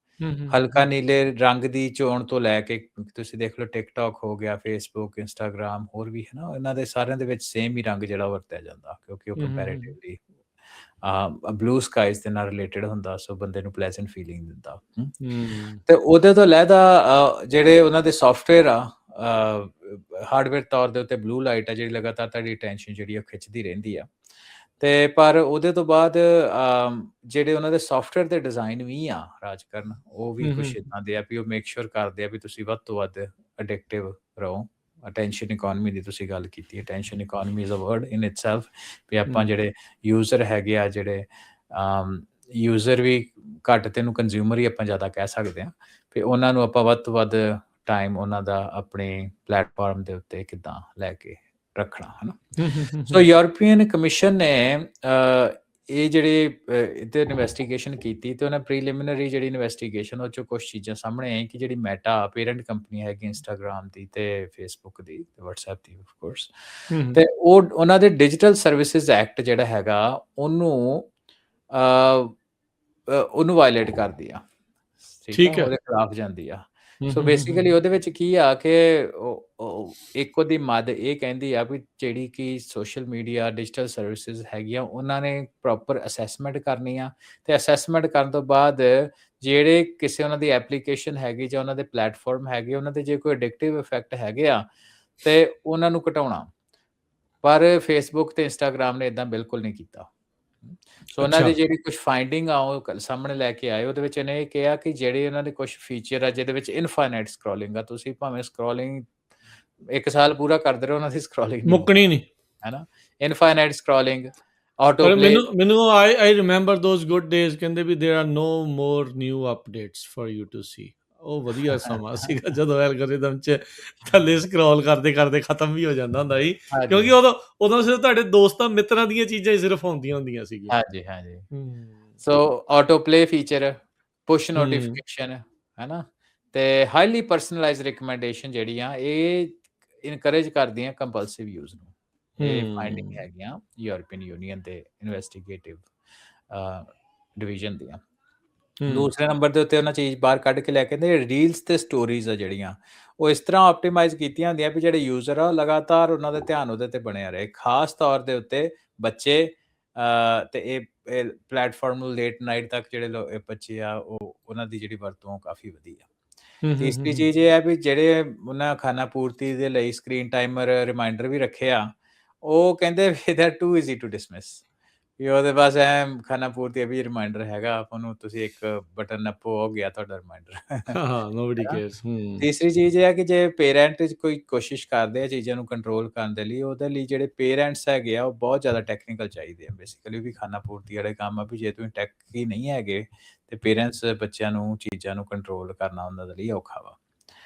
ਹਲਕਾ ਨੀਲੇ ਰੰਗ ਦੀ ਚੋਣ ਤੋਂ ਲੈ ਕੇ ਤੁਸੀਂ ਦੇਖ ਲਓ ਟਿਕਟੌਕ ਹੋ ਗਿਆ, ਫੇਸਬੁੱਕ, ਇੰਸਟਾਗ੍ਰਾਮ, ਹੋਰ ਵੀ ਹੈ ਨਾ, ਇਹਨਾਂ ਦੇ ਸਾਰਿਆਂ ਦੇ ਵਿੱਚ ਸੇਮ ਹੀ ਰੰਗ ਜਿਹੜਾ ਵਰਤਿਆ ਜਾਂਦਾ, ਕਿਉਂਕਿ ਉਹ ਕੰਪੈਰੇਟਿਵਲੀ ਬਲੂ ਸਕਾਈਜ਼ ਦੇ ਨਾਲ ਰਿਲੇਟਡ ਹੁੰਦਾ, ਸੋ ਬੰਦੇ ਨੂੰ ਪਲੈਜ਼ੈਂਟ ਫੀਲਿੰਗ ਦਿੰਦਾ। ਤੇ ਉਹਦੇ ਤੋਂ ਅਲੱਗਾ ਜਿਹੜੇ ਉਹਨਾਂ ਦੇ ਸੌਫਟਵੇਅਰ ਆ, ਹਾਰਡਵੇਅਰ ਤੌਰ ਦੇ ਉੱਤੇ ਬਲੂ ਲਾਈਟ ਆ ਜਿਹੜੀ ਲਗਾਤਾਰ ਤੁਹਾਡੀ ਅਟੈਂਸ਼ਨ ਜਿਹੜੀ ਉਹ ਖਿੱਚਦੀ ਰਹਿੰਦੀ ਆ। ਤੇ ਪਰ ਉਹਦੇ ਤੋਂ ਬਾਅਦ ਜਿਹੜੇ ਉਹਨਾਂ ਦੇ ਸੌਫਟਵੇਅਰ ਦੇ ਡਿਜ਼ਾਈਨ ਵੀ ਆ ਰਾਜਕਰਨ, ਉਹ ਵੀ ਕੁਛ ਇੱਦਾਂ ਦੇ ਆ ਵੀ ਉਹ ਮੇਕ ਸ਼ੋਰ ਕਰਦੇ ਆ ਵੀ ਤੁਸੀਂ ਵੱਧ ਤੋਂ ਵੱਧ ਅਡਿਕਟਿਵ ਰਹੋ। ਅਟੈਂਸ਼ਨ ਇਕੋਨਮੀ ਦੀ ਤੁਸੀਂ ਗੱਲ ਕੀਤੀ, attention economy is a word in itself, ਵੀ ਆਪਾਂ ਜਿਹੜੇ ਯੂਜ਼ਰ ਹੈਗੇ ਆ, ਜਿਹੜੇ ਯੂਜ਼ਰ ਵੀ ਘੱਟ ਤੇ ਇਹਨੂੰ ਕੰਜ਼ਿਊਮਰ ਹੀ ਆਪਾਂ ਜ਼ਿਆਦਾ ਕਹਿ ਸਕਦੇ ਹਾਂ, ਵੀ ਉਹਨਾਂ ਨੂੰ ਆਪਾਂ ਵੱਧ ਤੋਂ ਵੱਧ ਟਾਈਮ ਉਹਨਾਂ ਦਾ ਆਪਣੇ ਪਲੇਟਫਾਰਮ ਦੇ ਉੱਤੇ ਕਿੱਦਾਂ ਲੈ ਕੇ ਰੱਖਣਾ, ਹੈ ਨਾ। ਸੋ ਯੂਰਪੀਅਨ ਕਮਿਸ਼ਨ ਨੇ ਇਹ ਜਿਹੜੇ ਇਹਤੇ ਇਨਵੈਸਟੀਗੇਸ਼ਨ ਕੀਤੀ, ਤੇ ਉਹਨੇ ਪ੍ਰੀਲਿਮਿਨਰੀ ਜਿਹੜੀ ਇਨਵੈਸਟੀਗੇਸ਼ਨ ਉਹ 'ਚੋਂ ਕੁਛ ਚੀਜ਼ਾਂ ਸਾਹਮਣੇ ਆਈਆਂ ਕਿ ਜਿਹੜੀ ਮੈਟਾ ਪੇਰੈਂਟ ਕੰਪਨੀ ਹੈਗੀ ਇੰਸਟਾਗ੍ਰਾਮ ਦੀ ਤੇ ਫੇਸਬੁੱਕ ਦੀ ਤੇ ਵਟਸਐਪ ਦੀ ਆਫ ਕੋਰਸ, ਤੇ ਉਹਨਾਂ ਦੇ ਡਿਜੀਟਲ ਸਰਵਿਸਿਜ਼ ਐਕਟ ਜਿਹੜਾ ਹੈਗਾ ਉਹਨੂੰ ਵਾਇਲੇਟ ਕਰਦੀ ਆ, ਠੀਕ ਆ, ਉਹਦੇ ਖਿਲਾਫ ਜਾਂਦੀ ਆ। ਸੋ ਬੇਸਿਕਲੀ ਉਹਦੇ ਵਿੱਚ ਕੀ ਆ ਕਿ ਇੱਕ ਉਹਦੀ ਮੱਦ ਇਹ ਕਹਿੰਦੀ ਆ ਵੀ ਜਿਹੜੀ ਕਿ ਸੋਸ਼ਲ ਮੀਡੀਆ ਡਿਜੀਟਲ ਸਰਵਿਸਿਜ਼ ਹੈਗੀਆਂ, ਉਹਨਾਂ ਨੇ ਪ੍ਰੋਪਰ ਅਸੈਸਮੈਂਟ ਕਰਨੀ ਆ, ਤੇ ਅਸੈਸਮੈਂਟ ਕਰਨ ਤੋਂ ਬਾਅਦ ਜਿਹੜੇ ਕਿਸੇ ਉਹਨਾਂ ਦੀ ਐਪਲੀਕੇਸ਼ਨ ਹੈਗੀ ਜਾਂ ਉਹਨਾਂ ਦੇ ਪਲੇਟਫਾਰਮ ਹੈਗੇ, ਉਹਨਾਂ ਦੇ ਜੇ ਕੋਈ ਐਡਿਕਟਿਵ ਇਫੈਕਟ ਹੈਗੇ ਆ ਤੇ ਉਹਨਾਂ ਨੂੰ ਘਟਾਉਣਾ। ਪਰ ਫੇਸਬੁੱਕ ਤੇ ਇੰਸਟਾਗ੍ਰਾਮ ਨੇ ਇਦਾਂ ਬਿਲਕੁਲ ਨਹੀਂ ਕੀਤਾ। ਸੋ ਉਹਨਾਂ ਦੀ ਜਿਹੜੀ ਕੁਛ ਫਾਈਂਡਿੰਗ ਆ ਉਹ ਸਾਹਮਣੇ ਲੈ ਕੇ ਆਏ। ਉਹਦੇ ਵਿੱਚ ਇਹਨੇ ਇਹ ਕਿਹਾ ਕਿ ਜਿਹੜੇ ਉਹਨਾਂ ਦੇ ਕੁਛ ਫੀਚਰ ਆ ਜਿਹਦੇ ਵਿੱਚ ਇਨਫਾਈਨਾਈਟ ਸਕਰੋਲਿੰਗ ਆ, ਤੁਸੀਂ ਭਾਵੇਂ ਸਕਰੋਲਿੰਗ 1 ਸਾਲ ਪੂਰਾ ਕਰਦੇ ਰਹੋ, ਉਹਨਾਂ ਦੀ ਸਕਰੋਲਿੰਗ ਮੁੱਕਣੀ ਨਹੀਂ, ਹੈ ਨਾ। Infinite scrolling, auto play. ਮੈਨੂੰ I remember those good days, ਕਹਿੰਦੇ ਵੀ there are no more new updates for you to see। ਉਹ ਵਧੀਆ ਸਮਾਂ ਸੀਗਾ ਜਦੋਂ ਐਲਗੋਰਿਦਮ 'ਚ ਥੱਲੇ ਸਕਰੋਲ ਕਰਦੇ ਕਰਦੇ ਖਤਮ ਵੀ ਹੋ ਜਾਂਦਾ ਹੁੰਦਾ ਸੀ, ਕਿਉਂਕਿ ਉਦੋਂ ਸਿਰਫ ਤੁਹਾਡੇ ਦੋਸਤਾਂ ਮਿੱਤਰਾਂ ਦੀਆਂ ਚੀਜ਼ਾਂ ਹੀ ਸਿਰਫ ਹੁੰਦੀਆਂ ਸੀਗੀਆਂ। ਹਾਂਜੀ। So auto play feature, push notification, ਹੈ ਨਾ, ਤੇ ਹਾਈਲੀ ਪਰਸਨਲਾਈਜ਼ਡ ਰਿਕਮੈਂਡੇਸ਼ਨ ਜਿਹੜੀਆਂ ਇਹ ਇਨਕਰੇਜ ਕਰਦੀਆਂ ਕੰਪਲਸਿਵ ਯੂਜ਼ ਨੂੰ। ਇਹ ਫਾਈਂਡਿੰਗ ਹੂੰ ਹੈਗੀਆਂ ਯੂਰਪੀਅਨ ਯੂਨੀਅਨ ਦੇ ਇਨਵੈਸਟੀਗੇਟਿਵ ਡਿਵੀਜ਼ਨ ਦੀਆਂ। ਹੂੰ ਦੂਸਰੇ ਨੰਬਰ ਦੇ ਉੱਤੇ ਉਹਨਾਂ ਚੀਜ਼ ਬਾਹਰ ਕੱਢ ਕੇ ਲੈ ਕੇ ਆਉਂਦੇ ਰੀਲਸ ਤੇ ਸਟੋਰੀਜ਼ ਆ ਜਿਹੜੀਆਂ, ਉਹ ਇਸ ਤਰ੍ਹਾਂ ਆਪਟੀਮਾਈਜ਼ ਕੀਤੀਆਂ ਹੁੰਦੀਆਂ ਵੀ ਜਿਹੜੇ ਯੂਜ਼ਰ ਆ ਉਹ ਲਗਾਤਾਰ ਉਹਨਾਂ ਦਾ ਧਿਆਨ ਉਹਦੇ ਤੇ ਬਣਿਆ ਰਹੇ। ਖਾਸ ਤੌਰ ਦੇ ਉੱਤੇ ਬੱਚੇ ਤੇ ਇਹ ਪਲੇਟਫਾਰਮ ਨੂੰ ਲੇਟ ਨਾਈਟ ਤੱਕ ਜਿਹੜੇ ਇਹ ਬੱਚੇ ਆ ਉਹਨਾਂ ਦੀ ਜਿਹੜੀ ਵਰਤੋਂ ਕਾਫੀ ਵਧੀ ਆ। ਤੀਸਰੀ ਹੂੰ ਚੀਜ਼ ਇਹ ਹੈ ਵੀ ਜਿਹੜੇ ਉਹਨਾਂ ਖਾਣਾ ਪੂਰਤੀ ਦੇ ਲਈ ਸਕਰੀਨ ਟਾਈਮਰ ਰਿਮਾਈਂਡਰ ਵੀ ਰੱਖੇ ਆ, ਉਹ ਕਹਿੰਦੇ ਵੀ they are too easy to dismiss, ਵੀ ਉਹਦੇ ਪਾਸ ਖਾਣਾ ਪੂਰਤੀ ਵੀ ਰਿਮਾਈਂਡਰ ਹੈਗਾ, ਆਪਾਂ ਨੂੰ ਤੁਸੀਂ ਇੱਕ ਬਟਨ ਨੱਪੋ ਹੋ ਗਿਆ ਤੁਹਾਡਾ ਰਿਮਾਈਂਡਰ। ਹਾਂ ਨੋਬਡੀ ਹੈਨਾ? ਕੇਅਰਸ ਤੀਸਰੀ ਚੀਜ਼ ਇਹ ਹੈ ਕਿ ਜੇ ਪੇਰੈਂਟ ਕੋਈ ਕੋਸ਼ਿਸ਼ ਕਰਦੇ ਆ ਚੀਜ਼ਾਂ ਨੂੰ ਕੰਟਰੋਲ ਕਰਨ ਦੇ ਲਈ, ਉਹਦੇ ਲਈ ਜਿਹੜੇ ਪੇਰੈਂਟਸ ਹੈਗੇ ਆ ਉਹ ਬਹੁਤ ਜ਼ਿਆਦਾ ਟੈਕਨੀਕਲ ਚਾਹੀਦੇ ਆ। ਬੇਸਿਕਲੀ ਵੀ ਖਾਣਾ ਪੂਰਤੀ ਵਾਲੇ ਕੰਮ ਆ ਵੀ ਜੇ ਤੁਸੀਂ ਟੈਕੀ ਨਹੀਂ ਹੈਗੇ ਤੇ ਪੇਰੈਂਟਸ ਬੱਚਿਆਂ ਨੂੰ ਚੀਜ਼ਾਂ ਨੂੰ ਕੰਟਰੋਲ ਕਰਨਾ ਉਹਨਾਂ ਦੇ ਲਈ ਔਖਾ ਵਾ।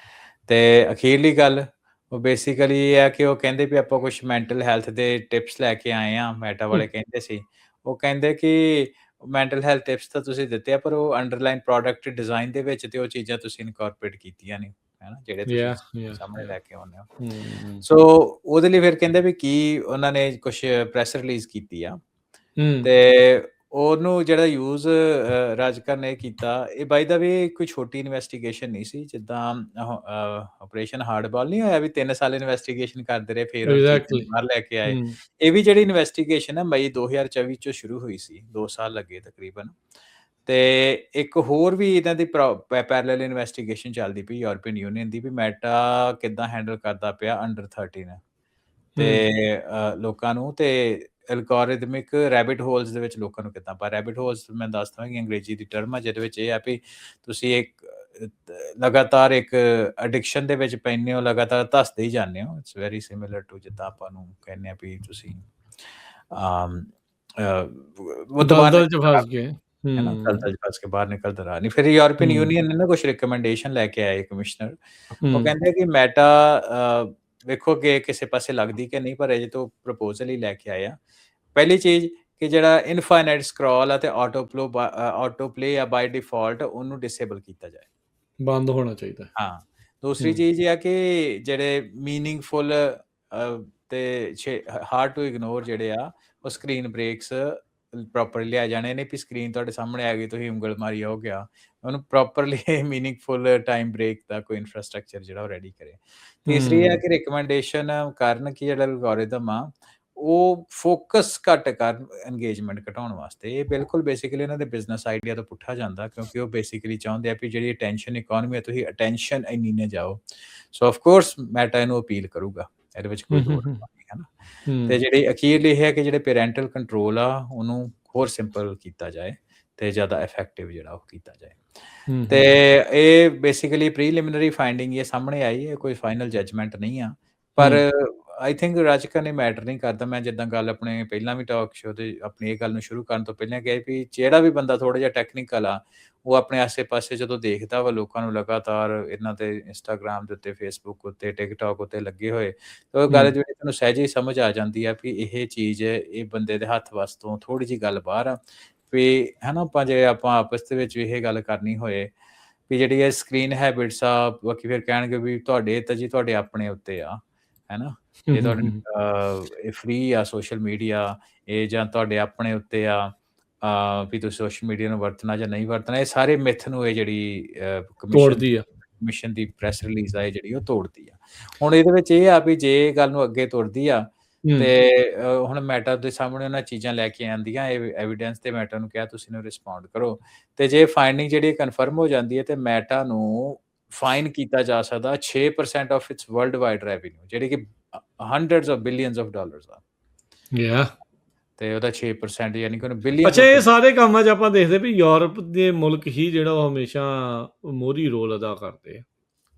ਤੇ ਅਖੀਰਲੀ ਗੱਲ ਉਹ ਬੇਸਿਕਲੀ ਇਹ ਹੈ ਕਿ ਉਹ ਕਹਿੰਦੇ ਵੀ ਆਪਾਂ ਕੁਛ ਮੈਂਟਲ ਹੈਲਥ ਦੇ ਟਿਪਸ ਲੈ ਕੇ ਆਏ ਆ। ਮੈਟਾ ਵਾਲੇ ਕਹਿੰਦੇ ਸੀ, ਉਹ ਕਹਿੰਦੇ ਕਿ ਮੈਂਟਲ ਹੈਲਥ ਟਿਪਸ ਤਾਂ ਤੁਸੀਂ ਦਿੱਤੇ ਆ, ਪਰ ਉਹ ਅੰਡਰਲਾਈਨ ਪ੍ਰੋਡਕਟ ਡਿਜ਼ਾਈਨ ਦੇ ਵਿੱਚ ਤੇ ਉਹ ਚੀਜ਼ਾਂ ਤੁਸੀਂ ਇਨਕੋਰਪੋਰੇਟ ਕੀਤੀਆਂ ਨਹੀਂ, ਹੈਨਾ, ਜਿਹੜੇ ਤੁਸੀਂ ਸਾਹਮਣੇ ਲੈ ਕੇ ਆਉਂਦੇ ਹੋ। ਸੋ ਉਹਦੇ ਲਈ ਫਿਰ ਕਹਿੰਦੇ ਵੀ ਕੀ ਉਹਨਾਂ ਨੇ ਕੁਛ ਪ੍ਰੈਸ ਰਿਲੀਜ਼ ਕੀਤੀ ਆ, ਤੇ ਉਹਨੂੰ ਜਿਹੜਾ ਯੂਜ਼ ਰਾਜਕਰ ਨੇ ਕੀਤਾ, ਇਹ ਬਾਈ ਦਾ ਵੀ ਕੋਈ ਛੋਟੀ ਇਨਵੈਸਟੀਗੇਸ਼ਨ ਨਹੀਂ ਸੀ। ਜਿੱਦਾਂ ਆਪਰੇਸ਼ਨ ਹਾਰਡਬਾਲ ਨਹੀਂ ਹੋਇਆ ਵੀ 3 ਸਾਲ ਇਨਵੈਸਟੀਗੇਸ਼ਨ ਕਰਦੇ ਰਹੇ, ਫਿਰ ਉਹ ਚੀਜ਼ਾਂ ਨੂੰ ਬਾਹਰ ਲੈ ਕੇ ਆਏ। ਇਹ ਵੀ ਜਿਹੜੀ ਇਨਵੈਸਟੀਗੇਸ਼ਨ ਹੈ ਮਈ 2024 ਚੋਂ ਸ਼ੁਰੂ ਹੋਈ ਸੀ, 2 ਸਾਲ ਲੱਗੇ ਤਕਰੀਬਨ। ਤੇ ਇੱਕ ਹੋਰ ਵੀ ਇਹਨਾਂ ਦੀ ਪੈਰਲਲ ਇਨਵੈਸਟੀਗੇਸ਼ਨ ਚੱਲਦੀ ਪਈ ਯੂਰਪੀਅਨ ਯੂਨੀਅਨ ਦੀ, ਵੀ ਮੈਟਾ ਕਿੱਦਾਂ ਹੈਂਡਲ ਕਰਦਾ ਪਿਆ ਅੰਡਰ 13 ਤੇ ਲੋਕਾਂ ਨੂੰ, ਤੇ ਐਲਗੋਰਿਥਮਿਕ ਰੈਬਿਟ ਹੋਲਸ ਦੇ ਵਿੱਚ ਲੋਕਾਂ ਨੂੰ ਕਿੱਦਾਂ ਪਾ। ਰੈਬਿਟ ਹੋਲਸ ਮੈਂ ਦੱਸ ਦਵਾਂ ਕਿ ਅੰਗਰੇਜ਼ੀ ਦੀ ਟਰਮ ਆ, ਜਿਹਦੇ ਵਿੱਚ ਇਹ ਆ ਵੀ ਤੁਸੀਂ ਇੱਕ ਲਗਾਤਾਰ ਇੱਕ ਐਡਿਕਸ਼ਨ ਦੇ ਵਿੱਚ ਪੈਂਦੇ ਹੋ, ਲਗਾਤਾਰ ਧੱਸਦੇ ਹੀ ਜਾਂਦੇ ਹੋ। ਇਟਸ ਵੈਰੀ ਸਿਮਿਲਰ ਟੂ ਜਿੱਦਾਂ ਆਪਾਂ ਨੂੰ ਕਹਿੰਦੇ ਆ ਵੀ ਤੁਸੀਂ ਦਲਦਲ ਚ ਫਸ ਗਏ, ਹੈ ਨਾ, ਦਲਦਲ ਚ ਫਸ ਕੇ ਬਾਹਰ ਨਿਕਲਦਾ ਰਹਾ ਨਹੀਂ। ਫਿਰ ਯੂਰਪੀਅਨ ਯੂਨੀਅਨ ਨੇ ਨਾ ਕੁਛ ਰਿਕਮੈਂਡੇਸ਼ਨ ਲੈ ਕੇ ਆਏ ਕਮਿਸ਼ਨਰ, ਉਹ ਕਹਿੰਦੇ ਕਿ ਮੈਟਾ ਵੇਖੋ ਕਿ ਕਿਸੇ ਪਾਸੇ ਲੱਗਦੀ ਕਿ ਨਹੀਂ, ਪਰ ਅਜੇ ਤੋਂ ਪ੍ਰਪੋਜ਼ਲ ਹੀ ਲੈ ਕੇ ਆਏ ਆ। ਪਹਿਲੀ ਚੀਜ਼ ਕਿ ਜਿਹੜਾ ਇਨਫਾਈਨਾਈਟ ਸਕਰੋਲ ਆ ਤੇ ਆਟੋ ਪਲੇ ਆ ਬਾਈ ਡਿਫਾਲਟ, ਉਹਨੂੰ ਡਿਸੇਬਲ ਕੀਤਾ ਜਾਏ, ਬੰਦ ਹੋਣਾ ਚਾਹੀਦਾ। ਹਾਂ। ਦੂਸਰੀ ਚੀਜ਼ ਇਹ ਆ ਕਿ ਜਿਹੜੇ ਮੀਨਿੰਗਫੁਲ ਤੇ ਹਾਰਡ ਟੂ ਇਗਨੋਰ ਜਿਹੜੇ ਆ, ਉਹ ਸਕਰੀਨ ਬ੍ਰੇਕਸ ਪ੍ਰੋਪਰਲੀ ਲਿਆਏ ਜਾਣੇ ਨੇ, ਵੀ ਸਕਰੀਨ ਤੁਹਾਡੇ ਸਾਹਮਣੇ ਆ ਗਈ, ਤੁਸੀਂ ਉਂਗਲ ਮਾਰੀ ਹੋ ਗਿਆ, ਉਹਨੂੰ ਪ੍ਰੋਪਰਲੀ ਮੀਨਿੰਗਫੁਲ ਟਾਈਮ ਬ੍ਰੇਕ ਦਾ ਕੋਈ ਇਨਫਰਾਸਟ੍ਰਕਚਰ ਜਿਹੜਾ ਉਹ ਰੈਡੀ ਕਰੇ। ਤੀਸਰੀ ਹੈ ਕਿ ਰਿਕਮੈਂਡੇਸ਼ਨ ਕਰਨ ਕਿ ਜਿਹੜਾ ਐਲਗੋਰਿਥਮ ਆ ਉਹ ਫੋਕਸ ਘੱਟ ਕਰਨ, ਐਂਗੇਜਮੈਂਟ ਘਟਾਉਣ ਵਾਸਤੇ। ਇਹ ਬਿਲਕੁਲ ਬੇਸਿਕਲੀ ਇਹਨਾਂ ਦੇ ਬਿਜ਼ਨਸ ਆਈਡੀਆ ਤੋਂ ਪੁੱਠਾ ਜਾਂਦਾ, ਕਿਉਂਕਿ ਉਹ ਬੇਸਿਕਲੀ ਚਾਹੁੰਦੇ ਆ ਵੀ ਜਿਹੜੀ ਅਟੈਂਸ਼ਨ ਇਕਨੋਮੀ ਹੈ, ਤੁਸੀਂ ਅਟੈਂਸ਼ਨ ਇੰਨੀ ਨੇ ਜਾਓ। ਸੋ ਆਫ ਕੋਰਸ ਮੈਟਾ ਇਹਨੂੰ ਅਪੀਲ ਕਰੂਗਾ, ਇਹਦੇ ਵਿੱਚ ਕੋਈ ਦੋ ਰਾਹ ਨਹੀਂ ਹੈ ਨਾ। ਤੇ ਜਿਹੜੀ ਅਖੀਰਲੀ ਇਹ ਹੈ ਕਿ ਜਿਹੜੇ ਪੈਰੈਂਟਲ ਕੰਟਰੋਲ ਆ ਉਹਨੂੰ ਹੋਰ ਸਿੰਪਲ ਕੀਤਾ ਜਾਏ ਤੇ ਜ਼ਿਆਦਾ ਇਫੈਕਟਿਵ ਜਿਹੜਾ ਉਹ ਕੀਤਾ ਜਾਏ। ਤੇ ਇਹ ਬੇਸਿਕਲੀ ਪ੍ਰੀਲਿਮਿਨਰੀ ਫਾਈਂਡਿੰਗ ਇਹ ਸਾਹਮਣੇ ਆਈ ਹੈ, ਕੋਈ ਫਾਈਨਲ ਜਜਮੈਂਟ ਨਹੀਂ ਆ, ਪਰ ਆਈ ਥਿੰਕ ਰਾਜਕਰ ਨੇ ਮੈਟਰ ਨਹੀਂ ਕਰਦਾ। ਮੈਂ ਜਿੱਦਾਂ ਗੱਲ ਆਪਣੇ ਪਹਿਲਾਂ ਵੀ ਟਾਕ ਸ਼ੋ ਤੇ ਆਪਣੀ ਇਹ ਗੱਲ ਨੂੰ ਸ਼ੁਰੂ ਕਰਨ ਤੋਂ ਪਹਿਲਾਂ ਕਿਹਾ ਵੀ ਜਿਹੜਾ ਵੀ ਬੰਦਾ ਥੋੜਾ ਜਿਹਾ ਟੈਕਨੀਕਲ ਆ, ਉਹ ਆਪਣੇ ਆਸੇ-ਪਾਸੇ ਜਦੋਂ ਦੇਖਦਾ ਵਾ ਲੋਕਾਂ ਨੂੰ ਲਗਾਤਾਰ ਇਹਨਾਂ ਤੇ ਇੰਸਟਾਗ੍ਰਾਮ ਦੇ ਉੱਤੇ, ਫੇਸਬੁੱਕ ਉੱਤੇ, ਟਿਕਟੌਕ ਉੱਤੇ ਲੱਗੇ ਹੋਏ, ਤਾਂ ਉਹ ਗੱਲ ਜਿਹੜੀ ਤੁਹਾਨੂੰ ਸਹਿਜੇ ਹੀ ਸਮਝ ਆ ਜਾਂਦੀ ਆ ਵੀ ਇਹ ਚੀਜ਼ ਇਹ ਬੰਦੇ ਦੇ ਹੱਥ ਵੱਸ ਤੋਂ ਥੋੜੀ ਜਿਹੀ ਗੱਲ ਬਾਹਰ ਆ। ਵੀ ਹਨਾ, ਆਪਾਂ ਆਪਸ ਦੇ ਵਿੱਚ ਵੀ ਇਹ ਗੱਲ ਕਰਨੀ ਹੋਏ ਵੀ ਜਿਹੜੀ ਇਹ ਸਕਰੀਨ ਹੈਬਿਟਸ ਆ, ਬਾਕੀ ਫਿਰ ਕਹਿਣਗੇ ਵੀ ਤੁਹਾਡੇ ਤਾਂ ਜੀ ਤੁਹਾਡੇ ਆਪਣੇ ਉੱਤੇ ਆ, ਹੈਨਾ, ਇਹ ਤੁਹਾਡੇ ਇਹ ਫ੍ਰੀ ਆ ਸੋਸ਼ਲ ਮੀਡੀਆ, ਇਹ ਜਾਂ ਤੁਹਾਡੇ ਆਪਣੇ ਉੱਤੇ ਆ ਵੀ ਤੁਸੀਂ ਸੋਸ਼ਲ ਮੀਡੀਆ ਨੂੰ ਵਰਤਣਾ ਜਾਂ ਨਹੀਂ ਵਰਤਣਾ। ਇਹ ਸਾਰੇ ਮਿਥ ਨੂੰ ਇਹ ਜਿਹੜੀ ਕਮਿਸ਼ਨ ਦੀ ਪ੍ਰੈਸ ਰਿਲੀਜ਼ ਆ, ਇਹ ਜਿਹੜੀ ਉਹ ਤੋੜਦੀ ਆ। ਹੁਣ ਇਹਦੇ ਵਿੱਚ ਇਹ ਆ ਵੀ ਜੇ ਗੱਲ ਨੂੰ ਅੱਗੇ ਤੁਰਦੀ ਆ ਤੇ ਹੁਣ ਮੈਟਾ ਦੇ ਸਾਹਮਣੇ ਉਹਨਾਂ ਚੀਜ਼ਾਂ ਲੈ ਕੇ ਆਉਂਦੀਆਂ ਇਹ ਐਵੀਡੈਂਸ, ਤੇ ਮੈਟਾ ਨੂੰ ਕਿਹਾ ਤੁਸੀਂ ਇਹਨੂੰ ਰਿਸਪੌਂਡ ਕਰੋ, ਤੇ ਜੇ ਫਾਈਂਡਿੰਗ ਜਿਹੜੀ ਕਨਫਰਮ ਹੋ ਜਾਂਦੀ ਹੈ ਤੇ ਮੈਟਾ ਨੂੰ ਫਾਈਨ ਕੀਤਾ ਜਾ ਸਕਦਾ 6% of its world wide revenue, ਜਿਹੜੀ ਕਿ hundreds of billions of dollars ਆ। ਤੇ ਉਹਦਾ 6% ਯਾਨੀ ਕਿ ਉਹਨੂੰ ਬਿਲੀਅਨ। ਅੱਛਾ, ਇਹ ਸਾਰੇ ਕੰਮਾਂ 'ਚ ਆਪਾਂ ਦੇਖਦੇ ਵੀ ਯੂਰਪ ਦੇ ਮੁਲਕ ਹੀ ਜਿਹੜਾ ਉਹ ਹਮੇਸ਼ਾ ਮੋਹਰੀ ਰੋਲ ਅਦਾ ਕਰਦੇ ਆ।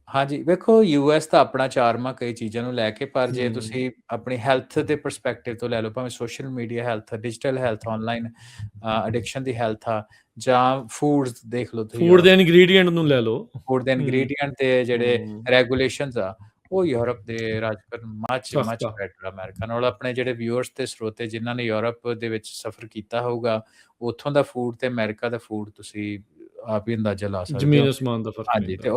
ਹਾਂਜੀ, ਵੇਖੋ ਯੂਐਸ ਤਾਂ ਆਪਣਾ ਚਾਰਮਾ ਕਈ ਚੀਜ਼ਾਂ ਨੂੰ ਲੈ ਕੇ, ਪਰ ਜੇ ਤੁਸੀਂ ਆਪਣੀ ਹੈਲਥ ਦੇ ਪਰਸਪੈਕਟਿਵ ਤੋਂ ਲੈ ਲਓ, ਭਾਵੇਂ social media health, digital health, online addiction ਦੀ ਹੈਲਥ ਆ, ਜਾਂ ਫੂਡਸ ਦੇਖ ਲਓ, ਤੁਸੀਂ ਫੂਡ ਦੇ ਇਨਗਰੀਡੀਐਂਟ ਨੂੰ ਲੈ ਲਓ, ਫੂਡ ਦੇ ਇਨਗਰੀਡੀਐਂਟ ਤੇ ਜਿਹੜੇ ਰੈਗੂਲੇਸ਼ਨਸ ਆ, ਉਹ ਯੂਰਪ ਦੇ ਰਾਜ ਕਰਨ ਮਚ ਬੈਟਰ ਅਮਰੀਕਾ ਨਾਲ। ਆਪਣੇ ਜਿਹੜੇ ਵਿਊਅਰਸ ਤੇ ਸਰੋਤੇ ਜਿਨ੍ਹਾਂ ਨੇ ਯੂਰਪ ਦੇ ਵਿੱਚ ਸਫ਼ਰ ਕੀਤਾ ਹੋਊਗਾ, ਉੱਥੋਂ ਦਾ ਫੂਡ ਤੇ ਅਮਰੀਕਾ ਦਾ ਫੂਡ ਤੁਸੀਂ ਆਪ ਹੀ ਅੰਦਾਜ਼ਾ ਲਾ ਸਕਦੇ ਹੋ, ਜ਼ਮੀਨ ਅਸਮਾਨ ਦਾ ਫਰਕ। ਹਾਂਜੀ, ਤੇ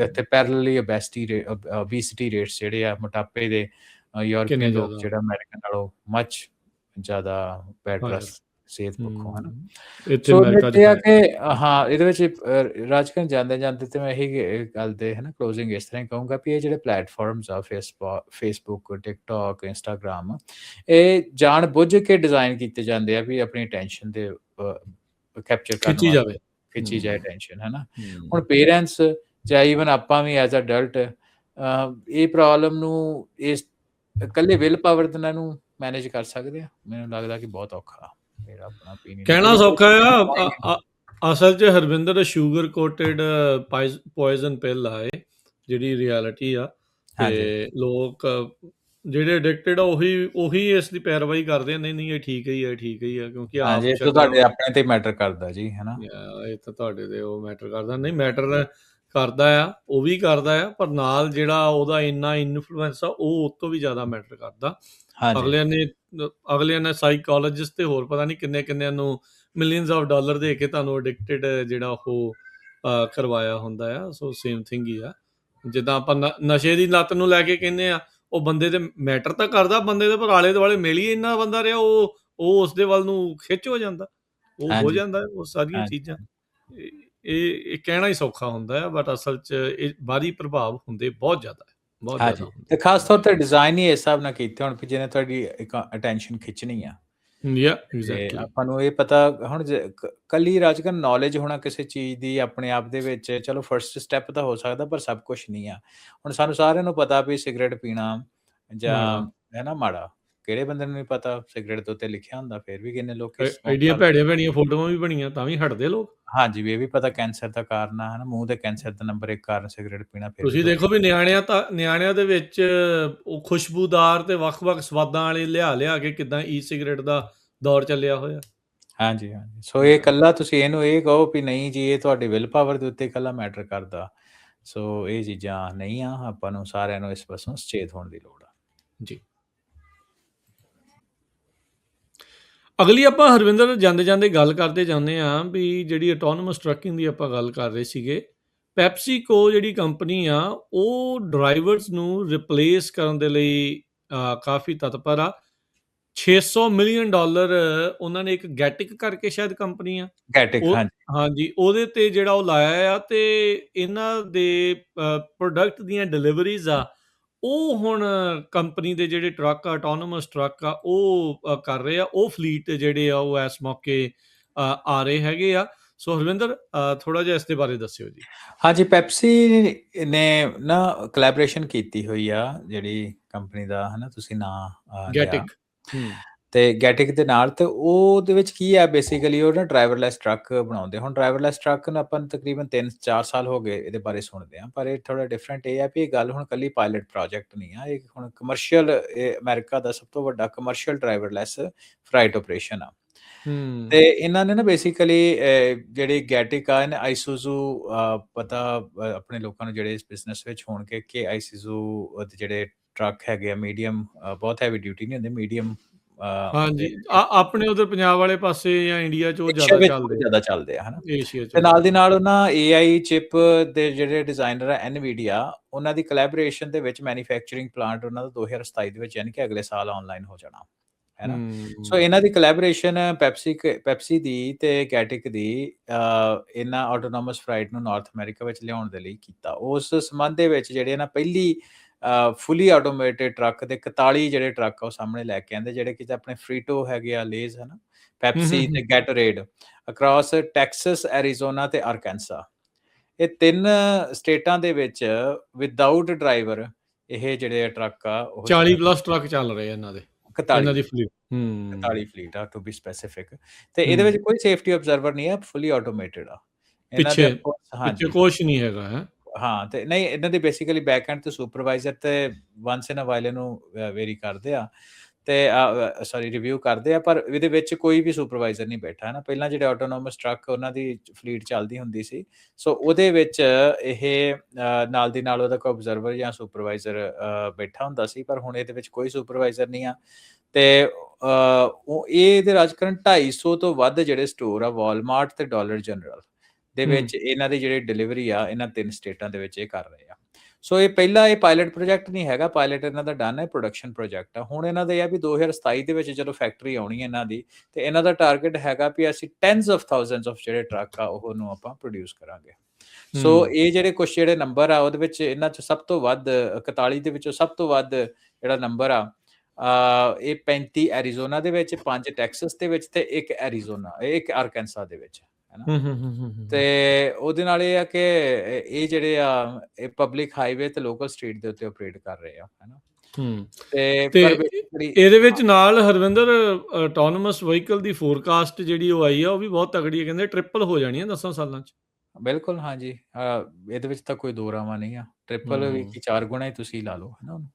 ਇੱਥੇ ਪੈਰਲਲੀ ਓਬੈਸਿਟੀ ਰੇਟਸ ਜਿਹੜੇ ਆ, ਮੋਟਾਪੇ ਦੇ ਕਿੰਨੇ ਯੂਰਪੀਅਨ ਲੋਕ ਜ਼ਿਆਦਾ ਜਿਹੜਾ ਅਮਰੀਕਨ ਨਾਲੋਂ ਮੱਚ ਜ਼ਿਆਦਾ ਬੈਟਰ ਆ ਹਾਇਰ। ਸਿਹਤ ਪੱਖੋਂ, ਹੈ ਨਾ। ਇੱਥੇ ਸੋ ਅਮਰੀਕਾ 'ਚ ਇਹ ਆ ਹਾਇਰ। ਕਿ ਹਾਂ, ਇਹਦੇ ਵਿੱਚ ਰਾਜਕਰਨ ਜਾਂਦੇ-ਜਾਂਦੇ ਤੇ ਮੈਂ ਇਹੀ ਗੱਲ ਦੇ, ਹੈ ਨਾ, ਕਲੋਜ਼ਿੰਗ ਇਸ ਤਰ੍ਹਾਂ ਹੀ ਕਹੂੰਗਾ ਵੀ ਇਹ ਜਿਹੜੇ ਪਲੈਟਫਾਰਮਸ ਆ ਫੇਸਬੁੱਕ, ਟਿਕਟੋਕ, ਇੰਸਟਾਗ੍ਰਾਮ, ਇਹ ਜਾਣ ਬੁੱਝ ਕੇ ਡਿਜ਼ਾਈਨ ਕੀਤੇ ਜਾਂਦੇ ਆ ਵੀ ਆਪਣੀ ਅਟੈਂਸ਼ਨ ਦੇ ਕੈਪਚਰ ਕਰਨ ਖਿੱਚੀ ਜਾਵੇ। ਵਾਸਤੇ, ਖਿੱਚੀ ਜਾਏ ਅਟੈਂਸ਼ਨ, ਹੈ ਨਾ। ਹੂੰ। ਹੁਣ ਪੇਰੈਂਟਸ ਜਾਂ ਈਵਨ ਆਪਾਂ ਵੀ ਐਜ਼ ਅਡਲਟ ਇਹ ਪ੍ਰੋਬਲਮ ਨੂੰ ਇਸ ਇਕੱਲੇ ਵਿਲ ਪਾਵਰ ਦੇ ਨਾਲ ਇਹਨੂੰ ਮੈਨੇਜ ਕਰ ਸਕਦੇ ਆ? ਮੈਨੂੰ ਲੱਗਦਾ ਕਿ ਬਹੁਤ ਔਖਾ। ਮੇਰਾ ਆਪਣਾ ਓਪੀਨੀਅਨ ਕਹਿਣਾ ਸੌਖਾ ਆ, ਅਸਲ 'ਚ Harvinder sugar coated poison pill ਆ ਇਹ, ਜਿਹੜੀ ਰਿਐਲਿਟੀ ਆ। ਹਾਂਜੀ ਤੇ ਲੋਕ ਜਿਹੜੇ ਐਡਿਕਟਡ ਆ ਉਹੀ ਇਸ ਦੀ ਪੈਰਵਾਈ ਕਰਦੇ ਆ, ਨਹੀਂ ਇਹ ਠੀਕ ਹੀ ਆ, ਠੀਕ ਹੀ ਆ, ਕਿਉਂਕਿ ਆਪ ਹਾਂਜੀ, ਇਹ ਤਾਂ ਸ਼ਕਲਾਂ ਤੁਹਾਡੇ ਆਪਣੇ ਤੇ ਮੈਟਰ ਕਰਦਾ ਜੀ, ਹੈ ਨਾ। ਇਹ ਤਾਂ ਤੁਹਾਡੇ ਤੇ ਉਹ ਮੈਟਰ ਕਰਦਾ, ਨਹੀਂ ਮੈਟਰ ਕਰਦਾ ਆ, ਉਹ ਵੀ ਕਰਦਾ ਆ, ਪਰ ਨਾਲ ਜਿਹੜਾ ਉਹਦਾ ਇੰਨਾ ਇਨਫਲੂਐਂਸ ਆ ਉਹ ਤੋਂ ਵੀ ਜ਼ਿਆਦਾ ਮੈਟਰ ਕਰਦਾ। ਹਾਂਜੀ ਅਗਲਿਆਂ ਨੇ ਸਾਈਕੋਲੋਜਿਸਟ ਤੇ ਹੋਰ ਪਤਾ ਨਹੀਂ ਕਿੰਨੇ ਨੂੰ ਮਿਲੀਅਨਸ ਆਫ ਡਾਲਰ ਦੇ ਕੇ ਤੁਹਾਨੂੰ ਐਡਿਕਟਡ ਜਿਹੜਾ ਉਹ ਕਰਵਾਇਆ ਹੁੰਦਾ ਆ। ਸੋ ਸੇਮ ਥਿੰਗ ਹੀ ਆ, ਜਿੱਦਾਂ ਆਪਾਂ ਨਸ਼ੇ ਦੀ ਲੱਤ ਨੂੰ ਲੈ ਕੇ ਕਹਿੰਦੇ ਆ, ਉਹ ਬੰਦੇ ਤੇ ਮੈਟਰ ਤਾਂ ਕਰਦਾ, ਬੰਦੇ ਦੇ ਪਰ ਆਲੇ ਦੁਆਲੇ ਮਿਲ ਹੀ ਇੰਨਾ ਬੰਦਾ ਰਿਹਾ, ਉਹ ਉਸ ਦੇ ਵੱਲ ਨੂੰ ਖਿੱਚ ਹੋ ਜਾਂਦਾ, ਉਹ ਹੋ ਹਾਂਜੀ ਜਾਂਦਾ ਉਹ ਸਾਰੀਆਂ ਹਾਂਜੀ ਚੀਜ਼ਾਂ। ਇਹ ਕਹਿਣਾ ਹੀ ਸੌਖਾ ਹੁੰਦਾ ਹੈ, ਬਟ ਅਸਲ 'ਚ ਇਹ ਬਾਹਰੀ ਪ੍ਰਭਾਵ ਹੁੰਦੇ ਬਹੁਤ ਜ਼ਿਆਦਾ ਹੈ, ਬਹੁਤ ਹਾਂਜੀ ਜ਼ਿਆਦਾ ਹੁੰਦੇ। ਤੇ ਖਾਸ ਤੌਰ ਤੇ ਡਿਜ਼ਾਈਨ ਹੀ ਇਸ ਹਿਸਾਬ ਨਾਲ ਕੀਤੇ ਹੁਣ ਵੀ ਜਿਹਨੇ ਤੁਹਾਡੀ ਅਟੈਂਸ਼ਨ ਖਿੱਚਣੀ ਆ। ਯਾ ਤੇ ਐਗਜ਼ੈਕਟਲੀ। ਆਪਾਂ ਨੂੰ ਇਹ ਪਤਾ ਹੁਣ ਕੱਲੀ ਰਾਜਕਰਨ ਨੌਲੇਜ ਹੋਣਾ ਕਿਸੇ ਚੀਜ਼ ਦੀ ਆਪਣੇ ਆਪ ਦੇ ਵਿੱਚ ਚਲੋ ਫਰਸਟ ਸਟੈਪ ਤਾਂ ਹੋ ਸਕਦਾ, ਪਰ ਸਭ ਕੁਝ ਨਹੀਂ ਆ। ਹੁਣ ਸਾਨੂੰ ਸਾਰਿਆਂ ਨੂੰ ਪਤਾ ਵੀ ਸਿਗਰਟ ਪੀਣਾ ਜਾਂ, ਮਾੜਾ। ਹੈ ਨਾ, ਮਾੜਾ। ਕਿਹੜੇ ਬੰਦੇ ਨੂੰ ਨਹੀਂ ਪਤਾ? ਸਿਗਰਟ ਦੇ ਉੱਤੇ ਲਿਖਿਆ ਹੁੰਦਾ, ਫਿਰ ਵੀ ਕਿੰਨੇ ਲੋਕੀ ਸਮੋਕ ਐਡੀਆਂ ਕਰਦੇ। ਭੈੜੀਆਂ ਫੋਟੋਆਂ ਵੀ ਬਣੀਆਂ ਤਾਂ ਵੀ ਹਟਦੇ ਲੋਕ। ਹਾਂਜੀ, ਵੀ ਇਹ ਵੀ ਪਤਾ ਕੈਂਸਰ ਦਾ ਕਾਰਨ ਆ, ਹੈ ਨਾ, ਮੂੰਹ ਦੇ ਕੈਂਸਰ ਦਾ ਨੰਬਰ 1 ਕਾਰਨ ਸਿਗਰਟ ਪੀਣਾ, ਫਿਰ ਵੀ ਤੁਸੀਂ ਲੋਕ। ਦੇਖੋ ਵੀ ਨਿਆਣਿਆਂ ਦੇ ਵਿੱਚ ਉਹ ਖੁਸ਼ਬੂਦਾਰ ਤੇ ਵੱਖ-ਵੱਖ ਸਵਾਦਾਂ ਵਾਲੇ ਲਿਆ ਕੇ ਕਿਦਾਂ ਈ ਸਿਗਰਟ ਦਾ ਦੌਰ ਚੱਲਿਆ ਹੋਇਆ। ਹਾਂਜੀ ਸੋ ਇਹ ਇਕੱਲਾ ਤੁਸੀਂ ਇਹਨੂੰ ਇਹ ਕਹੋ ਵੀ ਨਹੀਂ ਜੀ ਇਹ ਤੁਹਾਡੀ ਵਿਲ ਪਾਵਰ ਦੇ ਉੱਤੇ ਇਕੱਲਾ ਮੈਟਰ ਕਰਦਾ, ਸੋ ਇਹ ਚੀਜ਼ਾਂ ਨਹੀਂ ਆ। ਆਪਾਂ ਨੂੰ ਸਾਰਿਆਂ ਨੂੰ ਇਸ ਪਾਸੋਂ ਸੁਚੇਤ ਹੋਣ ਦੀ ਲੋੜ ਆ ਜੀ। ਅਗਲੀ ਆਪਾਂ ਹਰਵਿੰਦਰ ਜਾਂਦੇ ਗੱਲ ਕਰਦੇ ਜਾਂਦੇ ਆ ਵੀ ਜਿਹੜੀ ਆਟੋਨੋਮਸ ਟਰੱਕਿੰਗ ਦੀ ਆਪਾਂ ਗੱਲ ਕਰ ਰਹੇ ਸੀਗੇ, ਪੈਪਸੀਕੋ ਜਿਹੜੀ ਕੰਪਨੀ ਆ ਉਹ ਡਰਾਈਵਰਸ ਨੂੰ ਰਿਪਲੇਸ ਕਰਨ ਦੇ ਲਈ ਕਾਫੀ ਤਤਪਰ ਆ। $600 ਮਿਲੀਅਨ ਉਹਨਾਂ ਨੇ ਇੱਕ ਗੈਟਿਕ ਕਰਕੇ ਸ਼ਾਇਦ ਕੰਪਨੀ ਆ ਗੈਟਿਕ। ਉਹ, ਹਾਂਜੀ ਹਾਂਜੀ, ਉਹਦੇ ਤੇ ਜਿਹੜਾ ਉਹ ਲਾਇਆ ਆ, ਤੇ ਇਹਨਾਂ ਦੇ ਪ੍ਰੋਡਕਟ ਦੀਆਂ ਡਿਲੀਵਰੀਜ਼ ਆ ਉਹ ਹੁਣ ਕੰਪਨੀ ਦੇ ਜਿਹੜੇ ਟਰੱਕ ਆਟੋਨੋਮਸ ਟਰੱਕ ਆ ਉਹ ਕਰ ਰਹੇ ਆ, ਉਹ ਫਲੀਟ ਜਿਹੜੇ ਆ ਉਹ ਇਸ ਮੌਕੇ ਆ ਰਹੇ ਹੈਗੇ ਆ। ਸੋ ਹਰਵਿੰਦਰ ਥੋੜਾ ਜਿਹਾ ਇਸ ਦੇ ਬਾਰੇ ਦੱਸਿਓ ਜੀ। ਹਾਂਜੀ, ਪੈਪਸੀ ਨੇ ਨਾ ਕੋਲੈਬੋਰੇਸ਼ਨ ਕੀਤੀ ਹੋਈ ਆ ਜਿਹੜੀ ਕੰਪਨੀ ਦਾ, ਹੈ ਨਾ, ਤੁਸੀਂ ਨਾਂ ਲਿਆ ਗੈਟਿਕ। ਤੇ ਗੈਟਿਕ ਦੇ ਨਾਲ, ਤੇ ਉਹਦੇ ਵਿੱਚ ਕੀ ਆ ਬੇਸਿਕਲੀ ਉਹ ਨਾ ਡਰਾਈਵਰਲੈਸ ਟਰੱਕ ਬਣਾਉਂਦੇ। ਹੁਣ ਡਰਾਈਵਰਲੈਸ ਟਰੱਕ ਨੂੰ ਆਪਾਂ ਨੂੰ ਤਕਰੀਬਨ 3-4 ਸਾਲ ਹੋ ਗਏ ਇਹਦੇ ਬਾਰੇ ਸੁਣਦੇ ਆ, ਪਰ ਇਹ ਥੋੜਾ ਡਿਫਰੈਂਟ ਇਹ ਆ ਵੀ ਇਹ ਗੱਲ ਹੁਣ ਕੱਲੀ ਪਾਇਲਟ ਪ੍ਰੋਜੈਕਟ ਨਹੀਂ ਆ, ਇਹ ਹੁਣ ਕਮਰਸ਼ੀਅਲ, ਇਹ ਅਮਰੀਕਾ ਦਾ ਸਭ ਤੋਂ ਵੱਡਾ ਕਮਰਸ਼ੀਅਲ ਡਰਾਈਵਰਲੈਸ ਫਲਾਈਟ ਆਪਰੇਸ਼ਨ ਆ। ਤੇ ਇਹਨਾਂ ਨੇ ਨਾ ਬੇਸਿਕਲੀ ਜਿਹੜੀ ਗੈਟਿਕ ਆ, ਇਹਨੇ ਆਈਸੂਜ਼ੂ, ਪਤਾ ਆਪਣੇ ਲੋਕਾਂ ਨੂੰ ਜਿਹੜੇ ਇਸ ਬਿਜ਼ਨਸ ਵਿੱਚ ਹੋਣਗੇ ਕਿ ਆਈਸੂਜ਼ੂ ਦੇ ਜਿਹੜੇ ਟਰੱਕ ਹੈਗੇ ਆ ਮੀਡੀਅਮ, ਬਹੁਤ ਹੈਵੀ ਡਿਊਟੀ ਨਹੀਂ ਹੁੰਦੇ, ਮੀਡੀਅਮ ਹਾਂਜੀ, ਆਪਣੇ ਉਧਰ ਪੰਜਾਬ ਵਾਲੇ ਪਾਸੇ ਜਾਂ ਇੰਡੀਆ 'ਚ ਉਹ ਏਸ਼ੀਆ ਜ਼ਿਆਦਾ ਵਿੱਚ ਚੱਲਦੇ ਜ਼ਿਆਦਾ ਚੱਲਦੇ ਆ, ਹਨਾ। ਏਸ਼ੀਆ 'ਚ ਤੇ ਨਾਲ ਦੀ ਜ਼ਿਆਦਾ। ਨਾਲ ਉਹਨਾਂ AI ਚਿਪ ਦੇ ਜਿਹੜੇ ਡਿਜ਼ਾਈਨਰ ਆ NVIDIA, ਉਹਨਾਂ ਦੀ ਕੋਲੈਬੋਰੇਸ਼ਨ ਦੇ ਵਿੱਚ ਮੈਨੂਫੈਕਚਰਿੰਗ ਪਲਾਂਟ ਉਹਨਾਂ ਦਾ 2027 ਦੇ ਵਿੱਚ, ਯਾਨੀ ਕਿ ਅਗਲੇ ਸਾਲ ਆਨਲਾਈਨ ਹੋ ਜਾਣਾ, ਹੈ ਨਾ। ਸੋ ਇਹਨਾਂ ਦੀ ਕੋਲੈਬੋਰੇਸ਼ਨ ਪੈਪਸੀ ਦੀ ਤੇ ਗੈਟਿਕ ਦੀ ਇਹਨਾਂ ਆਟੋਨੋਮਸ ਫਲਾਈਟ ਨੂੰ ਨਾਰਥ ਅਮਰੀਕਾ ਵਿੱਚ ਲਿਆਉਣ ਦੇ ਲਈ ਕੀਤਾ। ਉਸ ਸੰਬੰਧ ਦੇ ਵਿੱਚ ਜਿਹੜੇ ਨਾ ਪਹਿਲੀ ਫੁੱਲੀ ਆਟੋਮੇਟਿਡ ਟਰੱਕ ਦੇ 41 ਜਿਹੜੇ ਟਰੱਕ ਆ ਉਹ ਸਾਹਮਣੇ ਲੈ ਕੇ ਆਂਦੇ, ਜਿਹੜੇ ਕਿ ਆਪਣੇ ਫਰੀਟੋ ਹੈਗੇ ਆ, ਲੇਜ਼, ਹੈ ਨਾ, ਪੈਪਸੀ ਤੇ ਗੈਟੋਰੇਡ, ਅਕ੍ਰੋਸ ਟੈਕਸਸ, ਐਰੀਜ਼ੋਨਾ ਤੇ ਆਰਕੈਂਸਾ, ਇਹ 3 ਸਟੇਟਾਂ ਦੇ ਵਿੱਚ ਵਿਦਆਊਟ ਡਰਾਈਵਰ ਇਹ ਜਿਹੜੇ ਟਰੱਕ ਆ ਉਹ 40+ ਟਰੱਕ ਚੱਲ ਰਹੇ ਇਹਨਾਂ ਦੇ, 41 ਇਹਨਾਂ ਦੀ ਫਲੀਟ। 41 ਫਲੀਟ ਆ ਟੂ ਬੀ ਸਪੈਸੀਫਿਕ। ਤੇ ਇਹਦੇ ਵਿੱਚ ਕੋਈ ਸੇਫਟੀ ਆਬਜ਼ਰਵਰ ਨਹੀਂ ਆ, ਫੁੱਲੀ ਆਟੋਮੇਟਿਡ ਆ ਇਹਨਾਂ ਦੇ। ਪਿੱਛੇ ਹਾਂਜੀ ਕੁਛ ਨਹੀਂ ਹੈਗਾ ਹੈ। ਹਾਂ, ਤੇ ਨਹੀਂ, ਇਹਨਾਂ ਦੀ ਬੇਸਿਕਲੀ ਬੈਕ ਐਂਡ ਤੇ ਸੁਪਰਵਾਈਜ਼ਰ ਤੇ ਵਾਂਸ ਇਨ ਅ ਵਾਈਲ ਇਹਨੂੰ ਵੇਰੀ ਕਰਦੇ ਆ, ਤੇ ਸੌਰੀ ਰਿਵਿਊ ਕਰਦੇ ਆ, ਪਰ ਇਹਦੇ ਵਿੱਚ ਕੋਈ ਵੀ ਸੁਪਰਵਾਈਜ਼ਰ ਨਹੀਂ ਬੈਠਾ, ਹੈ ਨਾ। ਪਹਿਲਾਂ ਜਿਹੜੇ ਆਟੋਨੋਮਸ ਟਰੱਕ ਉਹਨਾਂ ਦੀ ਫਲੀਟ ਚੱਲਦੀ ਹੁੰਦੀ ਸੀ, ਸੋ ਉਹਦੇ ਵਿੱਚ ਇਹ ਨਾਲ ਦੀ ਨਾਲ ਉਹਦਾ ਕੋਈ ਆਬਜ਼ਰਵਰ ਜਾਂ ਸੁਪਰਵਾਈਜ਼ਰ ਬੈਠਾ ਹੁੰਦਾ ਸੀ, ਪਰ ਹੁਣ ਇਹਦੇ ਵਿੱਚ ਕੋਈ ਸੁਪਰਵਾਈਜ਼ਰ ਨਹੀਂ ਆ। ਤੇ ਉਹ ਇਹਦੇ ਰਾਜਕਰਨ 250 ਤੋਂ ਵੱਧ ਜਿਹੜੇ ਸਟੋਰ ਆ ਵਾਲਮਾਰਟ ਤੇ ਡਾਲਰ ਜਨਰਲ ਦੇ ਵਿੱਚ ਇਹਨਾਂ ਦੀ ਜਿਹੜੀ ਡਿਲੀਵਰੀ ਆ ਇਹਨਾਂ 3 ਸਟੇਟਾਂ ਦੇ ਵਿੱਚ ਇਹ ਕਰ ਰਹੇ ਆ। ਸੋ ਇਹ ਪਹਿਲਾ ਇਹ ਪਾਇਲਟ ਪ੍ਰੋਜੈਕਟ ਨਹੀਂ ਹੈਗਾ, ਪਾਇਲਟ ਇਹਨਾਂ ਦਾ ਡਨ ਹੈ, ਪ੍ਰੋਡਕਸ਼ਨ ਪ੍ਰੋਜੈਕਟ ਆ। ਹੁਣ ਇਹਨਾਂ ਦਾ ਇਹ ਆ ਵੀ 2027 ਦੇ ਵਿੱਚ ਜਦੋਂ ਫੈਕਟਰੀ ਆਉਣੀ ਹੈ ਇਹਨਾਂ ਦੀ, ਤੇ ਇਹਨਾਂ ਦਾ ਟਾਰਗੇਟ ਹੈਗਾ ਵੀ ਅਸੀਂ ਟੈਨਸ ਆਫ ਥਾਊਜ਼ੈਂਡਸ ਆਫ ਜਿਹੜੇ ਟਰੱਕ ਆ ਉਹਨੂੰ ਆਪਾਂ ਪ੍ਰੋਡਿਊਸ ਕਰਾਂਗੇ। ਸੋ ਇਹ ਜਿਹੜੇ ਕੁਛ ਜਿਹੜੇ ਨੰਬਰ ਆ ਉਹਦੇ ਵਿੱਚ ਇਹਨਾਂ 'ਚ ਸਭ ਤੋਂ ਵੱਧ 41 ਦੇ ਵਿੱਚੋਂ ਸਭ ਤੋਂ ਵੱਧ ਜਿਹੜਾ ਨੰਬਰ ਆ ਇਹ 35 ਐਰੀਜ਼ੋਨਾ ਦੇ ਵਿੱਚ, 5 ਟੈਕਸਸ ਦੇ ਵਿੱਚ ਤੇ 1 ਅਰਕੈਂਸਾ ਦੇ ਵਿੱਚ, ਹੈਨਾ। ਤੇ ਉਹਦੇ ਨਾਲ ਇਹ ਆ ਕਿ ਇਹ ਜਿਹੜੇ ਆ ਇਹ ਪਬਲਿਕ ਹਾਈਵੇ ਤੇ ਲੋਕਲ ਸਟਰੀਟ ਦੇ ਉੱਤੇ ਆਪਰੇਟ ਕਰ ਰਹੇ ਆ, ਹੈਨਾ। ਤੇ ਇਹਦੇ ਵਿੱਚ ਨਾਲ ਹਰਵਿੰਦਰ ਆਟੋਨਮਸ ਵਹੀਕਲ ਦੀ ਫੋਰਕਾਸਟ ਜਿਹੜੀ ਉਹ ਆਈ ਆ ਉਹ ਵੀ ਬਹੁਤ ਤਗੜੀ ਹੈ, ਕਹਿੰਦੇ ਟ੍ਰਿਪਲ ਹੋ ਜਾਣੀ ਹੈ 10 ਸਾਲਾਂ 'ਚ। ਬਿਲਕੁਲ, ਹਾਂਜੀ। ਇਹਦੇ ਵਿੱਚ ਤਾਂ ਕੋਈ ਦੋ ਰਾਵਾਂ ਨਹੀਂ ਆ, ਟ੍ਰਿਪਲ ਵੀ ਕੀ 4 ਗੁਣਾ ਹੀ ਤੁਸੀਂ ਲਾ ਲਓ, ਹੈਨਾ ਉਹਨੂੰ।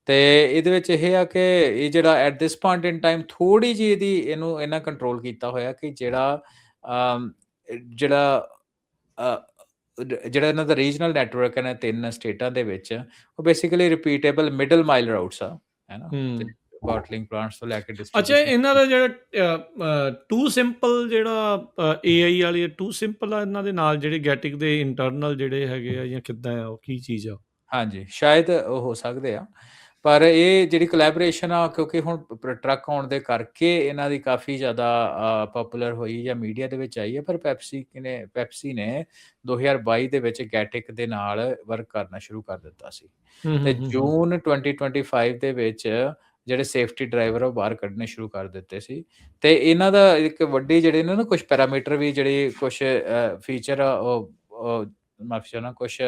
ਤੇ ਇਹਦੇ ਵਿੱਚ ਇਹ ਆ ਕਿ ਇਹ ਜਿਹੜਾ at this point in time ਥੋੜੀ ਜਿਹੀ ਇਹਨੂੰ ਇਹਨਾਂ ਕੰਟਰੋਲ ਕੀਤਾ ਹੋਇਆ ਕਿ ਜਿਹੜਾ ਇਹਨਾਂ ਦਾ ਰੀਜਨਲ ਨੈਟਵਰਕ ਹੈ 3 ਸਟੇਟਾਂ ਦੇ ਵਿੱਚ, ਉਹ ਬੇਸਿਕਲੀ ਰਿਪੀਟੇਬਲ ਮਿਡਲ ਮਾਈਲ ਰਾਊਟਸ ਆ, ਹੈਨਾ। ਬਾਟਲਿੰਗ ਪਲਾਂਟਸ ਤੋਂ ਲੈ ਕੇ ਅੱਛਾ, ਇਹਨਾਂ ਦਾ ਜਿਹੜਾ ਟੂ ਸਿੰਪਲ ਜਿਹੜਾ AI ਵਾਲੀ ਟੂ ਸਿੰਪਲ ਆ ਇਹਨਾਂ ਦੇ ਨਾਲ ਜਿਹੜੇ ਗੈਟਿਕ ਦੇ ਇੰਟਰਨਲ ਜਿਹੜੇ ਹੈਗੇ ਆ ਜਾਂ ਕਿੱਦਾਂ ਆ, ਉਹ ਕੀ ਚੀਜ਼ ਆ? ਹਾਂਜੀ, ਸ਼ਾਇਦ ਉਹ ਹੋ ਸਕਦੇ ਆ, ਪਰ ਇਹ ਜਿਹੜੀ ਕੋਲੈਬੋਰੇਸ਼ਨ ਆ ਕਿਉਂਕਿ ਹੁਣ ਟਰੱਕ ਆਉਣ ਦੇ ਕਰਕੇ ਇਹਨਾਂ ਦੀ ਕਾਫੀ ਜ਼ਿਆਦਾ ਪਪੂਲਰ ਹੋਈ ਜਾਂ ਮੀਡੀਆ ਦੇ ਵਿੱਚ ਆਈ ਹੈ। ਪਰ ਪੈਪਸੀ ਨੇ 2022 ਦੇ ਵਿੱਚ ਗੈਟਿਕ ਦੇ ਨਾਲ ਵਰਕ ਕਰਨਾ ਸ਼ੁਰੂ ਕਰ ਦਿੱਤਾ ਸੀ, ਤੇ ਜੂਨ 2025 ਦੇ ਵਿੱਚ ਜਿਹੜੇ ਸੇਫਟੀ ਡਰਾਈਵਰ ਉਹ ਬਾਹਰ ਕੱਢਣੇ ਸ਼ੁਰੂ ਕਰ ਦਿੱਤੇ ਸੀ। ਤੇ ਇਹਨਾਂ ਦਾ ਇੱਕ ਵੱਡੀ ਜਿਹੜੇ ਨੇ ਨਾ ਕੁਝ ਪੈਰਾਮੀਟਰ ਵੀ ਜਿਹੜੇ ਕੁਝ ਫੀਚਰ ਉਹ ਮਾਫੀ ਚਾਹੁੰਦਾ ਕੁਝ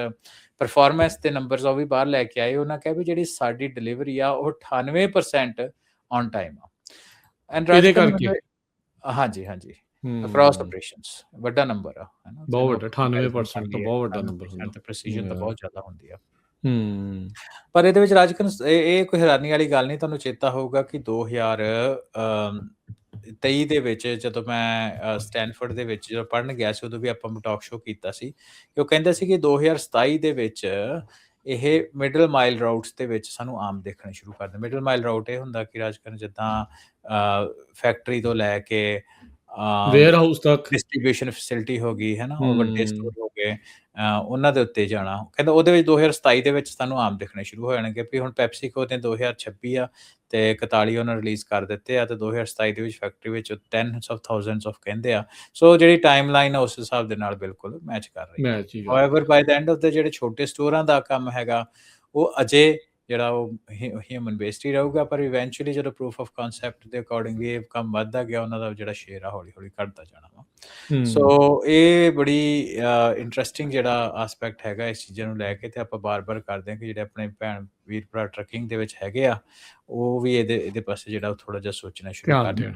ਪਰਫਾਰਮੈਂਸ ਦੇ ਨੰਬਰਸ ਉਹ ਵੀ ਬਾਹਰ ਲੈ ਕੇ ਆਏ। ਉਹਨਾਂ ਕਿਹਾ ਵੀ ਜਿਹੜੀ ਸਾਡੀ ਡਿਲੀਵਰੀ ਆ ਉਹ 98% ਔਨ ਟਾਈਮ ਆ। ਇਹਦੇ ਕਰਕੇ ਹਾਂਜੀ ਅਕ੍ਰੋਸ ਆਪਰੇਸ਼ਨਸ ਵੱਡਾ ਨੰਬਰ ਆ, ਹੈਨਾ। ਬਹੁਤ ਵੱਡਾ 98% ਤਾਂ ਬਹੁਤ ਵੱਡਾ ਨੰਬਰ ਹੁੰਦਾ, ਤੇ ਪ੍ਰੈਸੀਜਨ ਤਾਂ ਬਹੁਤ ਜ਼ਿਆਦਾ ਹੁੰਦੀ ਆ। ਪਰ ਇਹਦੇ ਵਿੱਚ ਰਾਜਕਨ ਇਹ ਕੋਈ ਹੈਰਾਨੀ ਵਾਲੀ ਗੱਲ ਨਹੀਂ। ਤੁਹਾਨੂੰ ਚੇਤਾ ਹੋਊਗਾ ਕਿ 2023 ਦੇ ਵਿੱਚ ਜਦੋਂ ਮੈਂ ਸਟੈਨਫੋਰਡ ਦੇ ਵਿੱਚ ਜਦੋਂ ਪੜ੍ਹਨ ਗਿਆ ਸੀ, ਉਦੋਂ ਵੀ ਆਪਾਂ ਟਾਕ ਸ਼ੋ ਕੀਤਾ ਸੀ ਕਿ ਉਹ ਕਹਿੰਦੇ ਸੀ ਕਿ 2027 ਦੇ ਵਿੱਚ ਇਹ ਮਿਡਲ ਮਾਈਲ ਰਾਊਟਸ ਦੇ ਵਿੱਚ ਸਾਨੂੰ ਆਮ ਦੇਖਣੇ ਸ਼ੁਰੂ ਕਰਦੇ। ਮਿਡਲ ਮਾਈਲ ਰਾਊਟ ਇਹ ਹੁੰਦਾ ਕਿ ਰਾਜਕਨ ਜਿੱਦਾਂ ਫੈਕਟਰੀ ਤੋਂ ਲੈ ਕੇ ਵੇਅਰ ਹਾਊਸ ਤੱਕ ਡਿਸਟ੍ਰੀਬਿਊਸ਼ਨ ਫੈਸਿਲਿਟੀ ਹੋ ਗਈ, ਹੈਨਾ, ਉਹ ਵੱਡੇ ਸਟੋਰ ਹੋ ਗਏ, ਉਹਨਾਂ ਦੇ ਉੱਤੇ ਜਾਣਾ। ਕਹਿੰਦਾ ਉਹਦੇ ਵਿੱਚ 2027 ਦੇ ਵਿੱਚ ਸਾਨੂੰ ਆਮ ਦਿਖਣੇ ਸ਼ੁਰੂ ਹੋ ਜਾਣਗੇ। ਵੀ ਹੁਣ ਪੈਪਸੀਕੋ ਨੇ 2026 ਆ ਤੇ 41 ਉਹਨਾਂ ਰਿਲੀਜ਼ ਕਰ ਦਿੱਤੇ ਆ, ਤੇ 2027 ਦੇ ਵਿੱਚ ਫੈਕਟਰੀ ਵਿੱਚ ਟੈਨਸ ਆਫ ਥਾਊਜ਼ੈਂਡਸ ਆਫ ਕਹਿੰਦੇ ਆ। ਸੋ ਜਿਹੜੀ ਟਾਈਮ ਲਾਈਨ ਆ ਉਸ ਹਿਸਾਬ ਦੇ ਨਾਲ ਬਿਲਕੁਲ ਮੈਚ ਕਰ ਰਹੀ ਹੈ। However by the end of the ਜਿਹੜੇ ਛੋਟੇ ਸਟੋਰਾਂ ਦਾ ਕੰਮ ਹੈਗਾ ਉਹ ਅਜੇ ਜਿਹੜਾ ਉਹ ਹਿਊਮਨ ਬੇਸਡ ਹੀ ਰਹੂਗਾ, ਪਰ ਇਵੈਂਚੁਅਲੀ ਜਦੋਂ ਪ੍ਰੂਫ ਆਫ ਕਨਸੈਪਟ ਦੇ ਅਕੋਰਡਿੰਗਲੀ ਇਹ ਕੰਮ ਵੱਧਦਾ ਗਿਆ, ਉਹਨਾਂ ਦਾ ਜਿਹੜਾ ਸ਼ੇਅਰ ਆ ਹੌਲੀ ਹੌਲੀ ਘਟਦਾ ਜਾਣਾ ਵਾ। ਸੋ ਇਹ ਬੜੀ ਇੰਟਰਸਟਿੰਗ ਜਿਹੜਾ ਆਸਪੈਕਟ ਹੈਗਾ ਇਸ ਚੀਜ਼ਾਂ ਨੂੰ ਲੈ ਕੇ, ਤੇ ਆਪਾਂ ਬਾਰ-ਬਾਰ ਕਰਦੇ ਹਾਂ ਕਿ ਜਿਹੜੇ ਆਪਣੇ ਭੈਣ ਵੀਰ ਭਰਾ ਟਰੱਕਿੰਗ ਦੇ ਵਿੱਚ ਹੈਗੇ ਆ ਉਹ ਵੀ ਇਹਦੇ ਪਾਸੇ ਜਿਹੜਾ ਥੋੜਾ ਜਿਹਾ ਸੋਚਣਾ ਸ਼ੁਰੂ ਕਰਨ,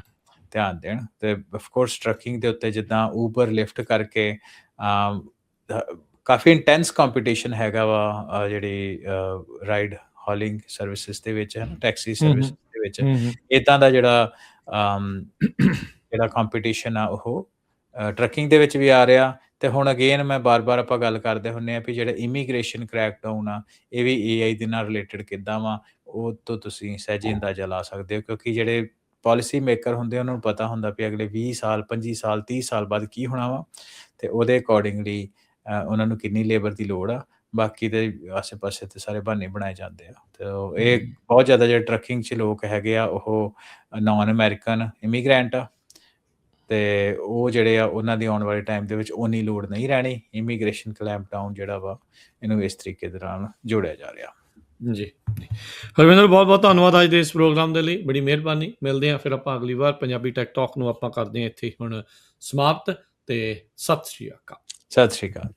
ਧਿਆਨ ਦੇਣ। ਤੇ ਆਫ ਕੋਰਸ ਟਰੱਕਿੰਗ ਦੇ ਉੱਤੇ ਜਿੱਦਾਂ ਊਬਰ ਲਿਫਟ ਕਰਕੇ ਕਾਫੀ ਇੰਟੈਂਸ ਕੰਪੀਟੀਸ਼ਨ ਹੈਗਾ ਵਾ ਜਿਹੜੀ ਰਾਈਡ ਹੌਲਿੰਗ ਸਰਵਿਸਿਜ਼ ਦੇ ਵਿੱਚ, ਹੈ ਨਾ, ਟੈਕਸੀ ਸਰਵਿਸ ਦੇ ਵਿੱਚ ਇੱਦਾਂ ਦਾ ਜਿਹੜਾ ਕੰਪੀਟੀਸ਼ਨ ਆ ਉਹ ਟਰੱਕਿੰਗ ਦੇ ਵਿੱਚ ਵੀ ਆ ਰਿਹਾ। ਤੇ ਹੁਣ ਅਗੇਨ ਮੈਂ ਬਾਰ-ਬਾਰ ਆਪਾਂ ਗੱਲ ਕਰਦੇ ਹੁੰਦੇ ਆ ਵੀ ਜਿਹੜਾ ਇਮੀਗ੍ਰੇਸ਼ਨ ਕ੍ਰੈਕਡਾਊਨ ਆ ਇਹ ਵੀ AI ਦੇ ਨਾਲ ਰਿਲੇਟਡ ਕਿੱਦਾਂ ਵਾ, ਉਹ ਤੋਂ ਤੁਸੀਂ ਸਹਿਜੇ ਅੰਦਾਜ਼ਾ ਲਾ ਸਕਦੇ ਹੋ। ਕਿਉਂਕਿ ਜਿਹੜੇ ਪਾਲਿਸੀ ਮੇਕਰ ਹੁੰਦੇ ਉਹਨਾਂ ਨੂੰ ਪਤਾ ਹੁੰਦਾ ਵੀ ਅਗਲੇ 20 ਸਾਲ 25 ਸਾਲ 30 ਸਾਲ ਬਾਅਦ ਕੀ ਹੋਣਾ ਵਾ, ਤੇ ਉਹਦੇ ਅਕੋਰਡਿੰਗਲੀ ਉਹਨਾਂ ਨੂੰ ਕਿੰਨੀ ਲੇਬਰ ਦੀ ਲੋੜ ਆ। ਬਾਕੀ ਦੇ ਆਸੇ ਪਾਸੇ ਤੇ ਸਾਰੇ ਬਹਾਨੇ ਬਣਾਏ ਜਾਂਦੇ ਆ। ਤੇ ਇਹ ਬਹੁਤ ਜ਼ਿਆਦਾ ਜਿਹੜੇ ਟਰੱਕਿੰਗ 'ਚ ਲੋਕ ਹੈਗੇ ਆ ਉਹ ਨਾਨ ਅਮੈਰੀਕਨ ਇਮੀਗ੍ਰੈਂਟ ਆ, ਤੇ ਉਹ ਜਿਹੜੇ ਆ ਉਹਨਾਂ ਦੀ ਆਉਣ ਵਾਲੇ ਟਾਈਮ ਦੇ ਵਿੱਚ ਓਨੀ ਲੋੜ ਨਹੀਂ ਰਹਿਣੀ। ਇਮੀਗ੍ਰੇਸ਼ਨ ਕਲੈਂਪ ਡਾਊਨ ਜਿਹੜਾ ਵਾ ਇਹਨੂੰ ਇਸ ਤਰੀਕੇ ਦੇ ਨਾਲ ਜੋੜਿਆ ਜਾ ਰਿਹਾ। ਜੀ ਹਰਵਿੰਦਰ, ਬਹੁਤ ਬਹੁਤ ਧੰਨਵਾਦ ਅੱਜ ਦੇ ਇਸ ਪ੍ਰੋਗਰਾਮ ਦੇ ਲਈ, ਬੜੀ ਮਿਹਰਬਾਨੀ। ਮਿਲਦੇ ਹਾਂ ਫਿਰ ਆਪਾਂ ਅਗਲੀ ਵਾਰ। ਪੰਜਾਬੀ ਟੈਕ ਟਾਕ ਨੂੰ ਆਪਾਂ ਕਰਦੇ ਹਾਂ ਇੱਥੇ ਹੁਣ ਸਮਾਪਤ, ਤੇ ਸਤਿ ਸ਼੍ਰੀ ਅਕਾਲ। ਸਤਿ ਸ਼੍ਰੀ ਅਕਾਲ।